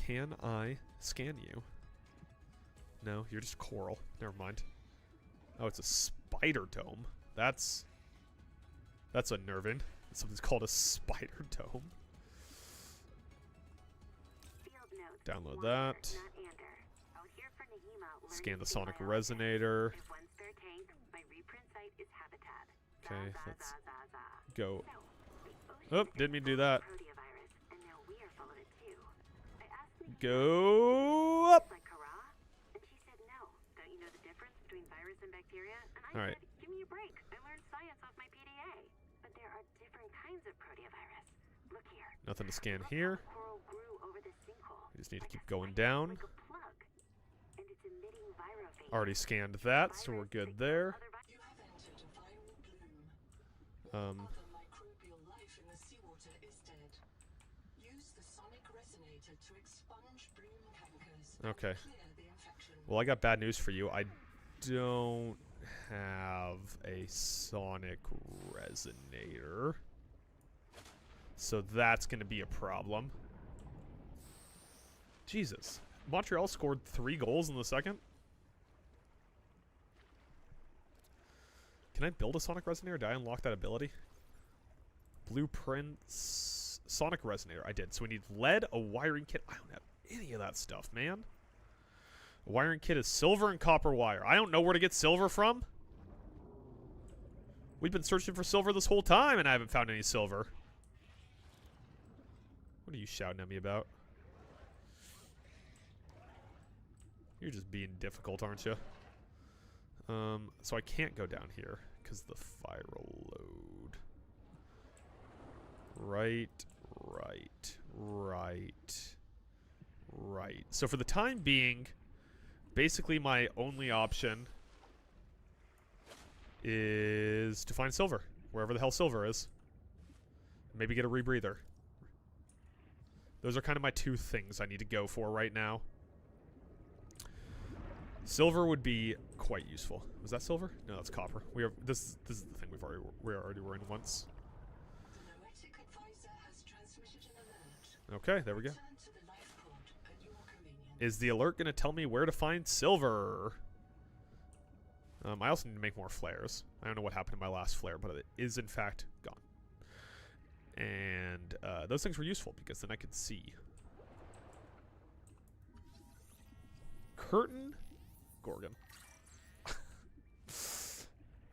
Speaker 1: Can I scan you? No, you're just coral. Never mind. Oh, it's a spider dome. That's unnerving. Something's called a spider dome. Download that. Scan the sonic resonator. Okay, let's go. Oh, didn't mean to do that. Go up. Alright.
Speaker 5: Give me a break. I learned science off my PDA. But there are different kinds of proteovirus. Look here.
Speaker 1: Nothing to scan here. We just need to keep going down. Already scanned that, so we're good there.
Speaker 3: You have entered a viral bloom. Other microbial life in the seawater is dead. Use the sonic resonator to expunge bloom cankers.
Speaker 1: Okay.
Speaker 3: Clear the infection.
Speaker 1: Well, I got bad news for you. I don't have a sonic resonator. So that's going to be a problem. Jesus. Montreal scored 3 goals in the second. Can I build a sonic resonator? Did I unlock that ability? Blueprints. Sonic resonator. I did. So we need lead, a wiring kit. I don't have any of that stuff, man. A wiring kit is silver and copper wire. I don't know where to get silver from. We've been searching for silver this whole time, and I haven't found any silver. What are you shouting at me about? You're just being difficult, aren't you? So I can't go down here because the viral load. Right. So for the time being, basically my only option is to find silver, wherever the hell silver is. Maybe get a rebreather. Those are kind of my 2 things I need to go for right now. Silver would be quite useful. Was that silver? No, that's copper. This is the thing we already were in once.
Speaker 3: The noetic advisor has transmitted an alert.
Speaker 1: Okay, there we go.
Speaker 3: Return to the life pod at your convenience.
Speaker 1: Is the alert going to tell me where to find silver? I also need to make more flares. I don't know what happened to my last flare, but it is in fact gone. And those things were useful because then I could see. Curtain Gorgon.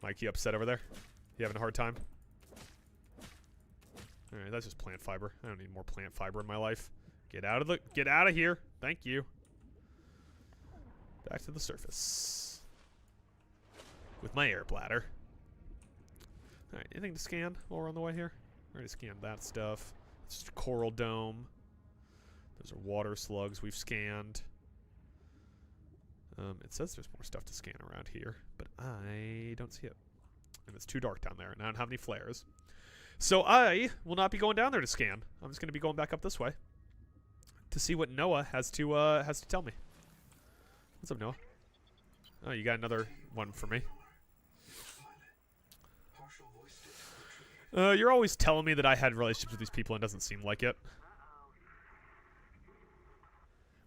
Speaker 1: Mike, you upset over there? You having a hard time? Alright, that's just plant fiber. I don't need more plant fiber in my life. Get out of here. Thank you. Back to the surface. With my air bladder. Alright, anything to scan while we're on the way here? Already scanned that stuff. It's just a coral dome. Those are water slugs we've scanned. It says there's more stuff to scan around here, but I don't see it. And it's too dark down there, and I don't have any flares. So I will not be going down there to scan. I'm just going to be going back up this way to see what Noah has to tell me. What's up, Noah? Oh, you got another one for me. You're always telling me that I had relationships with these people, and it doesn't seem like it.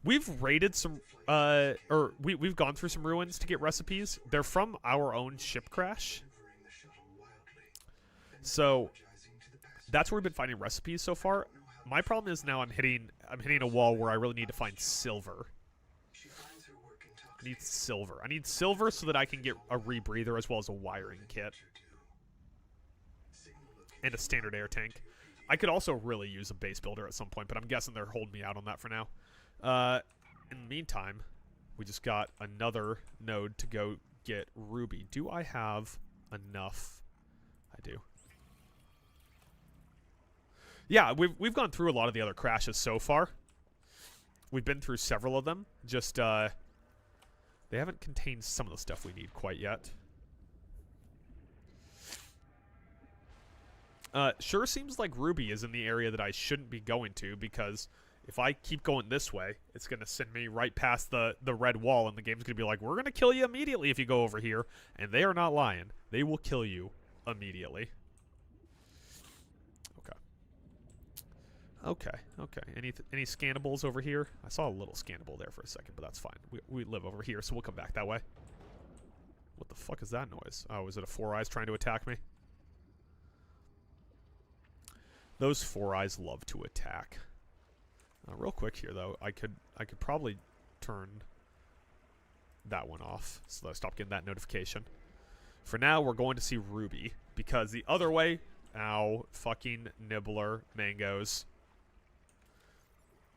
Speaker 1: We've raided some, we've gone through some ruins to get recipes. They're from our own ship crash. So, that's where we've been finding recipes so far. My problem is now I'm hitting a wall where I really need to find silver. I need silver. I need silver so that I can get a rebreather as well as a wiring kit. And a standard air tank. I could also really use a base builder at some point, but I'm guessing they're holding me out on that for now. In the meantime, we just got another node to go get ruby. Do I have enough? I do. Yeah, we've gone through a lot of the other crashes so far. We've been through several of them. Just, they haven't contained some of the stuff we need quite yet. Sure seems like Ruby is in the area that I shouldn't be going to, because if I keep going this way, it's going to send me right past the red wall, and the game's going to be like, we're going to kill you immediately if you go over here. And they are not lying. They will kill you immediately. Okay. Any scannables over here? I saw a little scannable there for a second, but that's fine. We live over here, so we'll come back that way. What the fuck is that noise? Oh, is it a Four Eyes trying to attack me? Those Four Eyes love to attack. Real quick here, though, I could probably turn that one off so that I stop getting that notification. For now, we're going to see Ruby, because the other way... Ow. Fucking nibbler. Mangoes.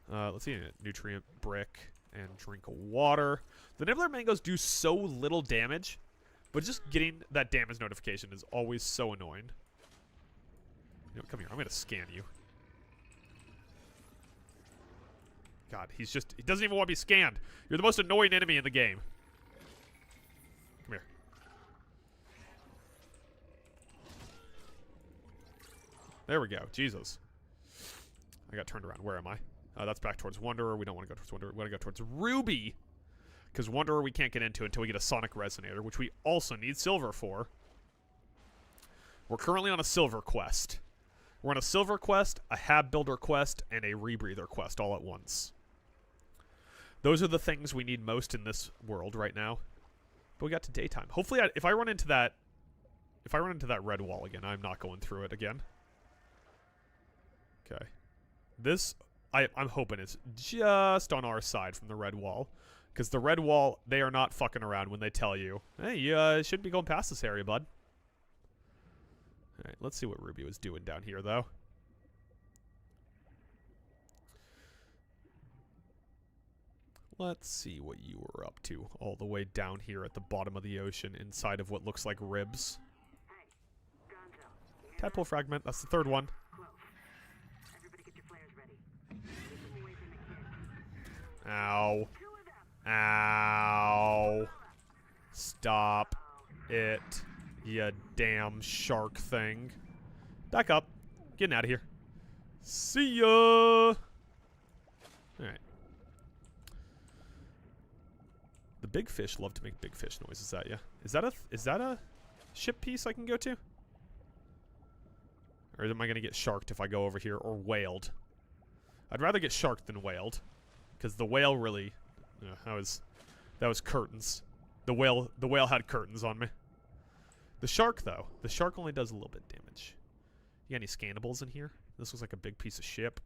Speaker 1: Let's see a nutrient brick and drink of water. The nibbler mangoes do so little damage, but just getting that damage notification is always so annoying. You know, come here. I'm going to scan you. God, he doesn't even want to be scanned. You're the most annoying enemy in the game. Come here. There we go. Jesus. I got turned around. Where am I? That's back towards Wanderer. We don't want to go towards Wanderer. We want to go towards Ruby. Because Wanderer we can't get into until we get a Sonic Resonator, which we also need silver for. We're currently on a silver quest. We're on a silver quest, a Hab Builder quest, and a Rebreather quest all at once. Those are the things we need most in this world right now. But we got to daytime. Hopefully, if I run into that red wall again, I'm not going through it again. Okay. This, I'm hoping it's just on our side from the red wall. Because the red wall, they are not fucking around when they tell you, hey, you shouldn't be going past this area, bud. Alright, let's see what Ruby was doing down here, though. Let's see what you were up to all the way down here at the bottom of the ocean inside of what looks like ribs. Tadpole fragment, that's the third one. Ow. Ow. Stop it, you damn shark thing. Back up. Getting out of here. See ya! Alright. The big fish love to make big fish noises at you. Is that a ship piece I can go to? Or am I gonna get sharked if I go over here, or whaled? I'd rather get sharked than whaled. Because the whale really... that was curtains. The whale had curtains on me. The shark, though. The shark only does a little bit of damage. You got any scannables in here? This looks like a big piece of ship.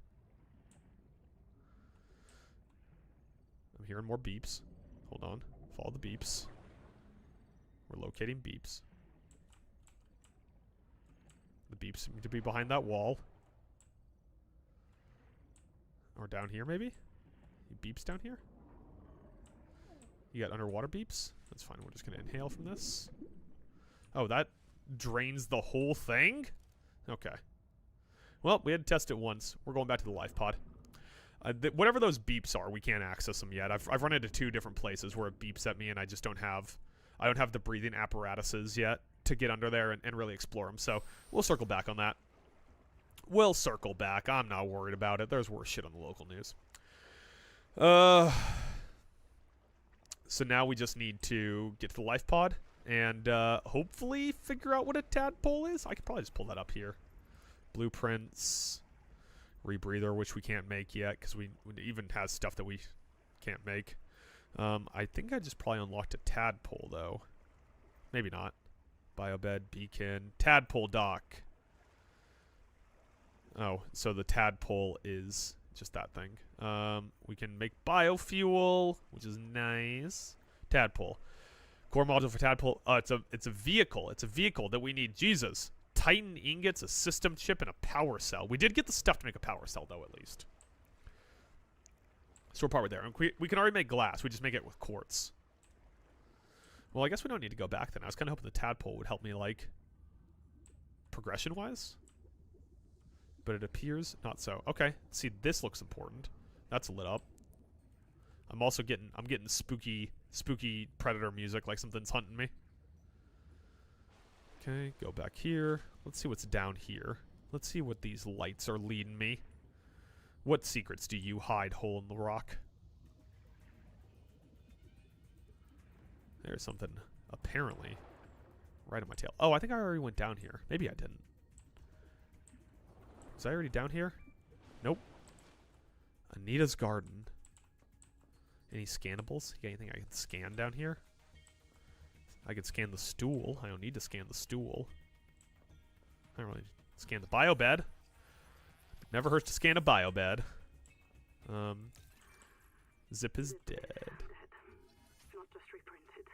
Speaker 1: I'm hearing more beeps. Hold on. Follow the beeps. We're locating beeps. The beeps seem to be behind that wall. Or down here, maybe? Beeps down here? You got underwater beeps? That's fine. We're just going to inhale from this. Oh, that drains the whole thing? Okay. Well, we had to test it once. We're going back to the life pod. Whatever those beeps are, we can't access them yet. I've run into 2 different places where it beeps at me, and I just don't have the breathing apparatuses yet to get under there and really explore them. So we'll circle back on that. We'll circle back. I'm not worried about it. There's worse shit on the local news. So now we just need to get to the life pod and hopefully figure out what a tadpole is. I could probably just pull that up here. Blueprints, rebreather, which we can't make yet because we even has stuff that we can't make. I think I just probably unlocked a tadpole though. Maybe not. Biobed, beacon, tadpole dock. Oh, so the tadpole is just that thing. We can make biofuel, which is nice. Tadpole. Core module for Tadpole. It's a vehicle. It's a vehicle that we need. Jesus. Titan ingots, a system chip, and a power cell. We did get the stuff to make a power cell, though, at least. So we're partway there. And we can already make glass. We just make it with quartz. Well, I guess we don't need to go back then. I was kind of hoping the Tadpole would help me, like, progression-wise. But it appears not so. Okay. See, this looks important. That's lit up. I'm also getting spooky predator music, like something's hunting me. Okay, go back here. Let's see what's down here. Let's see what these lights are leading me. What secrets do you hide, hole in the rock? There's something, apparently, right on my tail. Oh, I think I already went down here. Maybe I didn't. Was I already down here? Nope. Anita's garden. Any scannables? You got anything I can scan down here? I can scan the stool. I don't need to scan the stool. I don't really scan the biobed. Never hurts to scan a biobed. Zip is dead.
Speaker 4: Not just reprinted.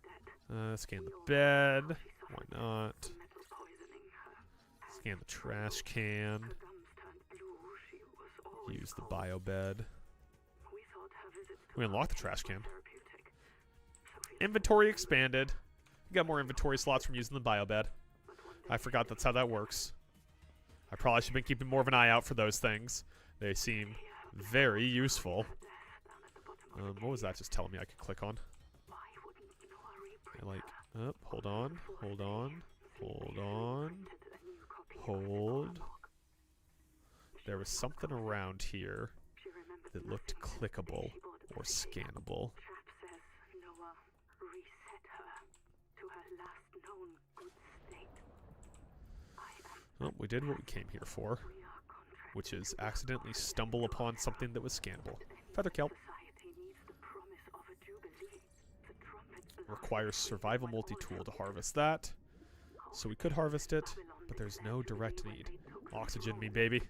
Speaker 4: Dead.
Speaker 1: Scan the bed. Why not? Scan the trash can. Use the biobed. We unlocked the trash can. Inventory expanded. We got more inventory slots from using the biobed. I forgot that's how that works. I probably should have been keeping more of an eye out for those things. They seem very useful. What was that just telling me I could click on? Like, oh, hold on, hold on, hold on, hold. There was something around here that looked clickable or scannable. Well, we did what we came here for, which is accidentally stumble upon something that was scannable. Feather kelp. Requires survival multi-tool to harvest that. So we could harvest it, but there's no direct need. Oxygen me, baby.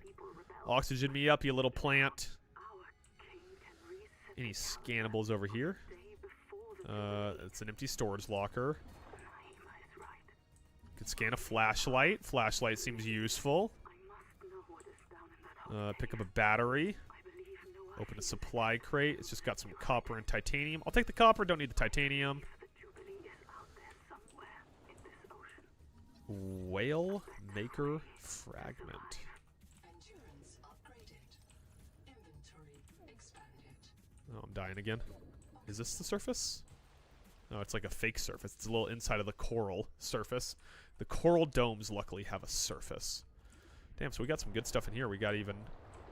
Speaker 1: Oxygen me up, you little plant. Any scannables over here? It's an empty storage locker. Could scan a flashlight. Flashlight seems useful. Pick up a battery. Open a supply crate. It's just got some copper and titanium. I'll take the copper, don't need the titanium. Whale maker fragment.
Speaker 3: Endurance upgraded. Inventory expanded.
Speaker 1: Oh, I'm dying again. Is this the surface? No, it's like a fake surface. It's a little inside of the coral surface. The coral domes luckily have a surface. Damn, so we got some good stuff in here. We got even...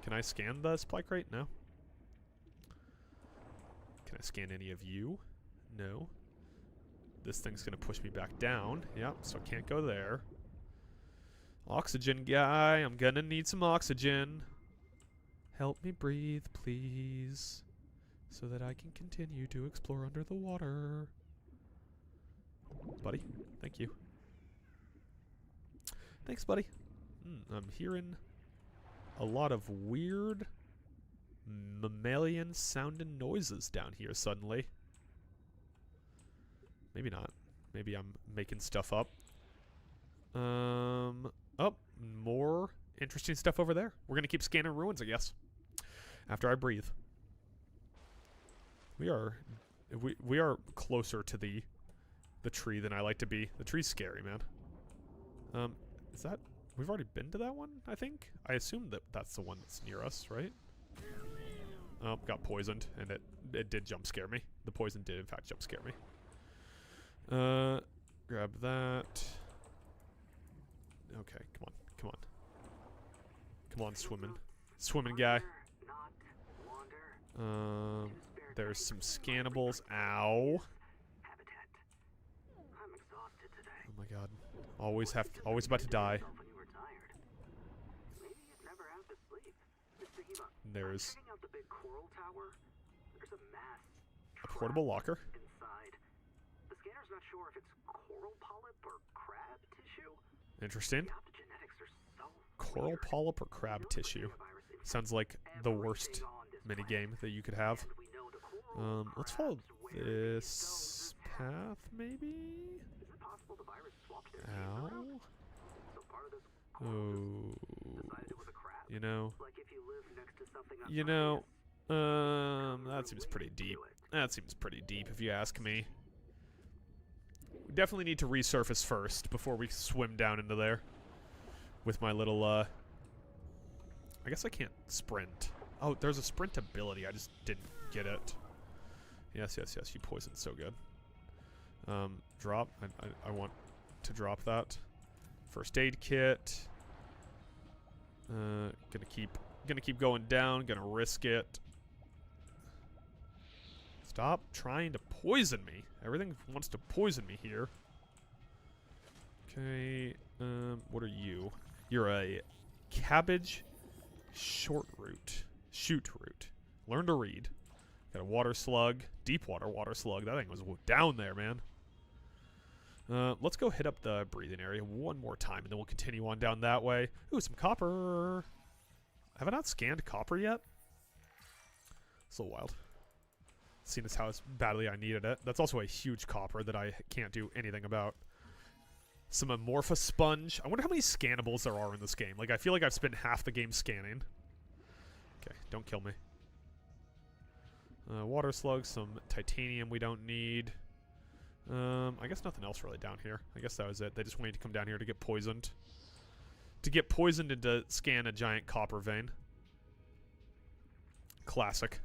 Speaker 1: Can I scan the supply crate? No. Can I scan any of you? No. This thing's going to push me back down. Yep, so I can't go there. Oxygen guy. I'm going to need some oxygen. Help me breathe, please. So that I can continue to explore under the water. Buddy, thank you. Thanks, buddy. I'm hearing a lot of weird mammalian sounding noises down here suddenly. Maybe not. Maybe I'm making stuff up. Oh, more interesting stuff over there. We're gonna keep scanning ruins, I guess. After I breathe. We are closer to the tree than I like to be. The tree's scary, man. Is that... We've already been to that one, I think? I assume that that's the one that's near us, right? Oh, got poisoned, and it did jump scare me. The poison did, in fact, jump scare me. Grab that. Okay, come on, come on. Come on, swimming. Swimming guy. There's some scannables. Ow. Oh my god. Always about to die. There's a portable locker. Interesting. Coral polyp or crab tissue. Sounds like the worst minigame that you could have. Let's this path, maybe?
Speaker 4: Is it possible the virus swapped their genes
Speaker 1: Ow.
Speaker 4: around? So part of this
Speaker 1: Oh.
Speaker 4: decided it was a crab.
Speaker 1: You know.
Speaker 4: Like if you live next to something
Speaker 1: You know. That seems pretty deep. That seems pretty deep, if you ask me. We definitely need to resurface first before we swim down into there. With my little, I guess I can't sprint. Oh, there's a sprint ability. I just didn't get it. Yes, yes, yes. You poisoned so good. Drop. I want to drop that. First aid kit. Gonna keep going down. Gonna risk it. Stop trying to poison me. Everything wants to poison me here. Okay. What are you? You're a cabbage shoot root. Learn to read. Got a water slug. Deep water slug. That thing was down there, man. Let's go hit up the breathing area one more time, and then we'll continue on down that way. Ooh, some copper. Have I not scanned copper yet? It's a little wild. Seeing as how badly I needed it. That's also a huge copper that I can't do anything about. Some amorphous sponge. I wonder how many scannables there are in this game. Like, I feel like I've spent half the game scanning. Okay, don't kill me. Water slug, some titanium we don't need. I guess nothing else really down here. I guess that was it. They just wanted to come down here to get poisoned. To get poisoned and to scan a giant copper vein. Classic.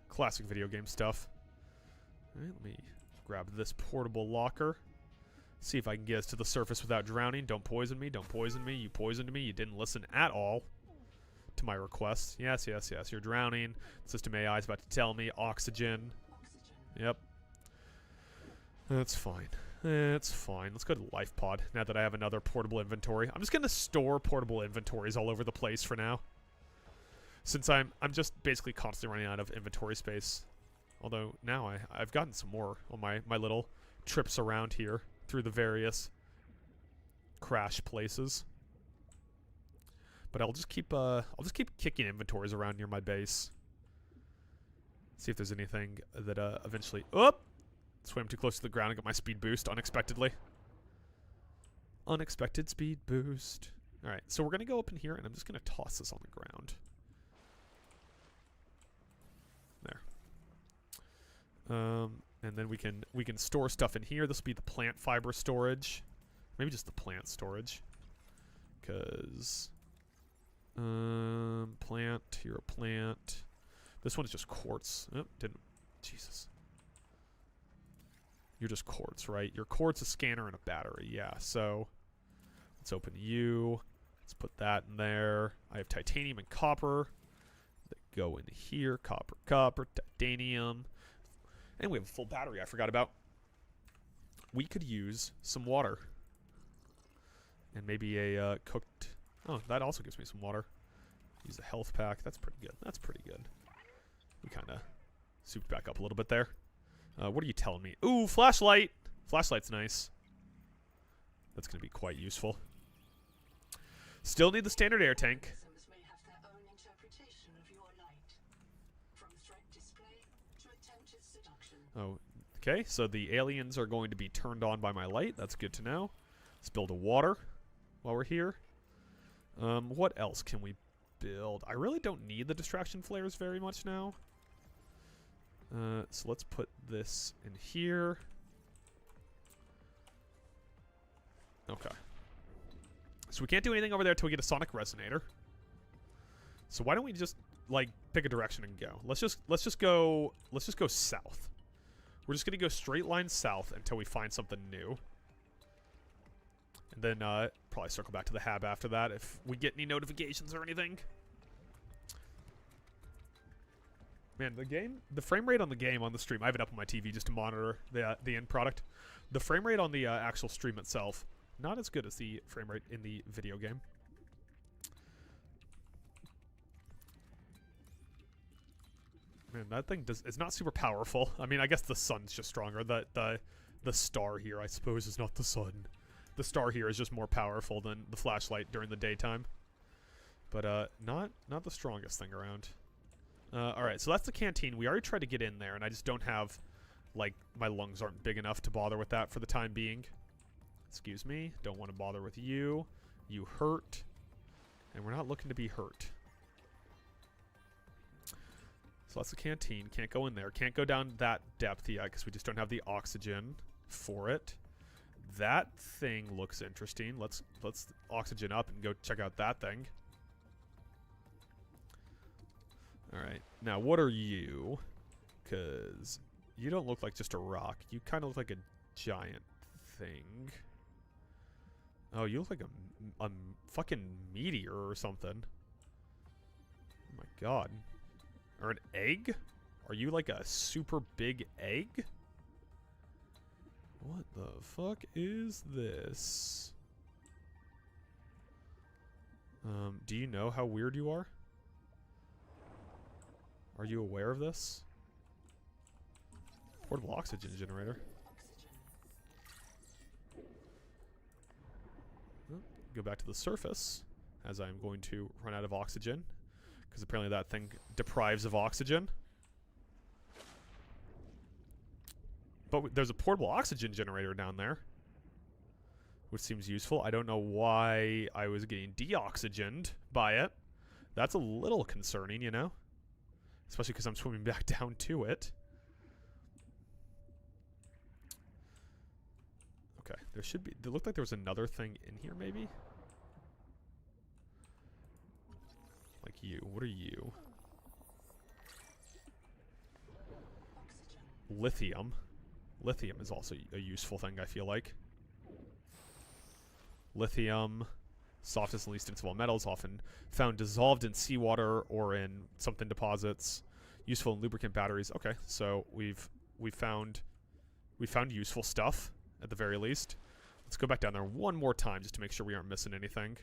Speaker 1: Classic video game stuff. Alright, let me grab this portable locker. See if I can get us to the surface without drowning. Don't poison me. Don't poison me. You poisoned me. You didn't listen at all to my request. Yes, yes, yes. You're drowning. System AI is about to tell me. Oxygen. Yep. That's fine. That's fine. Let's go to Life Pod now that I have another portable inventory. I'm just going to store portable inventories all over the place for now. Since I'm just basically constantly running out of inventory space. Although now I've gotten some more on my little trips around here through the various crash places. But I'll just keep kicking inventories around near my base. See if there's anything that eventually swam too close to the ground and got my speed boost unexpectedly. Unexpected speed boost. Alright, so we're gonna go up in here and I'm just gonna toss this on the ground. There. And then we can store stuff in here. This will be the plant fiber storage. Maybe just the plant storage. Cause plant, here a plant. This one's just quartz. Oh, didn't Jesus. You're just quartz, right? Your quartz, a scanner, and a battery. Yeah, so let's open you. Let's put that in there. I have titanium and copper that go in here. Copper, titanium. And we have a full battery I forgot about. We could use some water. And maybe a cooked... Oh, that also gives me some water. Use a health pack. That's pretty good. That's pretty good. We kind of souped back up a little bit there. What are you telling me? Ooh, flashlight! Flashlight's nice. That's going to be quite useful. Still need the standard air tank.
Speaker 3: Organisms may have their own interpretation of your light. From threat display to attempted seduction.
Speaker 1: Oh, okay. So the aliens are going to be turned on by my light. That's good to know. Let's build a water while we're here. What else can we build? I really don't need the distraction flares very much now. So let's put this in here. Okay. So we can't do anything over there until we get a sonic resonator. So why don't we just like pick a direction and go? Let's just go south. We're just gonna go straight line south until we find something new. And then probably circle back to the hab after that if we get any notifications or anything. Man, the frame rate on the game on the stream, I have it up on my TV just to monitor the end product. The frame rate on the actual stream itself, not as good as the frame rate in the video game. Man, that thing is not super powerful. I mean, I guess the sun's just stronger. The star here, I suppose, is not the sun. The star here is just more powerful than the flashlight during the daytime. But not the strongest thing around. Alright, so that's the canteen. We already tried to get in there, and I just don't have like, my lungs aren't big enough to bother with that for the time being. Excuse me. Don't want to bother with you. You hurt. And we're not looking to be hurt. So that's the canteen. Can't go in there. Can't go down that depth yet because we just don't have the oxygen for it. That thing looks interesting. Let's oxygen up and go check out that thing. Alright. Now, what are you? Because you don't look like just a rock. You kind of look like a giant thing. Oh, you look like a fucking meteor or something. Oh my god. Or an egg? Are you like a super big egg? What the fuck is this? Do you know how weird you are? Are you aware of this? Portable oxygen generator. Go back to the surface, as I'm going to run out of oxygen. Because apparently that thing deprives of oxygen. But there's a portable oxygen generator down there, which seems useful. I don't know why I was getting deoxygened by it. That's a little concerning, you know? Especially because I'm swimming back down to it. Okay, there should be... It looked like there was another thing in here, maybe? Like you. What are you? Lithium. Lithium is also a useful thing, I feel like. Lithium, softest and least instable of metals, often found dissolved in seawater or in something deposits. Useful in lubricant batteries. Okay, so we found useful stuff at the very least. Let's go back down there one more time just to make sure we aren't missing anything.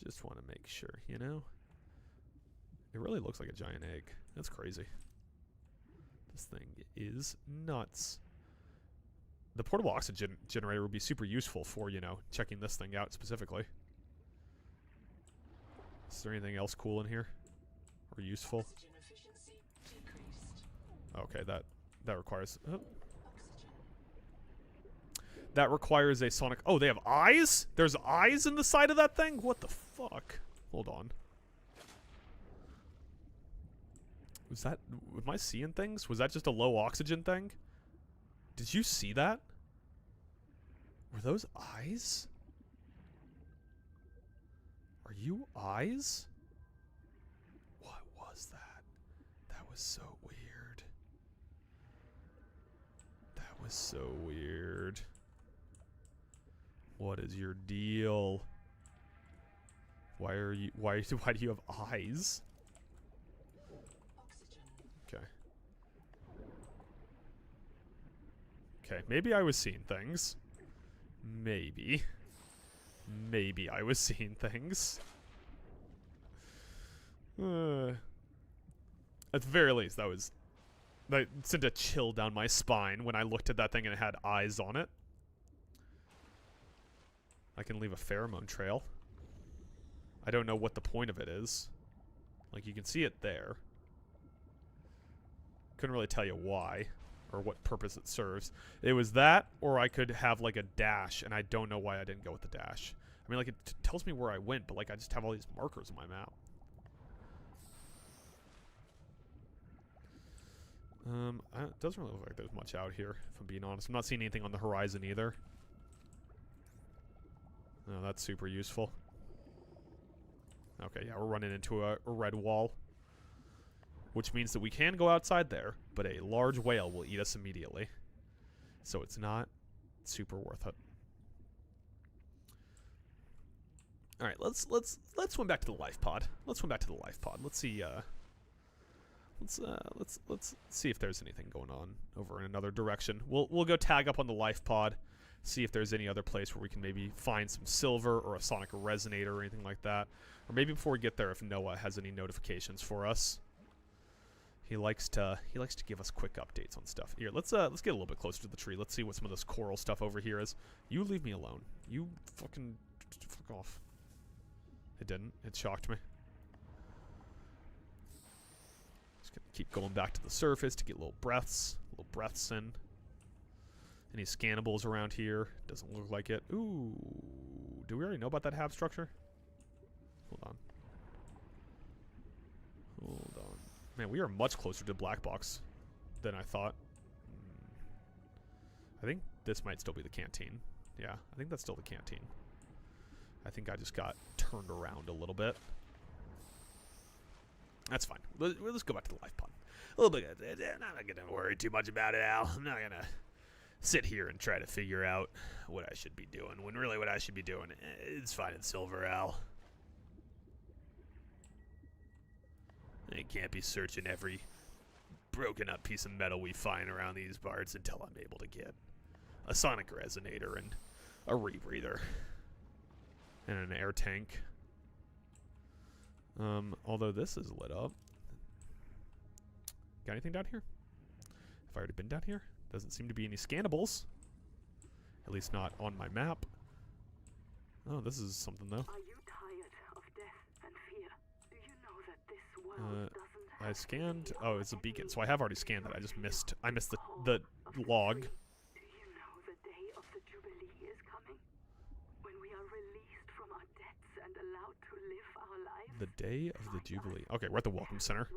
Speaker 1: Just want to make sure, you know? It really looks like a giant egg. That's crazy. This thing is nuts. The portable oxygen generator would be super useful for, you know, checking this thing out specifically. Is there anything else cool in here? Or useful? Okay, that requires... Oh. That requires a sonic... Oh, they have eyes? There's eyes in the side of that thing? What the fuck? Hold on. Was that... Am I seeing things? Was that just a low oxygen thing? Did you see that? Were those eyes? Are you eyes? What was that? That was so weird. That was so weird. What is your deal? Why are you... Why do you have eyes? Okay. Okay, maybe I was seeing things. Maybe. Maybe I was seeing things. At the very least, that sent a chill down my spine when I looked at that thing and it had eyes on it. I can leave a pheromone trail. I don't know what the point of it is. Like, you can see it there. Couldn't really tell you why or what purpose it serves. It was that, or I could have like a dash, and I don't know why I didn't go with the dash. I mean, like, it tells me where I went, but like, I just have all these markers on my map. It doesn't really look like there's much out here, if I'm being honest. I'm not seeing anything on the horizon either. Oh, that's super useful. Okay, yeah, we're running into a red wall. Which means that we can go outside there, but a large whale will eat us immediately. So it's not super worth it. Alright, let's swim back to the life pod. Let's swim back to the life pod. Let's see let's see if there's anything going on over in another direction. We'll go tag up on the life pod, see if there's any other place where we can maybe find some silver or a sonic resonator or anything like that. Or maybe before we get there, if Noah has any notifications for us. He likes to give us quick updates on stuff. Here, let's get a little bit closer to the tree. Let's see what some of this coral stuff over here is. You leave me alone. You fucking fuck off. It didn't. It shocked me. Just gonna keep going back to the surface to get little breaths in. Any scannables around here? Doesn't look like it. Ooh, do we already know about that hab structure? Hold on. Man, we are much closer to black box than I thought. I think this might still be the canteen. Yeah, I think that's still the canteen. I think I just got turned around a little bit. That's fine. Let's go back to the life pod. A little bit. I'm not going to worry too much about it, Al. I'm not going to sit here and try to figure out what I should be doing, when really what I should be doing is finding silver, Al. I can't be searching every broken up piece of metal we find around these parts until I'm able to get a sonic resonator and a rebreather and an air tank. Although this is lit up. Got anything down here? Have I already been down here? Doesn't seem to be any scannables. At least not on my map. Oh, this is something though.
Speaker 4: Are you tired of death and fear? Do you know that this world doesn't
Speaker 1: I scanned. Oh, it's a beacon. So I have already scanned that. I just missed. I missed the log.
Speaker 4: Do you know the day of the Jubilee is coming? When we are released from our debts and allowed to live our lives?
Speaker 1: The day of the Jubilee. Okay, we're at the Welcome Center.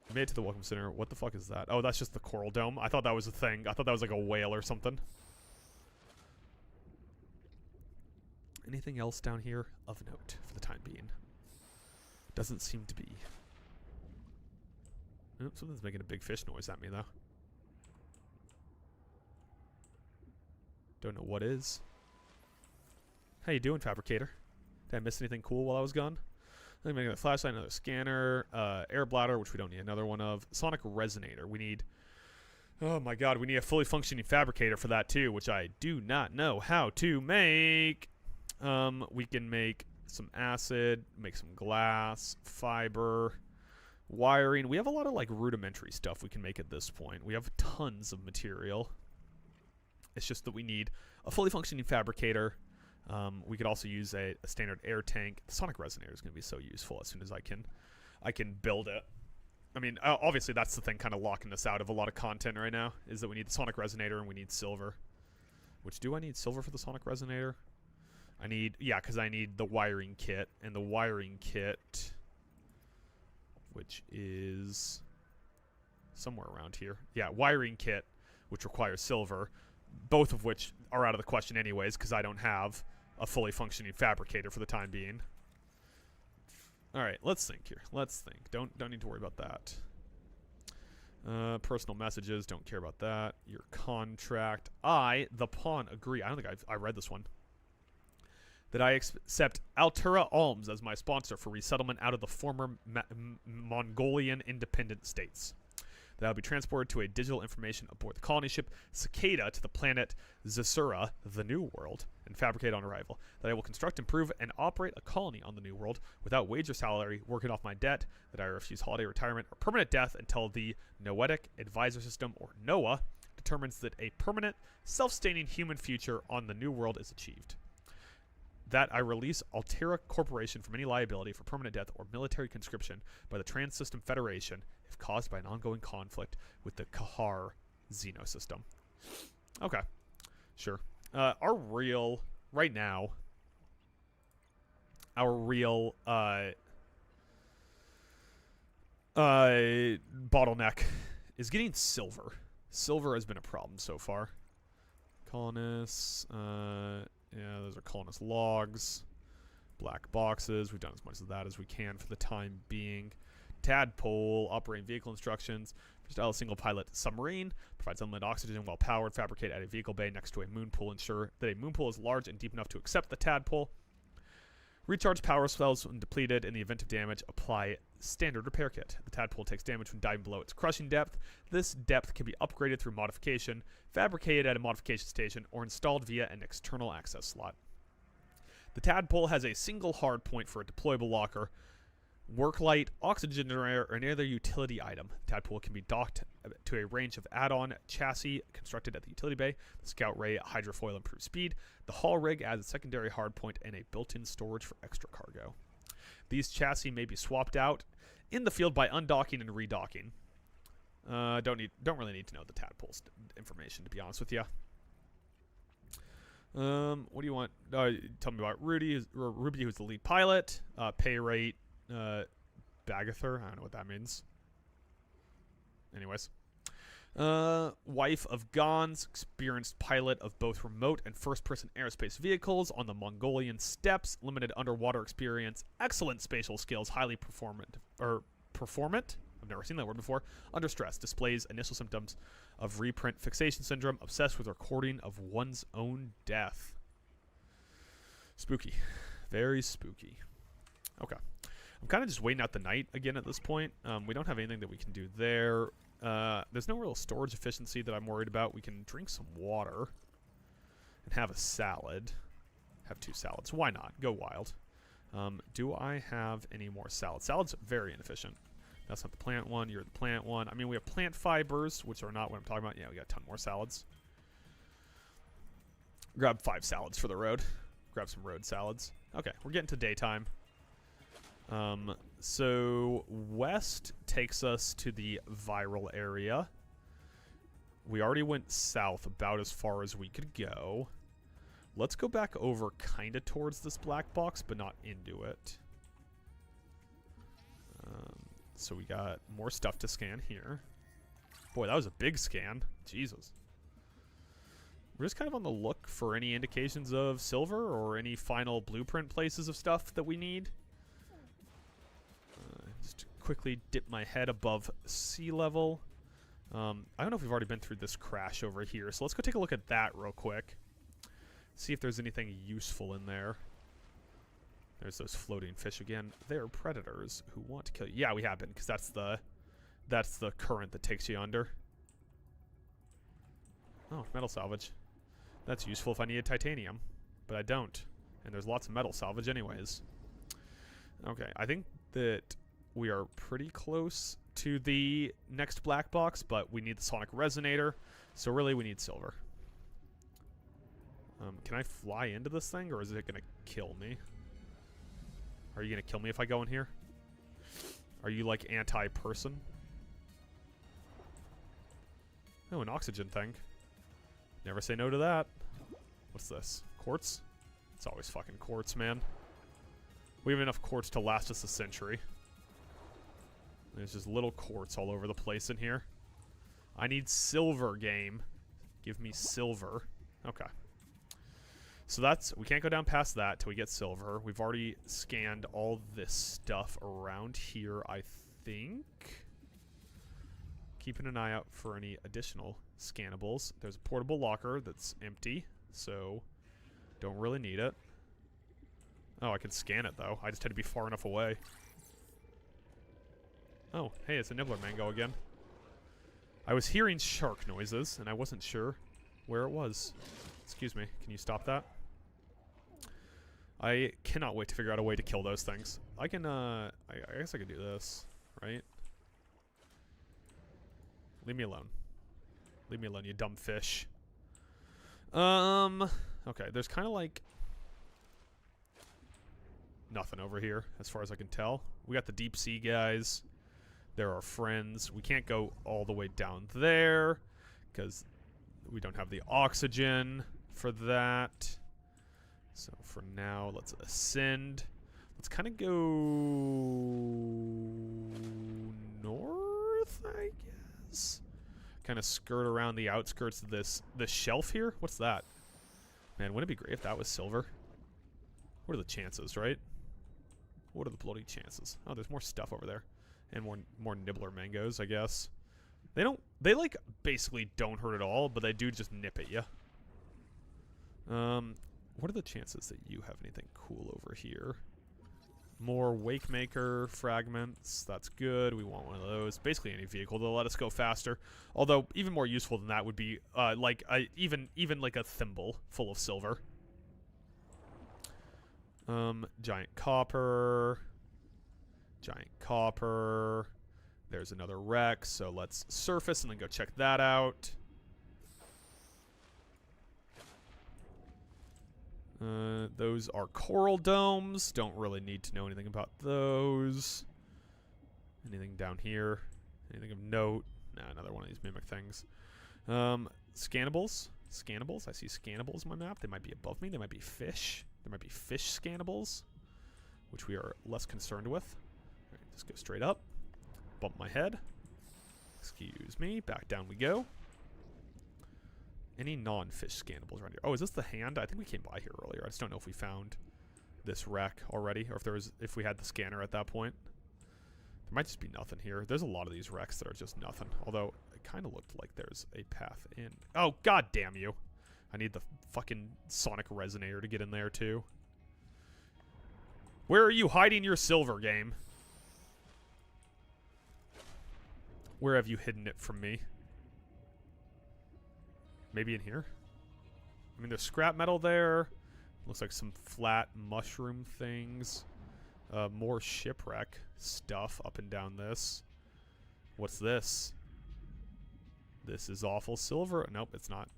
Speaker 1: We made it to the Welcome Center. What the fuck is that? Oh, that's just the coral dome. I thought that was a thing. I thought that was like a whale or something. Anything else down here of note for the time being? Doesn't seem to be. Oh, something's making a big fish noise at me, though. Don't know what is. How you doing, Fabricator? Did I miss anything cool while I was gone? I'm making a flashlight, another scanner, air bladder, which we don't need another one of. Sonic resonator. We need... Oh my god, we need a fully functioning fabricator for that too, which I do not know how to make. We can make some acid, make some glass, fiber, wiring. We have a lot of like rudimentary stuff we can make at this point. We have tons of material. It's just that we need a fully functioning fabricator. We could also use a standard air tank. The sonic resonator is going to be so useful as soon as I can build it. I mean, obviously that's the thing kind of locking us out of a lot of content right now, is that we need the sonic resonator and we need silver. Which, do I need silver for the sonic resonator? I need, yeah, because I need the wiring kit, and the wiring kit, which is somewhere around here. Yeah, wiring kit, which requires silver, both of which are out of the question anyways, because I don't have a fully functioning fabricator for the time being. All right, let's think here. Let's think. Don't need to worry about that. Personal messages, don't care about that. Your contract. I, the pawn, agree. I don't think I read this one. That I accept Altura Alms as my sponsor for resettlement out of the former Mongolian independent states. That I'll be transported to a digital information aboard the colony ship Cicada to the planet Zesura, the New World, and fabricate on arrival. That I will construct, improve, and operate a colony on the New World without wage or salary, working off my debt. That I refuse holiday retirement or permanent death until the Noetic Advisor System, or NOAA, determines that a permanent, self-sustaining human future on the New World is achieved. That I release Altera Corporation from any liability for permanent death or military conscription by the Trans-System Federation if caused by an ongoing conflict with the Kahar Xenosystem. Okay. Sure. Our real... Right now... Our real... bottleneck is getting silver. Silver has been a problem so far. Colonists... yeah, those are colonist logs. Black boxes. We've done as much of that as we can for the time being. Tadpole. Operating vehicle instructions. Install a single pilot submarine. Provides unlimited oxygen while powered. Fabricate at a vehicle bay next to a moon pool. Ensure that a moon pool is large and deep enough to accept the tadpole. Recharge power cells when depleted. In the event of damage, apply standard repair kit. The tadpole takes damage when diving below its crushing depth. This depth can be upgraded through modification, fabricated at a modification station, or installed via an external access slot. The tadpole has a single hard point for a deployable locker, work light, oxygen generator, or any other utility item. The tadpole can be docked to a range of add-on chassis constructed at the utility bay. The scout ray hydrofoil improves speed. The haul rig adds a secondary hard point and a built-in storage for extra cargo. These chassis may be swapped out in the field by undocking and redocking. Don't really need to know the tadpole's information, to be honest with you. What do you want? Tell me about Ruby, who's the lead pilot. Pay rate, Bagather. I don't know what that means. Anyways. Wife of Gons, experienced pilot of both remote and first-person aerospace vehicles on the Mongolian steppes, limited underwater experience, excellent spatial skills, highly performant. I've never seen that word before. Under stress, displays initial symptoms of reprint fixation syndrome, obsessed with recording of one's own death. Spooky. Very spooky. Okay. I'm kind of just waiting out the night again at this point. We don't have anything that we can do there. There's no real storage efficiency that I'm worried about. We can drink some water and have a salad. Have 2 salads. Why not? Go wild. Do I have any more salads? Salad's very inefficient. That's not the plant one. You're the plant one. I mean, we have plant fibers, which are not what I'm talking about. Yeah, we got a ton more salads. Grab 5 salads for the road. Grab some road salads. Okay, we're getting to daytime. So west takes us to the viral area. We already went south about as far as we could go. Let's go back over kind of towards this black box, but not into it. So we got more stuff to scan here. Boy, that was a big scan. Jesus. We're just kind of on the look for any indications of silver or any final blueprint places of stuff that we need. Just to quickly dip my head above sea level. I don't know if we've already been through this crash over here, so let's go take a look at that real quick. See if there's anything useful in there. There's those floating fish again. They're predators who want to kill you. Yeah, we have been, because that's the current that takes you under. Oh, metal salvage. That's useful if I needed titanium, but I don't. And there's lots of metal salvage anyways. Okay, I think that we are pretty close to the next black box, but we need the sonic resonator, so really we need silver. Can I fly into this thing, or is it going to kill me? Are you going to kill me if I go in here? Are you, like, anti-person? Oh, an oxygen thing. Never say no to that. What's this? Quartz? It's always fucking quartz, man. We have enough quartz to last us a century. There's just little quartz all over the place in here. I need silver, game. Give me silver. Okay. So that's... we can't go down past that till we get silver. We've already scanned all this stuff around here, I think. Keeping an eye out for any additional scannables. There's a portable locker that's empty, so don't really need it. Oh, I can scan it, though. I just had to be far enough away. Oh, hey, it's a nibbler mango again. I was hearing shark noises, and I wasn't sure where it was. Excuse me, can you stop that? I cannot wait to figure out a way to kill those things. I can, I guess I could do this, right? Leave me alone. Leave me alone, you dumb fish. Okay, there's kind of like nothing over here, as far as I can tell. We got the deep sea guys. They're our friends. We can't go all the way down there, because we don't have the oxygen for that. So for now, let's ascend. Let's kind of go north, I guess. Kind of skirt around the outskirts of this shelf here. What's that? Man, wouldn't it be great if that was silver? What are the chances, right? What are the bloody chances? Oh, there's more stuff over there. And more nibbler mangoes, I guess. They like basically don't hurt at all, but they do just nip at you. What are the chances that you have anything cool over here? More Wakemaker fragments. That's good. We want one of those. Basically any vehicle that'll let us go faster. Although even more useful than that would be like even like a thimble full of silver. Giant copper. Giant copper. There's another wreck, so let's surface and then go check that out. Those are coral domes. Don't really need to know anything about those. Anything down here? Anything of note? Nah, another one of these mimic things. Scannables. Scannables. I see scannables on my map. They might be above me. They might be fish. There might be fish scannables, which we are less concerned with. All right, just go straight up. Bump my head. Excuse me. Back down we go. Any non-fish scannables around here? Oh, is this the hand? I think we came by here earlier. I just don't know if we found this wreck already, or if we had the scanner at that point. There might just be nothing here. There's a lot of these wrecks that are just nothing. Although, it kind of looked like there's a path in. Oh, god damn you. I need the fucking sonic resonator to get in there, too. Where are you hiding your silver, game? Where have you hidden it from me? Maybe in here? I mean, there's scrap metal there. Looks like some flat mushroom things. More shipwreck stuff up and down this. What's this? This is awful silver. Nope, it's not.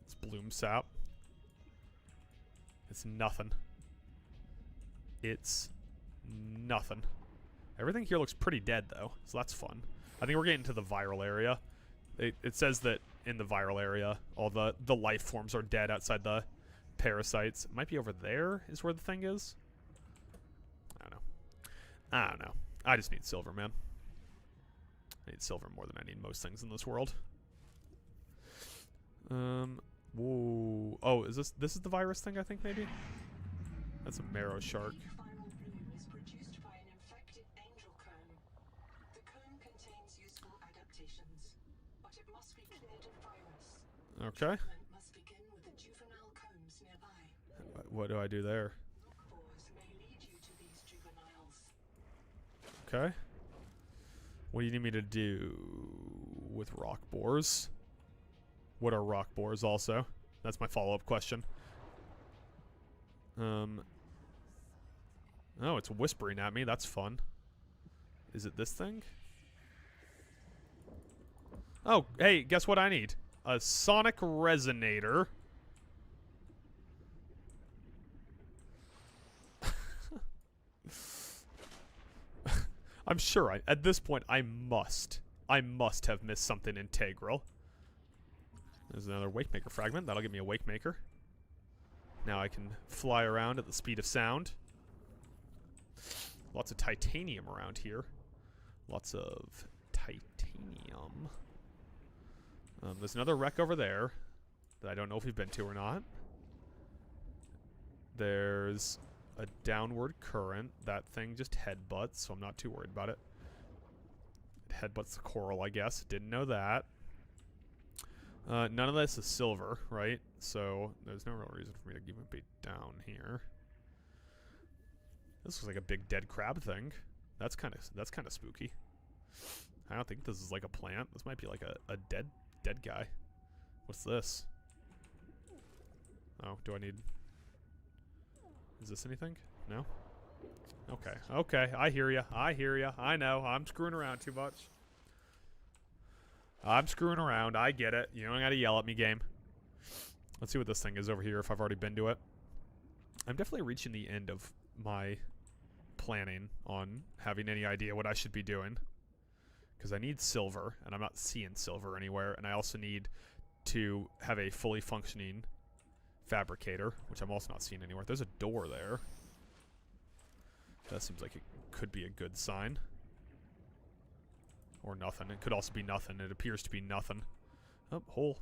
Speaker 1: It's bloom sap. It's nothing. It's nothing. Everything here looks pretty dead, though, so that's fun. I think we're getting to the viral area. It says that in the viral area, all the life forms are dead outside the parasites. It might be over there is where the thing is. I don't know. I just need silver, man. I need silver more than I need most things in this world. Whoa. Oh, is this is the virus thing, I think, maybe? That's a marrow shark.
Speaker 3: Viral bloom is produced by an infected angel comb. The comb contains useful adaptations, but it must be cleared of virus.
Speaker 1: Okay.
Speaker 3: Treatment must begin with the juvenile combs nearby.
Speaker 1: What do I do there?
Speaker 3: Spores may lead you to these juveniles.
Speaker 1: Okay. What do you need me to do with rock boars? What are rock boars also? That's my follow-up question. Oh, it's whispering at me. That's fun. Is it this thing? Oh, hey, guess what I need? A sonic resonator. I'm sure at this point I must have missed something integral. There's another Wakemaker fragment. That'll give me a Wakemaker. Now I can fly around at the speed of sound. Lots of titanium around here. Lots of titanium. There's another wreck over there that I don't know if we've been to or not. There's a downward current. That thing just headbutts, so I'm not too worried about it. It headbutts the coral, I guess. Didn't know that. None of this is silver, right? So there's no real reason for me to even be down here. This looks like a big dead crab thing. That's kind of spooky. I don't think this is like a plant. This might be like a dead guy. What's this? Oh, do I need... Is this anything? No? Okay. Okay, I hear ya. I hear ya. I know. I'm screwing around too much. I'm screwing around. I get it. You don't gotta yell at me, game. Let's see what this thing is over here if I've already been to it. I'm definitely reaching the end of my planning on having any idea what I should be doing. Because I need silver, and I'm not seeing silver anywhere. And I also need to have a fully functioning fabricator, which I'm also not seeing anywhere. There's a door there. That seems like it could be a good sign. Or nothing. It could also be nothing. It appears to be nothing. Oh, hole.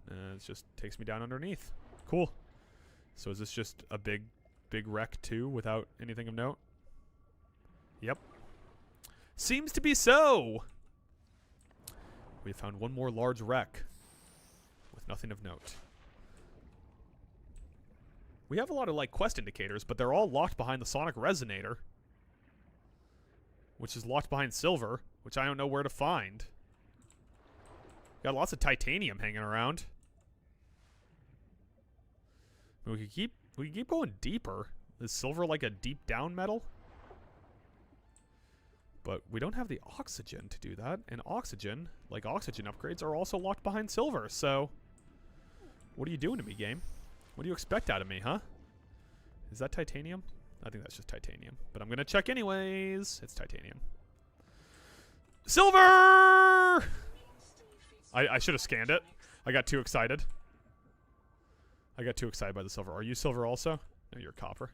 Speaker 1: It just takes me down underneath. Cool. So is this just a big wreck too without anything of note? Yep. Seems to be so. We found one more large wreck with nothing of note. We have a lot of like quest indicators, but they're all locked behind the sonic resonator, which is locked behind silver, which I don't know where to find. Got lots of titanium hanging around. We could keep going deeper. Is silver like a deep down metal? But we don't have the oxygen to do that, and oxygen, like oxygen upgrades, are also locked behind silver. So, what are you doing to me, game? What do you expect out of me, huh? Is that titanium? I think that's just titanium. But I'm going to check anyways. It's titanium. Silver! I should have scanned it. I got too excited. I got too excited by the silver. Are you silver also? No, you're copper.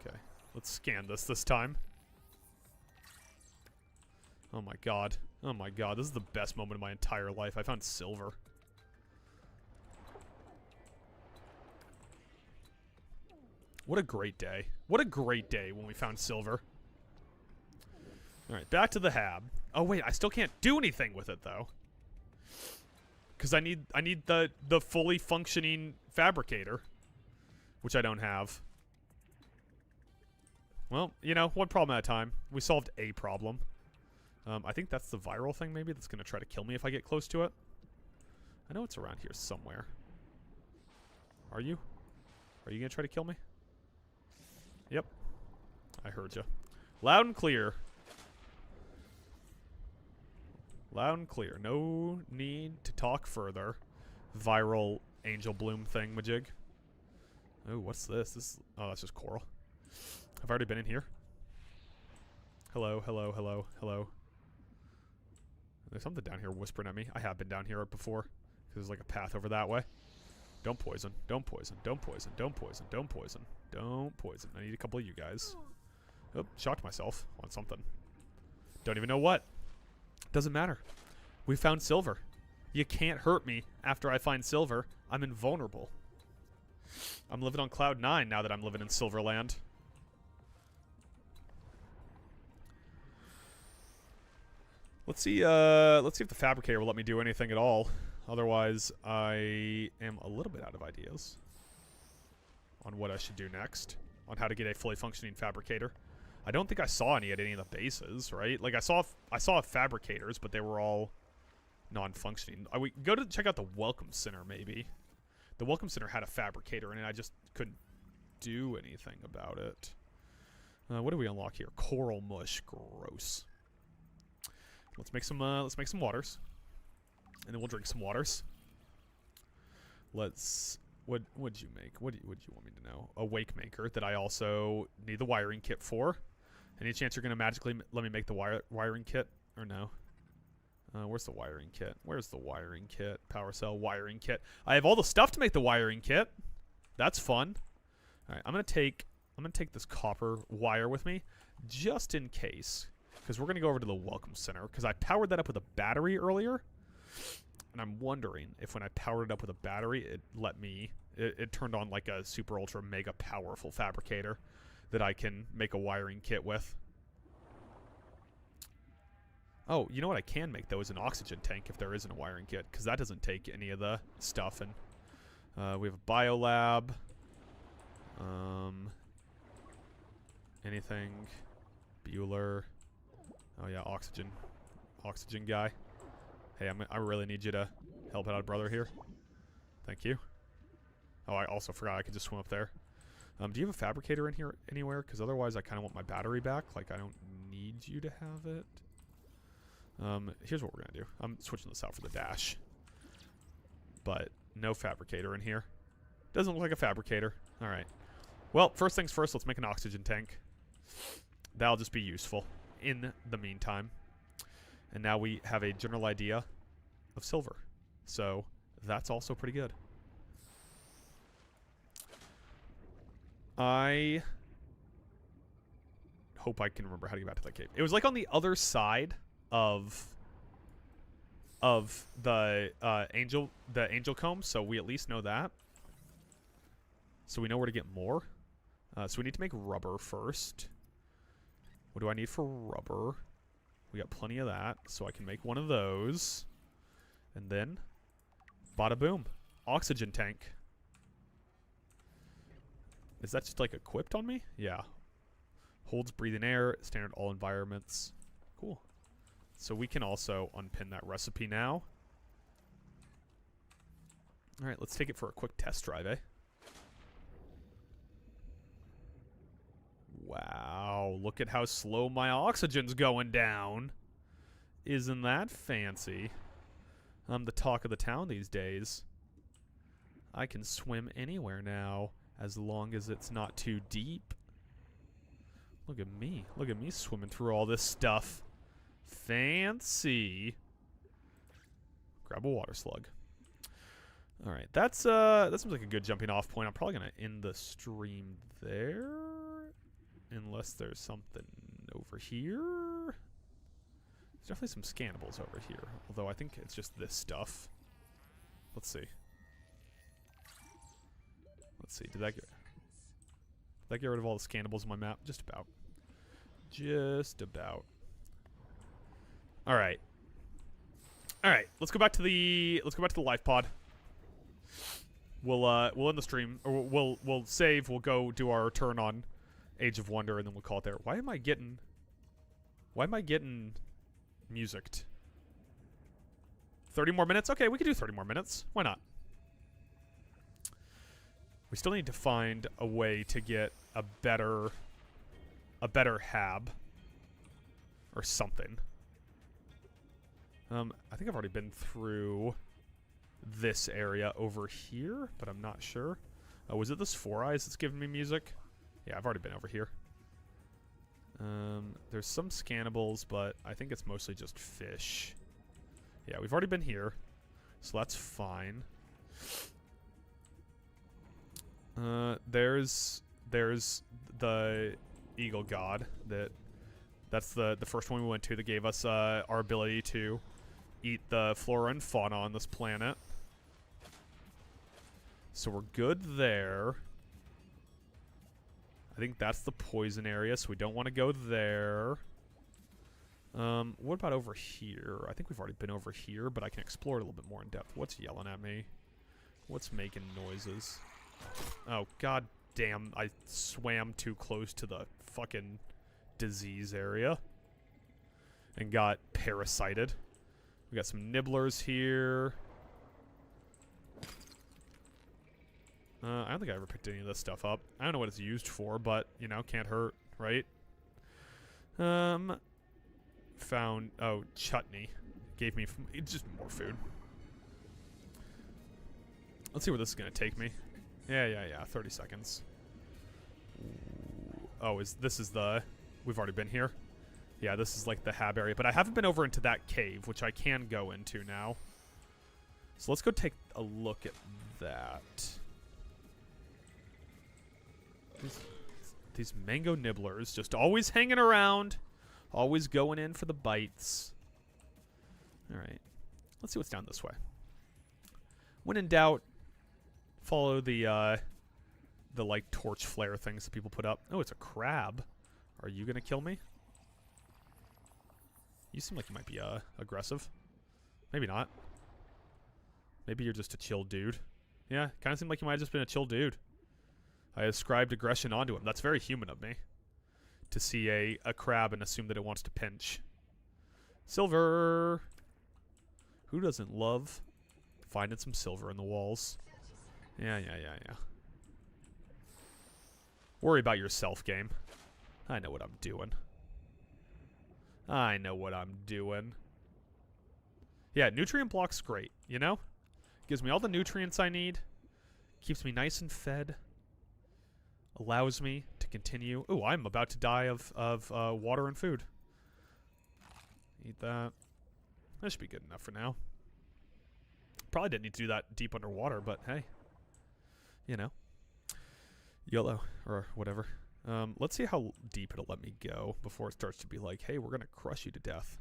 Speaker 1: Okay. Let's scan this time. Oh my god. Oh my god. This is the best moment of my entire life. I found silver. What a great day. What a great day when we found silver. Alright, back to the hab. Oh wait, I still can't do anything with it though. Because I need the fully functioning fabricator. Which I don't have. Well, you know, one problem at a time. We solved a problem. I think that's the viral thing maybe that's going to try to kill me if I get close to it. I know it's around here somewhere. Are you? Are you going to try to kill me? Yep. I heard you. Loud and clear. Loud and clear. No need to talk further. Viral angel bloom thing, majig. Oh, what's this? Oh, that's just coral. I've already been in here. Hello, hello, hello, hello. There's something down here whispering at me. I have been down here before. There's like a path over that way. Don't poison. Don't poison. Don't poison. Don't poison. Don't poison. Don't poison. I need a couple of you guys. Oh, shocked myself on something. Don't even know what. Doesn't matter. We found silver. You can't hurt me after I find silver. I'm invulnerable. I'm living on cloud 9 now that I'm living in Silverland. Let's see if the fabricator will let me do anything at all. Otherwise, I am a little bit out of ideas on what I should do next. On how to get a fully functioning fabricator. I don't think I saw any at any of the bases, right? Like I saw fabricators, but they were all non-functioning. I would go to check out the Welcome Center maybe. The Welcome Center had a fabricator in it. I just couldn't do anything about it. What do we unlock here? Coral mush. Gross. Let's make some waters. And then we'll drink some waters. What'd you make? What would you want me to know? A wake maker that I also need the wiring kit for. Any chance you're gonna magically let me make the wiring kit or no? Where's the wiring kit? Where's the wiring kit? Power cell wiring kit. I have all the stuff to make the wiring kit. That's fun. All right, I'm gonna take this copper wire with me just in case, because we're gonna go over to the Welcome Center because I powered that up with a battery earlier. And I'm wondering if when I powered it up with a battery, it turned on like a super ultra mega powerful fabricator that I can make a wiring kit with. Oh, you know what I can make though is an oxygen tank if there isn't a wiring kit, because that doesn't take any of the stuff. And we have a biolab. Anything? Bueller. Oh yeah, oxygen guy. Hey, I really need you to help out a brother here. Thank you. Oh, I also forgot I could just swim up there. Do you have a fabricator in here anywhere? Because otherwise I kind of want my battery back. Like, I don't need you to have it. Here's what we're going to do. I'm switching this out for the dash. But no fabricator in here. Doesn't look like a fabricator. All right. Well, first things first, let's make an oxygen tank. That'll just be useful in the meantime. And now we have a general idea of silver. So that's also pretty good. I hope I can remember how to get back to that cave. It was like on the other side of the angel comb, so we at least know that. So we know where to get more. So we need to make rubber first. What do I need for rubber? We got plenty of that, so I can make one of those. And then, bada boom. Oxygen tank. Is that just like equipped on me? Yeah. Holds breathing air, standard all environments. Cool. So we can also unpin that recipe now. Alright, let's take it for a quick test drive, eh? Wow, look at how slow my oxygen's going down. Isn't that fancy? I'm the talk of the town these days. I can swim anywhere now, as long as it's not too deep. Look at me. Look at me swimming through all this stuff. Fancy. Grab a water slug. Alright, that seems like a good jumping off point. I'm probably going to end the stream there. Unless there's something over here. There's definitely some scannables over here. Although I think it's just this stuff. Let's see. Let's see. Did that get rid of all the scannables on my map? Just about. Just about. Alright. Alright. Let's go back to the life pod. We'll end the stream. Or we'll save, we'll go do our turn on Age of Wonder, and then we'll call it there. Why am I getting musicked? 30 more minutes? Okay, we can do 30 more minutes. Why not? We still need to find a way to get a better hab or something. I think I've already been through this area over here, but I'm not sure. Oh, was it this Four Eyes that's giving me music? Yeah, I've already been over here. There's some scannables, but I think it's mostly just fish. Yeah, we've already been here, so that's fine. There's the Eagle God. That's the first one we went to that gave us our ability to eat the flora and fauna on this planet. So we're good there. I think that's the poison area, so we don't want to go there. What about over here? I think we've already been over here, but I can explore it a little bit more in depth. What's yelling at me? What's making noises? Oh, god damn. I swam too close to the fucking disease area. And got parasited. We got some nibblers here. I don't think I ever picked any of this stuff up. I don't know what it's used for, but, you know, can't hurt, right? Found, oh, chutney. Gave me, just more food. Let's see where this is going to take me. Yeah, 30 seconds. Oh, this is the, we've already been here. Yeah, this is like the hab area, but I haven't been over into that cave, which I can go into now. So let's go take a look at that. These mango nibblers just always hanging around, always going in for the bites. Alright, let's see what's down this way. When in doubt, follow the like torch flare things that people put up. Oh, it's a crab. Are you gonna kill me? You seem like you might be aggressive. Maybe not. Maybe you're just a chill dude. Yeah, kind of seemed like you might have just been a chill dude. I ascribed aggression onto him. That's very human of me. To see a crab and assume that it wants to pinch. Silver! Who doesn't love finding some silver in the walls? Yeah. Worry about yourself, game. I know what I'm doing. I know what I'm doing. Yeah, nutrient block's great, you know? Gives me all the nutrients I need. Keeps me nice and fed. Allows me to continue. Ooh, I'm about to die of water and food. Eat that. That should be good enough for now. Probably didn't need to do that deep underwater, but hey. You know. YOLO, or whatever. Let's see how deep it'll let me go before it starts to be like, hey, we're going to crush you to death.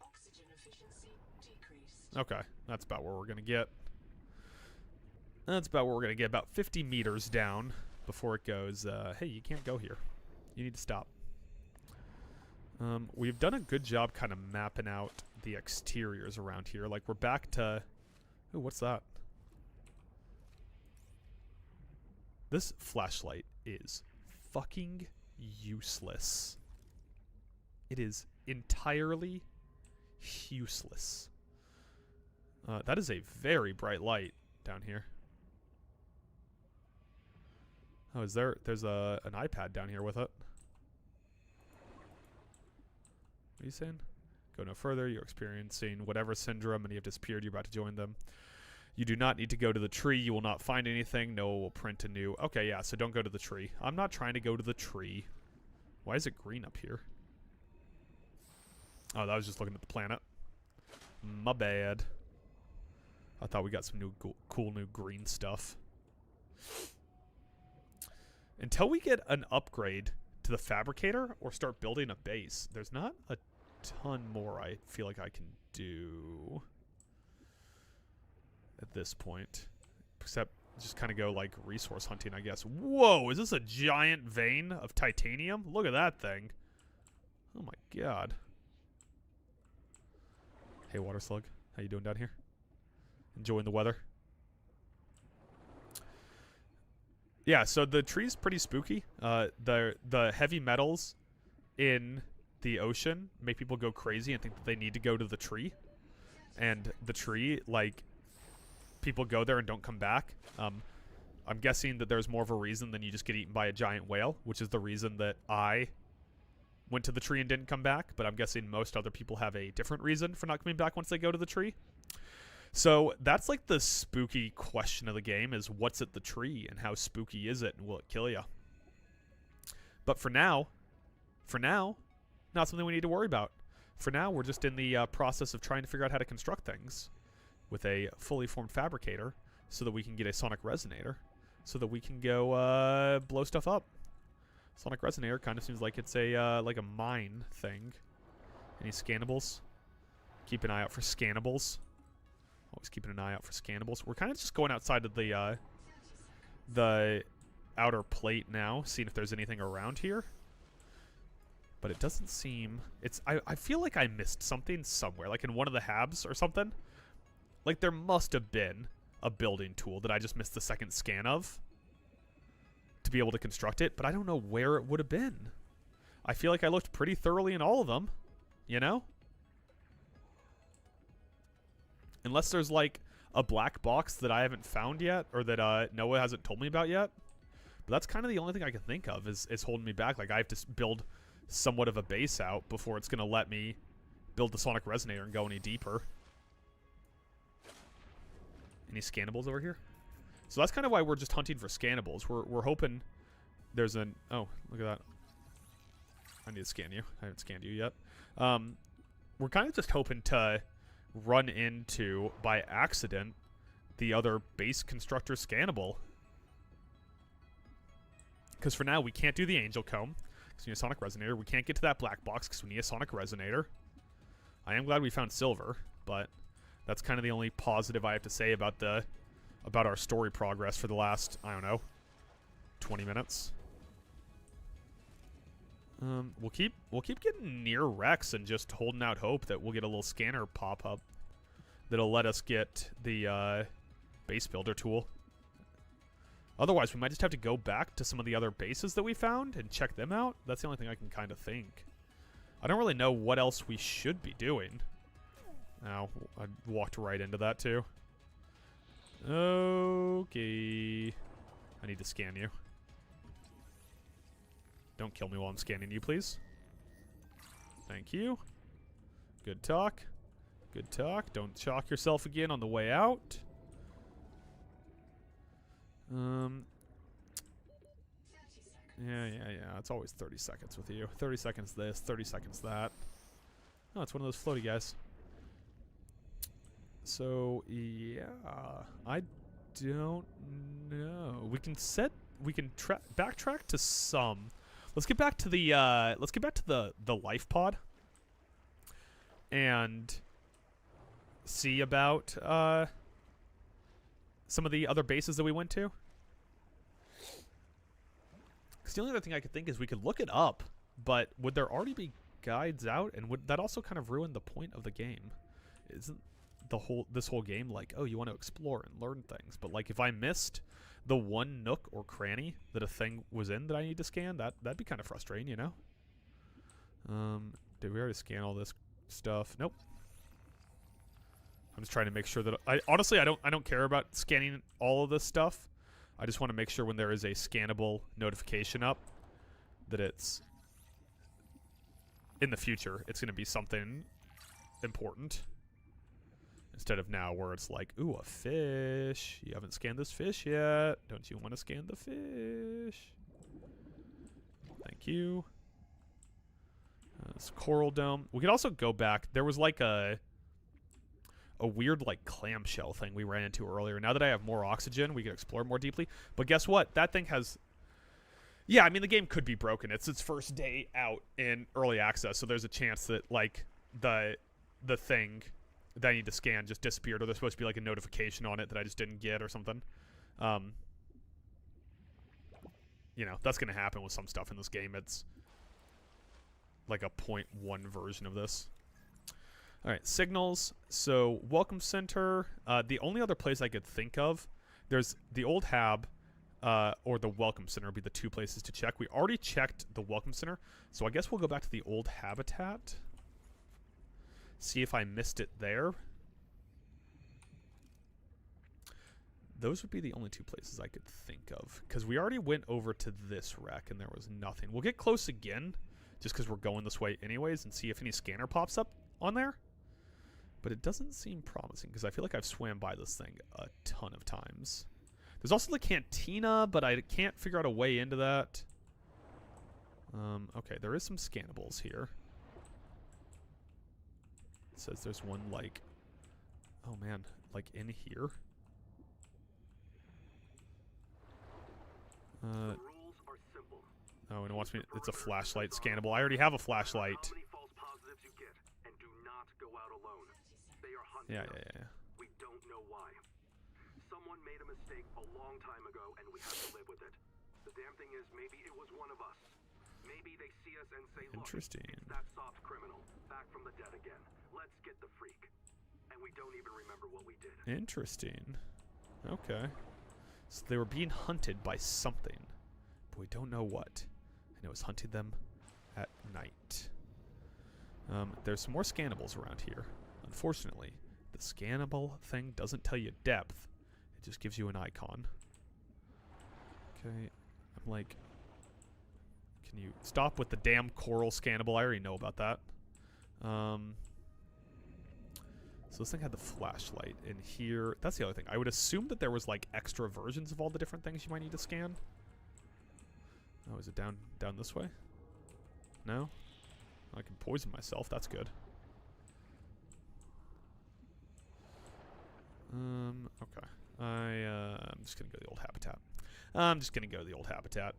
Speaker 3: Oxygen efficiency decreased.
Speaker 1: Okay, that's about where we're going to get. That's about where we're going to get. About 50 meters down before it goes, hey, you can't go here. You need to stop. We've done a good job kind of mapping out the exteriors around here. Like, we're back to... Ooh, what's that? This flashlight is fucking useless. It is entirely useless. That is a very bright light down here. Oh, is there's an iPad down here with it. What are you saying? Go no further. You're experiencing whatever syndrome and you have disappeared. You're about to join them. You do not need to go to the tree. You will not find anything. Noah will print a new... Okay, yeah, so don't go to the tree. I'm not trying to go to the tree. Why is it green up here? Oh, that was just looking at the planet. My bad. I thought we got some new cool new green stuff. Until we get an upgrade to the fabricator or start building a base, there's not a ton more I feel like I can do at this point. Except just kind of go like resource hunting, I guess. Whoa, is this a giant vein of titanium? Look at that thing. Oh my god. Hey, water slug. How you doing down here? Enjoying the weather? Yeah, so the tree's pretty spooky. The heavy metals in the ocean make people go crazy and think that they need to go to the tree. And the tree, like, people go there and don't come back. I'm guessing that there's more of a reason than you just get eaten by a giant whale, which is the reason that I went to the tree and didn't come back. But I'm guessing most other people have a different reason for not coming back once they go to the tree. So that's like the spooky question of the game is what's at the tree and how spooky is it and will it kill you? But for now, not something we need to worry about. For now, we're just in the process of trying to figure out how to construct things with a fully formed fabricator so that we can get a sonic resonator so that we can go blow stuff up. Sonic resonator kind of seems like it's a like a mine thing. Any scannables? Keep an eye out for scannables. Always keeping an eye out for scannables. We're kind of just going outside of the outer plate now, seeing if there's anything around here. But it doesn't seem... I feel like I missed something somewhere, like in one of the habs or something. Like there must have been a building tool that I just missed the second scan of to be able to construct it, but I don't know where it would have been. I feel like I looked pretty thoroughly in all of them, you know? Unless there's, like, a black box that I haven't found yet, or that Noah hasn't told me about yet. But that's kind of the only thing I can think of is holding me back. Like, I have to build somewhat of a base out before it's going to let me build the sonic resonator and go any deeper. Any scannables over here? So that's kind of why we're just hunting for scannables. We're hoping there's an... Oh, look at that. I need to scan you. I haven't scanned you yet. We're kind of just hoping to run into, by accident, the other base constructor scannable. Because for now, we can't do the angel comb, because we need a sonic resonator. We can't get to that black box, because we need a sonic resonator. I am glad we found silver, but that's kind of the only positive I have to say about our story progress for the last, I don't know, 20 minutes. We'll keep getting near Rex and just holding out hope that we'll get a little scanner pop up that'll let us get the base builder tool. Otherwise, we might just have to go back to some of the other bases that we found and check them out. That's the only thing I can kind of think. I don't really know what else we should be doing. Ow, I walked right into that too. Okay. I need to scan you. Don't kill me while I'm scanning you, please. Thank you. Good talk. Good talk. Don't shock yourself again on the way out. Yeah. It's always 30 seconds with you. 30 seconds this, 30 seconds that. Oh, it's one of those floaty guys. So, yeah. I don't know. We can backtrack to some. Let's get back to the life pod and see about some of the other bases that we went to. Because the only other thing I could think is we could look it up, but would there already be guides out, and would that also kind of ruin the point of the game? Isn't this whole game like, oh, you want to explore and learn things, but like if I missed the one nook or cranny that a thing was in that I need to scan, that'd be kind of frustrating, you know? Did we already scan all this stuff? Nope. I'm just trying to make sure that honestly I don't care about scanning all of this stuff. I just want to make sure when there is a scannable notification up that it's in the future it's going to be something important. Instead of now where it's like, ooh, a fish. You haven't scanned this fish yet. Don't you want to scan the fish? Thank you. This coral dome. We could also go back. There was like a weird like clamshell thing we ran into earlier. Now that I have more oxygen, we can explore more deeply. But guess what? That thing has... Yeah, I mean, the game could be broken. It's its first day out in early access, so there's a chance that, like, the thing that I need to scan just disappeared, or there's supposed to be, like, a notification on it that I just didn't get or something. You know, that's going to happen with some stuff in this game. It's like a 0.1 version of this. All right, signals. So, Welcome Center. The only other place I could think of, there's the old hab, or the Welcome Center would be the two places to check. We already checked the Welcome Center, so I guess we'll go back to the old habitat. See if I missed it there. Those would be the only two places I could think of, because we already went over to this wreck and there was nothing. We'll get close again, just because we're going this way anyways, and see if any scanner pops up on there. But it doesn't seem promising, because I feel like I've swam by this thing a ton of times. There's also the cantina, but I can't figure out a way into that. Okay, there is some scannables here. It says there's one, like... Oh, man. Like, in here?
Speaker 6: The rules are simple.
Speaker 1: Oh, and it wants me... It's a flashlight scannable. I already have a flashlight.
Speaker 6: How many false positives you get, and do not go out alone. They are hunting
Speaker 1: Yeah.
Speaker 6: us. We don't know why. Someone made a mistake a long time ago, and we have to live with it. The damn thing is, maybe it was one of us. Maybe they see us and say, look,
Speaker 1: Interesting.
Speaker 6: it's that soft criminal, back from the dead again. Let's get the freak. And we don't even remember what we did.
Speaker 1: Interesting. Okay. So they were being hunted by something, but we don't know what. And it was hunting them at night. There's some more scannables around here. Unfortunately, the scannable thing doesn't tell you depth. It just gives you an icon. Okay. I'm like... Can you stop with the damn coral scannable? I already know about that. So this thing had the flashlight in here. That's the other thing. I would assume that there was like extra versions of all the different things you might need to scan. Oh, is it down this way? No? I can poison myself. That's good. Okay. I'm just gonna go to the old habitat.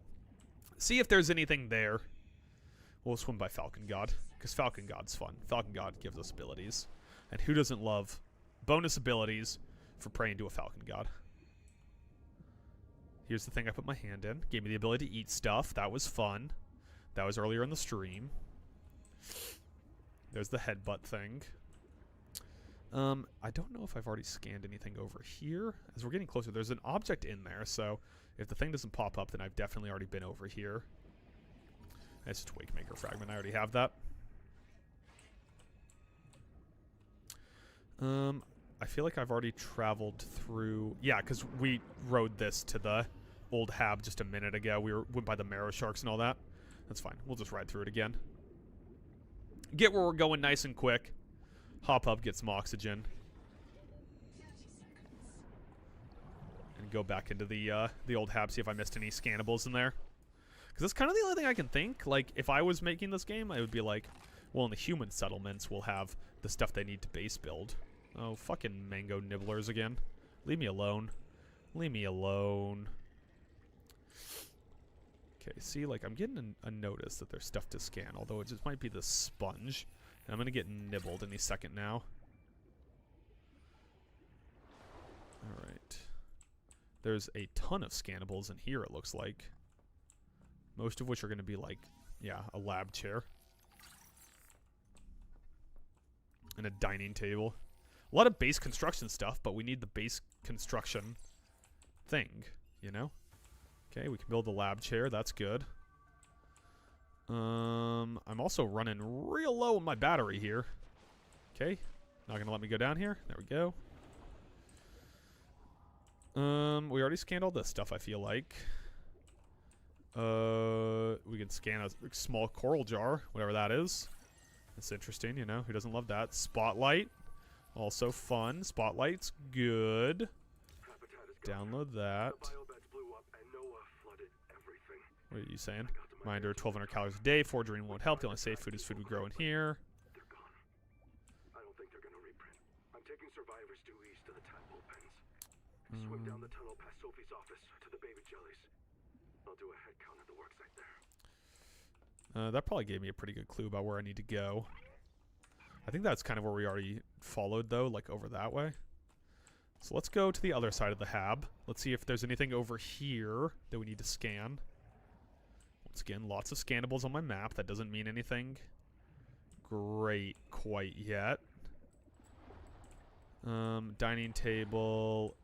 Speaker 1: See if there's anything there. We'll swim by Falcon God, because Falcon God's fun. Falcon God gives us abilities. And who doesn't love bonus abilities for praying to a Falcon God? Here's the thing I put my hand in. Gave me the ability to eat stuff. That was fun. That was earlier in the stream. There's the headbutt thing. I don't know if I've already scanned anything over here. As we're getting closer, there's an object in there, so if the thing doesn't pop up, then I've definitely already been over here. It's just Wakemaker Fragment. I already have that. I feel like I've already traveled through... Yeah, because we rode this to the old hab just a minute ago. We went by the marrow sharks and all that. That's fine. We'll just ride through it again. Get where we're going nice and quick. Hop up, get some oxygen. And go back into the old hab, see if I missed any scannables in there. Because that's kind of the only thing I can think. Like, if I was making this game, I would be like, well, in the human settlements, we'll have the stuff they need to base build. Oh, fucking mango nibblers again. Leave me alone. Leave me alone. Okay, see, like, I'm getting a notice that there's stuff to scan, although it just might be the sponge. And I'm going to get nibbled any second now. Alright. There's a ton of scannables in here, it looks like. Most of which are going to be, like, yeah, a lab chair. And a dining table. A lot of base construction stuff, but we need the base construction thing, you know? Okay, we can build the lab chair. That's good. I'm also running real low on my battery here. Okay. Not going to let me go down here. There we go. We already scanned all this stuff, I feel like. We can scan a small coral jar, whatever that is. That's interesting, you know. Who doesn't love that? Spotlight. Also fun. Spotlight's good.
Speaker 6: Habitat is gone.
Speaker 1: Download that.
Speaker 6: The biobeds blew up and Noah flooded everything.
Speaker 1: What are you saying?
Speaker 6: I got to my
Speaker 1: Reminder,
Speaker 6: energy
Speaker 1: 1,200 calories a day. Foraging won't help. The only safe food is food we grow in here.
Speaker 6: They're gone. I don't think they're gonna reprint. I'm taking survivors due east to the tadpole pens. Swim down the tunnel past Sophie's office to the baby jellies. I'll do a head count at the worksite there.
Speaker 1: That probably gave me a pretty good clue about where I need to go. I think that's kind of where we already followed, though, like over that way. So let's go to the other side of the hab. Let's see if there's anything over here that we need to scan. Once again, lots of scannables on my map. That doesn't mean anything great quite yet. Dining table.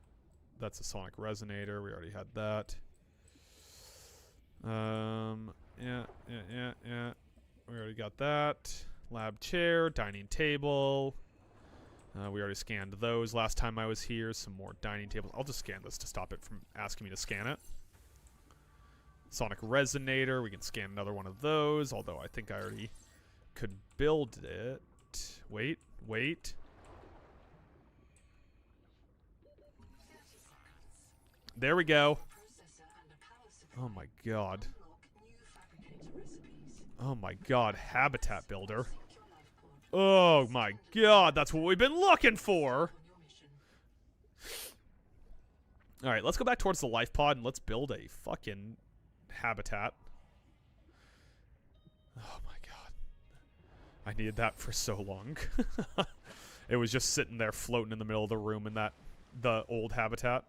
Speaker 1: That's a sonic resonator. We already had that. Yeah. We already got that. Lab chair, dining table. We already scanned those last time I was here. Some more dining tables. I'll just scan this to stop it from asking me to scan it. Sonic resonator. We can scan another one of those, although I think I already could build it. Wait. There we go. Oh my god. Oh my god, habitat builder. Oh my god, that's what we've been looking for. Alright, let's go back towards the life pod and let's build a fucking habitat. Oh my god. I needed that for so long. It was just sitting there floating in the middle of the room in the old habitat.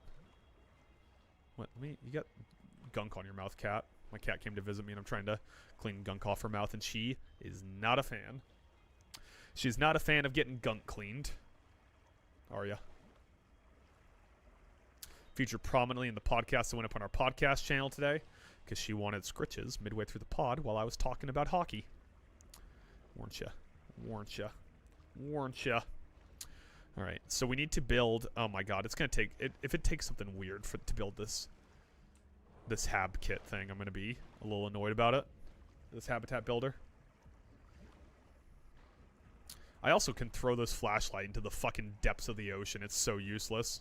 Speaker 1: What? You got gunk on your mouth, cat. My cat came to visit me and I'm trying to clean gunk off her mouth and she is not a fan. She's not a fan of getting gunk cleaned. Are ya? Featured prominently in the podcast that went up on our podcast channel today because she wanted scritches midway through the pod while I was talking about hockey. Weren't ya? Alright, so we need to build... Oh my god, it's gonna take... If it takes something weird to build this hab kit thing, I'm gonna be a little annoyed about it. This habitat builder. I also can throw this flashlight into the fucking depths of the ocean. It's so useless.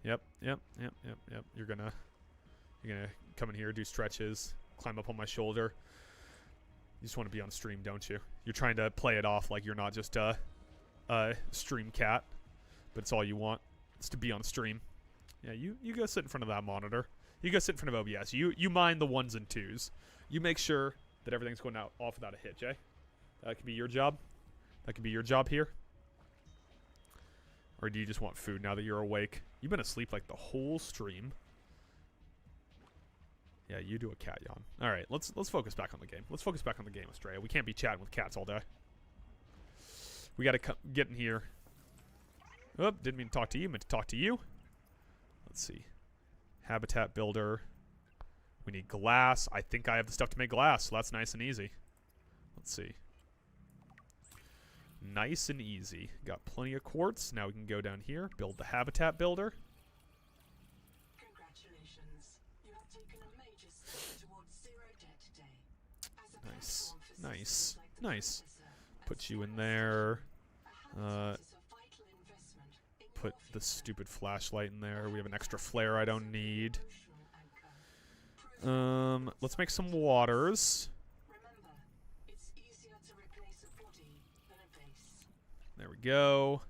Speaker 1: Yep. You're gonna come in here, do stretches, climb up on my shoulder. You just want to be on stream, don't you? You're trying to play it off like you're not just a stream cat, but it's all you want. It's to be on stream. Yeah, you go sit in front of that monitor. You go sit in front of OBS. You mind the ones and twos. You make sure that everything's going out off without a hitch, eh? That could be your job. That could be your job here. Or do you just want food now that you're awake? You've been asleep like the whole stream. Yeah, you do a cat yawn. All right, let's focus back on the game. Let's focus back on the game, Australia. We can't be chatting with cats all day. We got to get in here. Oh, didn't mean to talk to you. Meant to talk to you. Let's see. Habitat builder. We need glass. I think I have the stuff to make glass, so that's nice and easy. Let's see. Nice and easy. Got plenty of quartz. Now we can go down here, build the habitat builder.
Speaker 3: Congratulations. You have taken a major step towards zero debt today. As a platform for
Speaker 1: Nice.
Speaker 3: systems like the
Speaker 1: Nice.
Speaker 3: processor and
Speaker 1: Put you in
Speaker 3: scanners,
Speaker 1: there.
Speaker 3: a habitat is a vital investment in
Speaker 1: Put
Speaker 3: your
Speaker 1: the
Speaker 3: future.
Speaker 1: stupid flashlight in there. We have an extra flare I don't need.
Speaker 3: Emotional anchor.
Speaker 1: Let's make some waters.
Speaker 3: Remember, it's easier to replace a body than a base.
Speaker 1: There we go.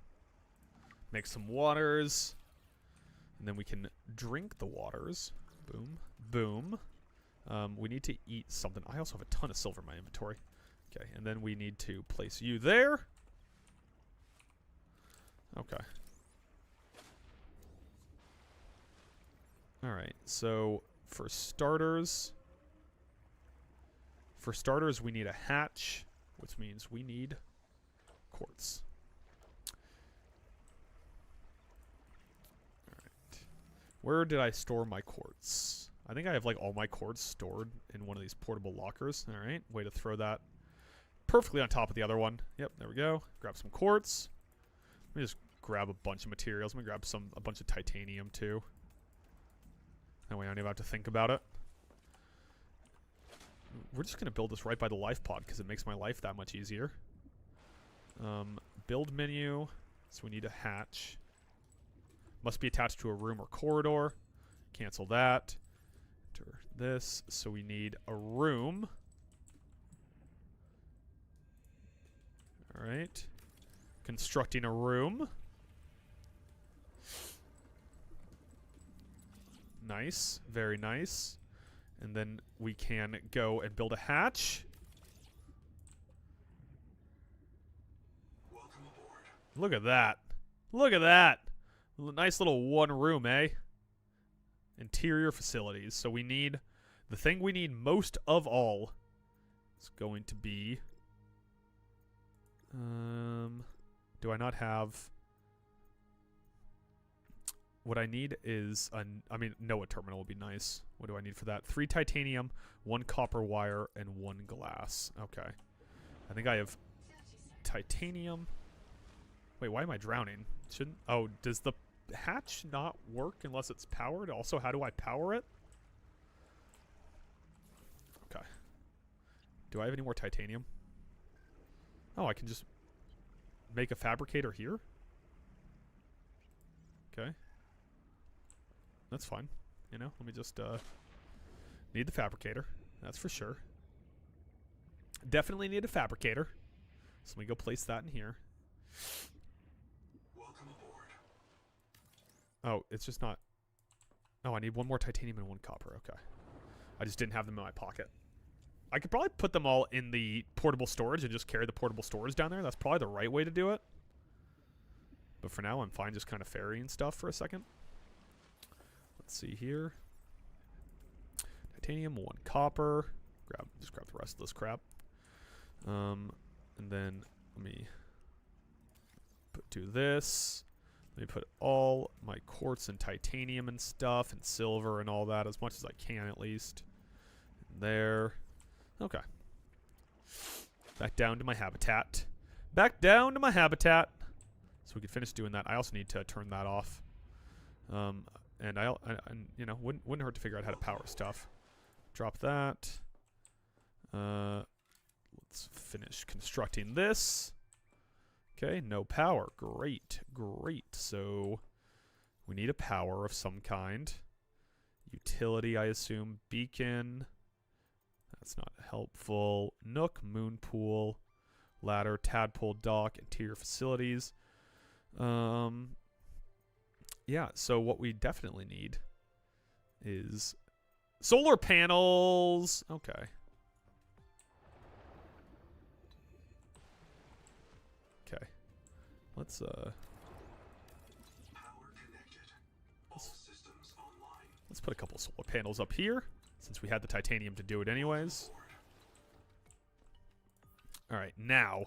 Speaker 1: Make some waters. And then we can drink the waters. Boom. Boom. We need to eat something. I also have a ton of silver in my inventory. Okay, and then we need to place you there. Okay. Alright, so for starters, we need a hatch, which means we need quartz. Alright. Where did I store my quartz? I think I have like all my quartz stored in one of these portable lockers. Alright, way to throw that perfectly on top of the other one. Yep, there we go. Grab some quartz. Let me just grab a bunch of materials. Let me grab a bunch of titanium too. That way I don't even have to think about it. We're just going to build this right by the life pod because it makes my life that much easier. Build menu. So we need a hatch. Must be attached to a room or corridor. Cancel that. Enter this. So we need a room. All right. Constructing a room. Nice. Very nice. And then we can go and build a hatch.
Speaker 2: Welcome aboard.
Speaker 1: Look at that. Look at that. Nice little one room, eh? Interior facilities. So we need... The thing we need most of all is going to be... do I not have... What I need is... I mean, Noah terminal would be nice. What do I need for that? 3 titanium, 1 copper wire, and 1 glass. Okay. I think I have titanium. Wait, why am I drowning? Shouldn't... Oh, does the hatch not work unless it's powered? Also, how do I power it? Okay. Do I have any more titanium? Oh, I can just make a fabricator here? Okay. That's fine. You know, let me just, need the fabricator. That's for sure. Definitely need a fabricator. So let me go place that in here.
Speaker 2: Welcome aboard.
Speaker 1: Oh, it's just not... Oh, I need 1 more titanium and 1 copper. Okay. I just didn't have them in my pocket. I could probably put them all in the portable storage and just carry the portable storage down there. That's probably the right way to do it. But for now, I'm fine just kind of ferrying stuff for a second. Let's see here. Titanium, 1 copper. Just grab the rest of this crap. And then let me do this. Let me put all my quartz and titanium and stuff and silver and all that as much as I can at least. There. Okay. Back down to my habitat. Back down to my habitat. So we can finish doing that. I also need to turn that off. And you know, wouldn't hurt to figure out how to power stuff. Drop that. Let's finish constructing this. Okay, no power. Great, great. So we need a power of some kind. Utility, I assume. Beacon. That's not helpful. Nook, moon pool, ladder, tadpole dock, interior facilities. Yeah, so what we definitely need is solar panels. Okay. Okay. Let's
Speaker 2: Power connected. All systems online.
Speaker 1: let's put a couple solar panels up here since we had the titanium to do it anyways. All right, now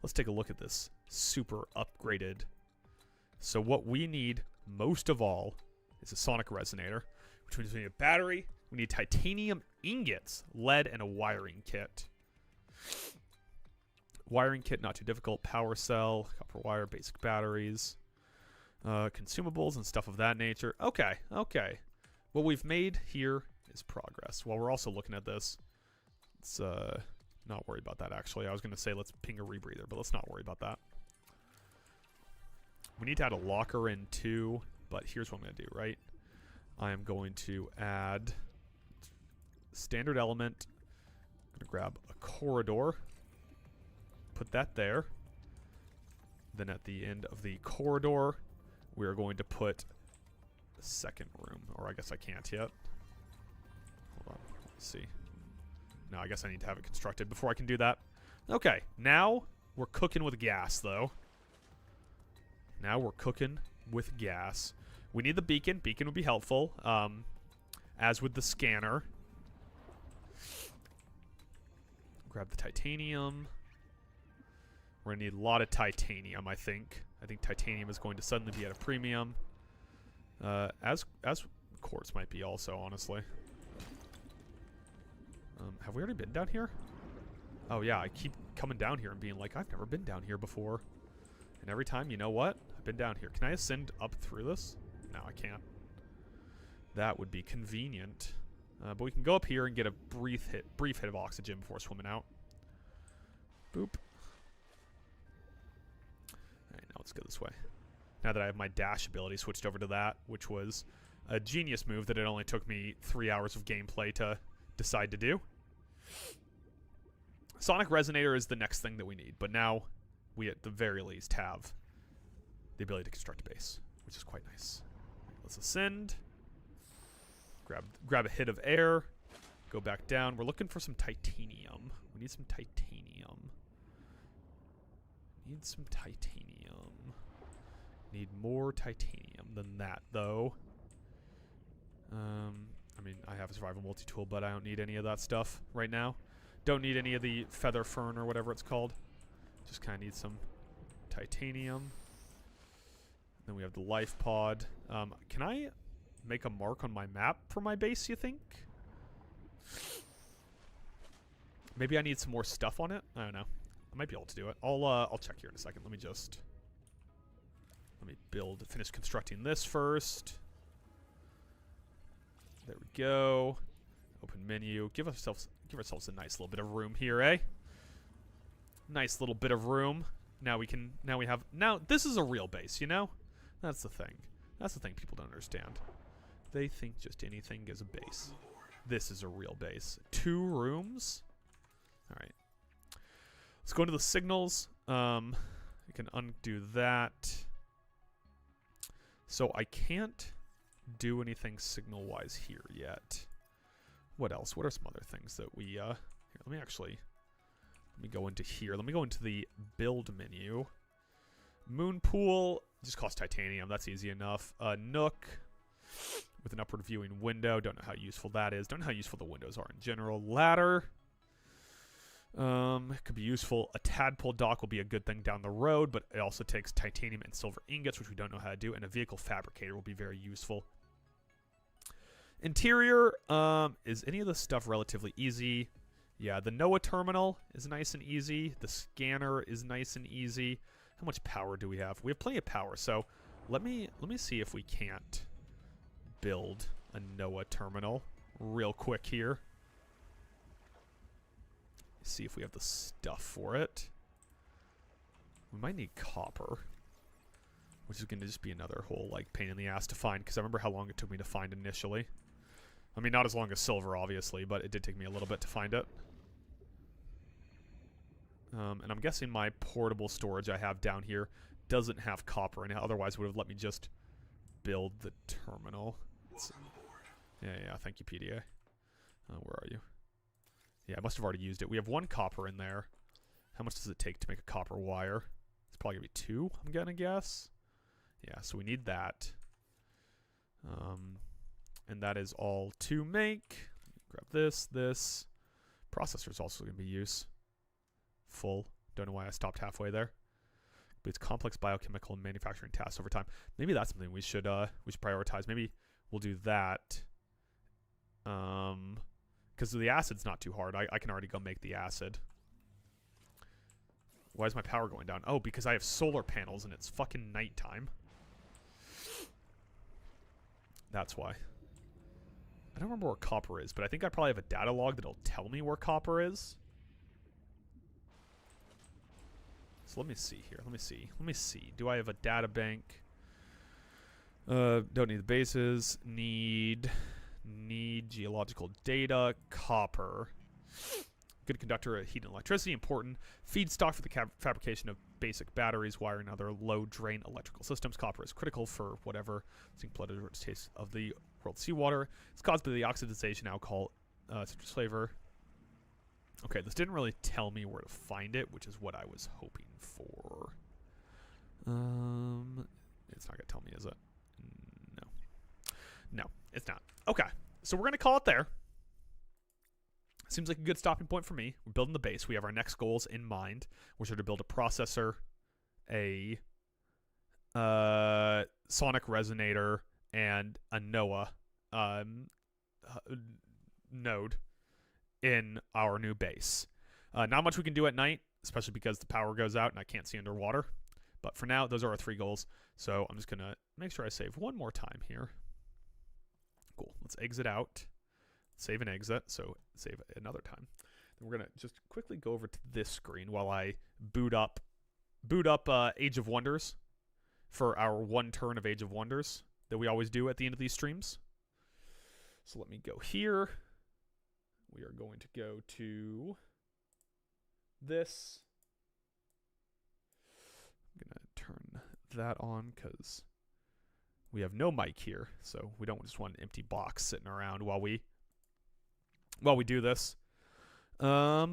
Speaker 1: let's take a look at this super upgraded. So what we need most of all is a sonic resonator, which means we need a battery, we need titanium ingots, lead, and a wiring kit. Wiring kit, not too difficult. Power cell, copper wire, basic batteries, consumables, and stuff of that nature. Okay, okay. What we've made here is progress. While we're also looking at this, let's not worry about that, actually. I was going to say let's ping a rebreather, but let's not worry about that. We need to add a locker in too, but here's what I'm going to do, right? I am going to add standard element. I'm going to grab a corridor. Put that there. Then at the end of the corridor, we are going to put a second room. Or I guess I can't yet. Hold on. Let's see. No, I guess I need to have it constructed before I can do that. Okay, now we're cooking with gas, though. Now we're cooking with gas. We need the beacon. Beacon would be helpful. As with the scanner. Grab the titanium. We're going to need a lot of titanium, I think. I think titanium is going to suddenly be at a premium. As quartz might be also, honestly. Have we already been down here? Oh, yeah, I keep coming down here and being like, I've never been down here before. And every time, you know what? I've been down here. Can I ascend up through this? No, I can't. That would be convenient. But we can go up here and get a brief hit of oxygen before swimming out. Boop. let's go this way. Now that I have my dash ability switched over to that, which was a genius move that it only took me 3 hours of gameplay to decide to do. Sonic Resonator is the next thing that we need, but now we at the very least have the ability to construct a base, which is quite nice. Let's ascend. Grab a hit of air. Go back down. We're looking for some titanium. We need some titanium. Need some titanium. Need more titanium than that, though. I mean, I have a survival multi-tool, but I don't need any of that stuff right now. Don't need any of the feather fern or whatever it's called. Just kind of need some titanium. Then we have the life pod. Can I make a mark on my map for my base, you think? Maybe I need some more stuff on it? I don't know. I might be able to do it. I'll check here in a second. Let me finish constructing this first. There we go. Open menu. Give ourselves a nice little bit of room here, eh? Nice little bit of room. Now this is a real base, you know? That's the thing. That's the thing people don't understand. They think just anything is a base. This is a real base. 2 rooms? Alright. Let's go into the signals. We can undo that. So I can't do anything signal-wise here yet. What else? What are some other things that we... Here, let me go into here. Let me go into the build menu. Moon pool just costs titanium. That's easy enough. Nook with an upward viewing window. Don't know how useful that is. Don't know how useful the windows are in general. Ladder. Could be useful. A tadpole dock will be a good thing down the road, but it also takes titanium and silver ingots, which we don't know how to do. And a vehicle fabricator will be very useful. Interior. Is any of this stuff relatively easy? Yeah, the NOAA terminal is nice and easy. The scanner is nice and easy. How much power do we have? We have plenty of power, so let me see if we can't build a NOAA terminal real quick here. See if we have the stuff for it. We might need copper, which is going to just be another whole like pain in the ass to find, because I remember how long it took me to find initially. I mean, not as long as silver, obviously, but it did take me a little bit to find it. And I'm guessing my portable storage I have down here doesn't have copper in it. Otherwise, it would have let me just build the terminal. Yeah, thank you, PDA. Where are you? Yeah, I must have already used it. We have 1 copper in there. How much does it take to make a copper wire? It's probably going to be 2, I'm going to guess. Yeah, so we need that. And that is all to make. Grab this. Processor is also going to be useful. Don't know why I stopped halfway there. But it's complex biochemical and manufacturing tasks over time. Maybe that's something we should prioritize. Maybe we'll do that. Because the acid's not too hard. I can already go make the acid. Why is my power going down? Oh, because I have solar panels and it's fucking nighttime. That's why. I don't remember where copper is, but I think I probably have a data log that'll tell me where copper is. So let me see here. Let me see. Do I have a data bank? Don't need the bases. Need geological data. Copper. Good conductor of heat and electricity. Important. Feedstock for the fabrication of basic batteries, wire, and other low-drain electrical systems. Copper is critical for whatever zinc blooded taste of the world seawater. It's caused by the oxidization alcohol citrus flavor. Okay, this didn't really tell me where to find it, which is what I was hoping for. It's not going to tell me, is it? No, it's not. Okay, so we're going to call it there. Seems like a good stopping point for me. We're building the base. We have our next goals in mind, which are to build a processor, a sonic resonator, and a NOAA node in our new base. Not much we can do at night, especially because the power goes out and I can't see underwater. But for now, those are our 3 goals. So I'm just going to make sure I save one more time here. Cool. Let's exit out. Save and exit. So save another time. Then we're going to just quickly go over to this screen while I boot up Age of Wonders for our one turn of Age of Wonders that we always do at the end of these streams. So let me go here. We are going to go to this. I'm going to turn that on because we have no mic here, so we don't just want an empty box sitting around while we do this. All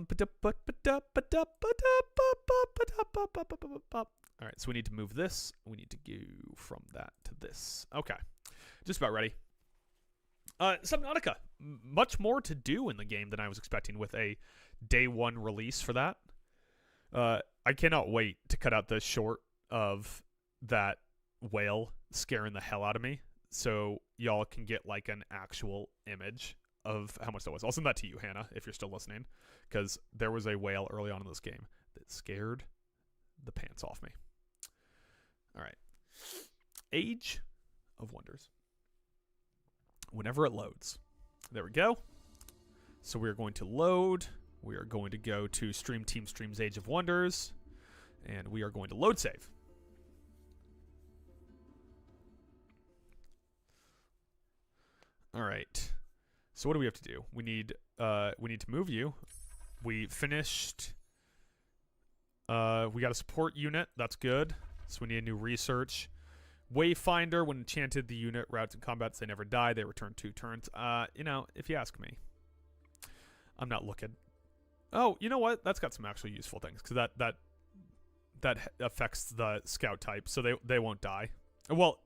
Speaker 1: right, so we need to move this. We need to go from that to this. Okay, just about ready. Subnautica, much more to do in the game than I was expecting with a day one release for that. I cannot wait to cut out the short of that whale scaring the hell out of me so y'all can get like an actual image of how much that was. I'll send that to you, Hannah, if you're still listening, because there was a whale early on in this game that scared the pants off me. All right. Age of Wonders. Whenever it loads. There we go. So we're going to load. We are going to go to Stream Team Streams Age of Wonders. And we are going to load save. All right. So what do we have to do? We need to move you. We finished. We got a support unit. That's good. So we need a new research. Wayfinder, when enchanted, the unit routes in combat, they never die. They return 2 turns. You know, if you ask me, I'm not looking. Oh, you know what? That's got some actually useful things because that affects the scout type, so they won't die. Well,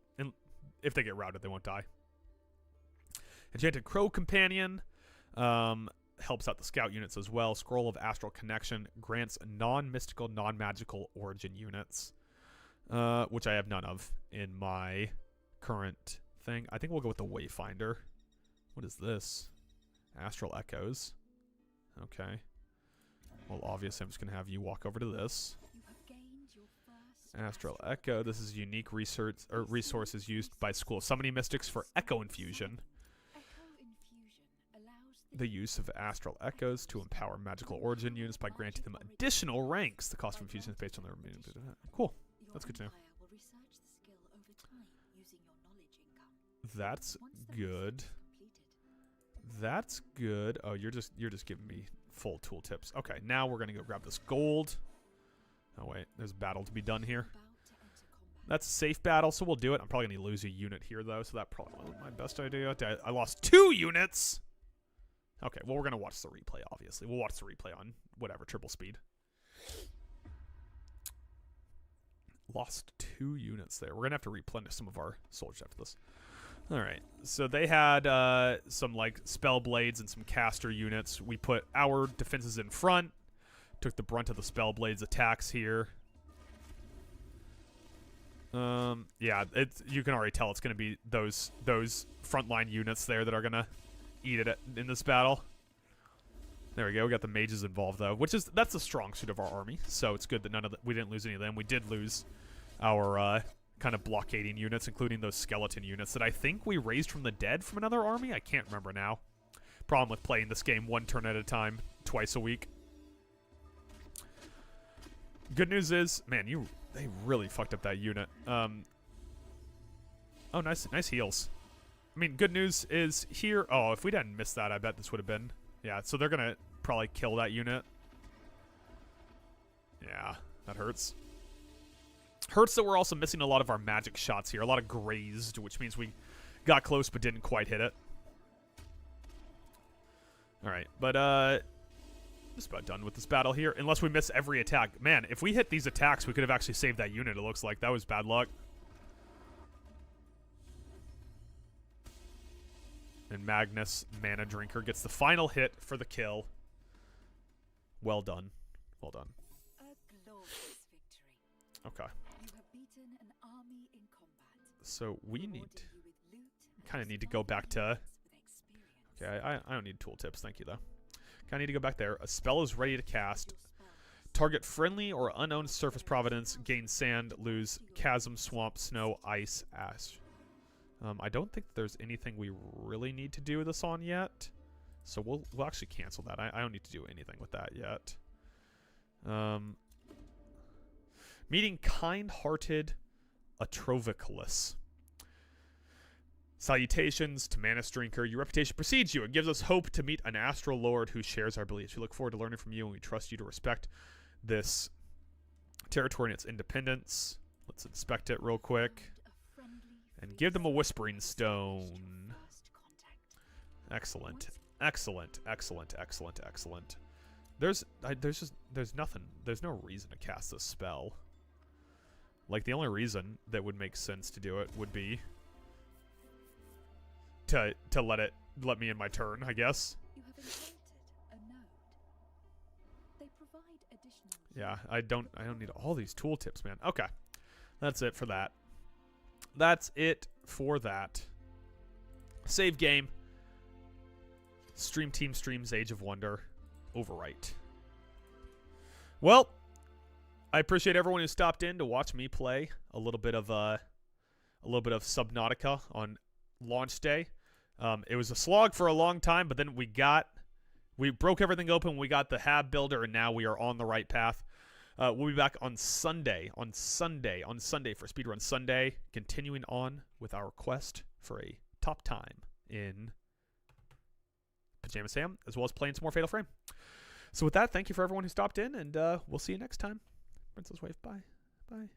Speaker 1: if they get routed, they won't die. Enchanted Crow Companion helps out the scout units as well. Scroll of Astral Connection grants non-mystical, non-magical origin units, which I have none of in my current thing. I think we'll go with the Wayfinder. What is this? Astral Echoes. Okay. Well, obviously, I'm just going to have you walk over to this. Astral Echo. This is unique research or resources used by School of Summoning Mystics for Echo Infusion. The use of Astral Echoes to empower magical origin units by granting them additional ranks. The cost of infusion is based on their... Cool. That's good to know. That's good. That's good. Oh, you're just giving me full tool tips. Okay, now we're gonna go grab this gold. Oh wait, there's a battle to be done here. That's a safe battle, so we'll do it. I'm probably gonna lose a unit here though, so that probably wasn't my best idea. I lost 2 units. Okay, well we're gonna watch the replay. Obviously, we'll watch the replay on whatever triple speed. Lost 2 units there. We're gonna have to replenish some of our soldiers after this. All right, so they had some like spell blades and some caster units. We put our defenses in front, took the brunt of the spell blades attacks here. Yeah, you can already tell it's gonna be those frontline units there that are gonna eat it in this battle. There we go. We got the mages involved though, that's a strong suit of our army. So it's good that we didn't lose any of them. We did lose our kind of blockading units, including those skeleton units that I think we raised from the dead from another army. I can't remember now. Problem with playing this game 1 turn at a time, twice a week. Good news is, man, they really fucked up that unit. Oh, nice heals. I mean, good news is here. Oh, if we didn't miss that, I bet this would have been. Yeah, so they're gonna probably kill that unit. Yeah, that hurts. Hurts that we're also missing a lot of our magic shots here. A lot of grazed, which means we got close but didn't quite hit it. Alright, but just about done with this battle here. Unless we miss every attack. Man, if we hit these attacks, we could have actually saved that unit, it looks like. That was bad luck. And Magnus, Mana Drinker, gets the final hit for the kill. Well done. Well done.
Speaker 7: A glorious victory.
Speaker 1: Okay.
Speaker 7: You have beaten an army in combat.
Speaker 1: So we kind of need to go back to... Okay, I don't need tooltips, thank you though. Kind of need to go back there. A spell is ready to cast. Target friendly or unknown surface providence. Gain sand, lose chasm, swamp, snow, ice, ash. I don't think there's anything we really need to do this on yet. So we'll actually cancel that. I don't need to do anything with that yet. Meeting kind-hearted Atroviculus. Salutations to Manus Drinker. Your reputation precedes you and gives us hope to meet an astral lord who shares our beliefs. We look forward to learning from you, and we trust you to respect this territory and its independence. Let's inspect it real quick. And give them a whispering stone. Excellent. Excellent. Excellent. Excellent. Excellent. There's nothing. There's no reason to cast this spell. Like, the only reason that would make sense to do it would be to let me in my turn, I guess.
Speaker 7: You have inherited a node. They provide additional.
Speaker 1: Yeah, I don't need all these tooltips, man. Okay. That's it for that. That's it for that. Save game. Stream Team streams Age of Wonder. Overwrite. Well, I appreciate everyone who stopped in to watch me play a little bit of Subnautica on launch day. It was a slog for a long time, but then we broke everything open. We got the Hab Builder, and now we are on the right path. We'll be back on Sunday for Speedrun Sunday, continuing on with our quest for a top time in Pajama Sam, as well as playing some more Fatal Frame. So with that, thank you for everyone who stopped in, and we'll see you next time. Princess Wave, bye. Bye.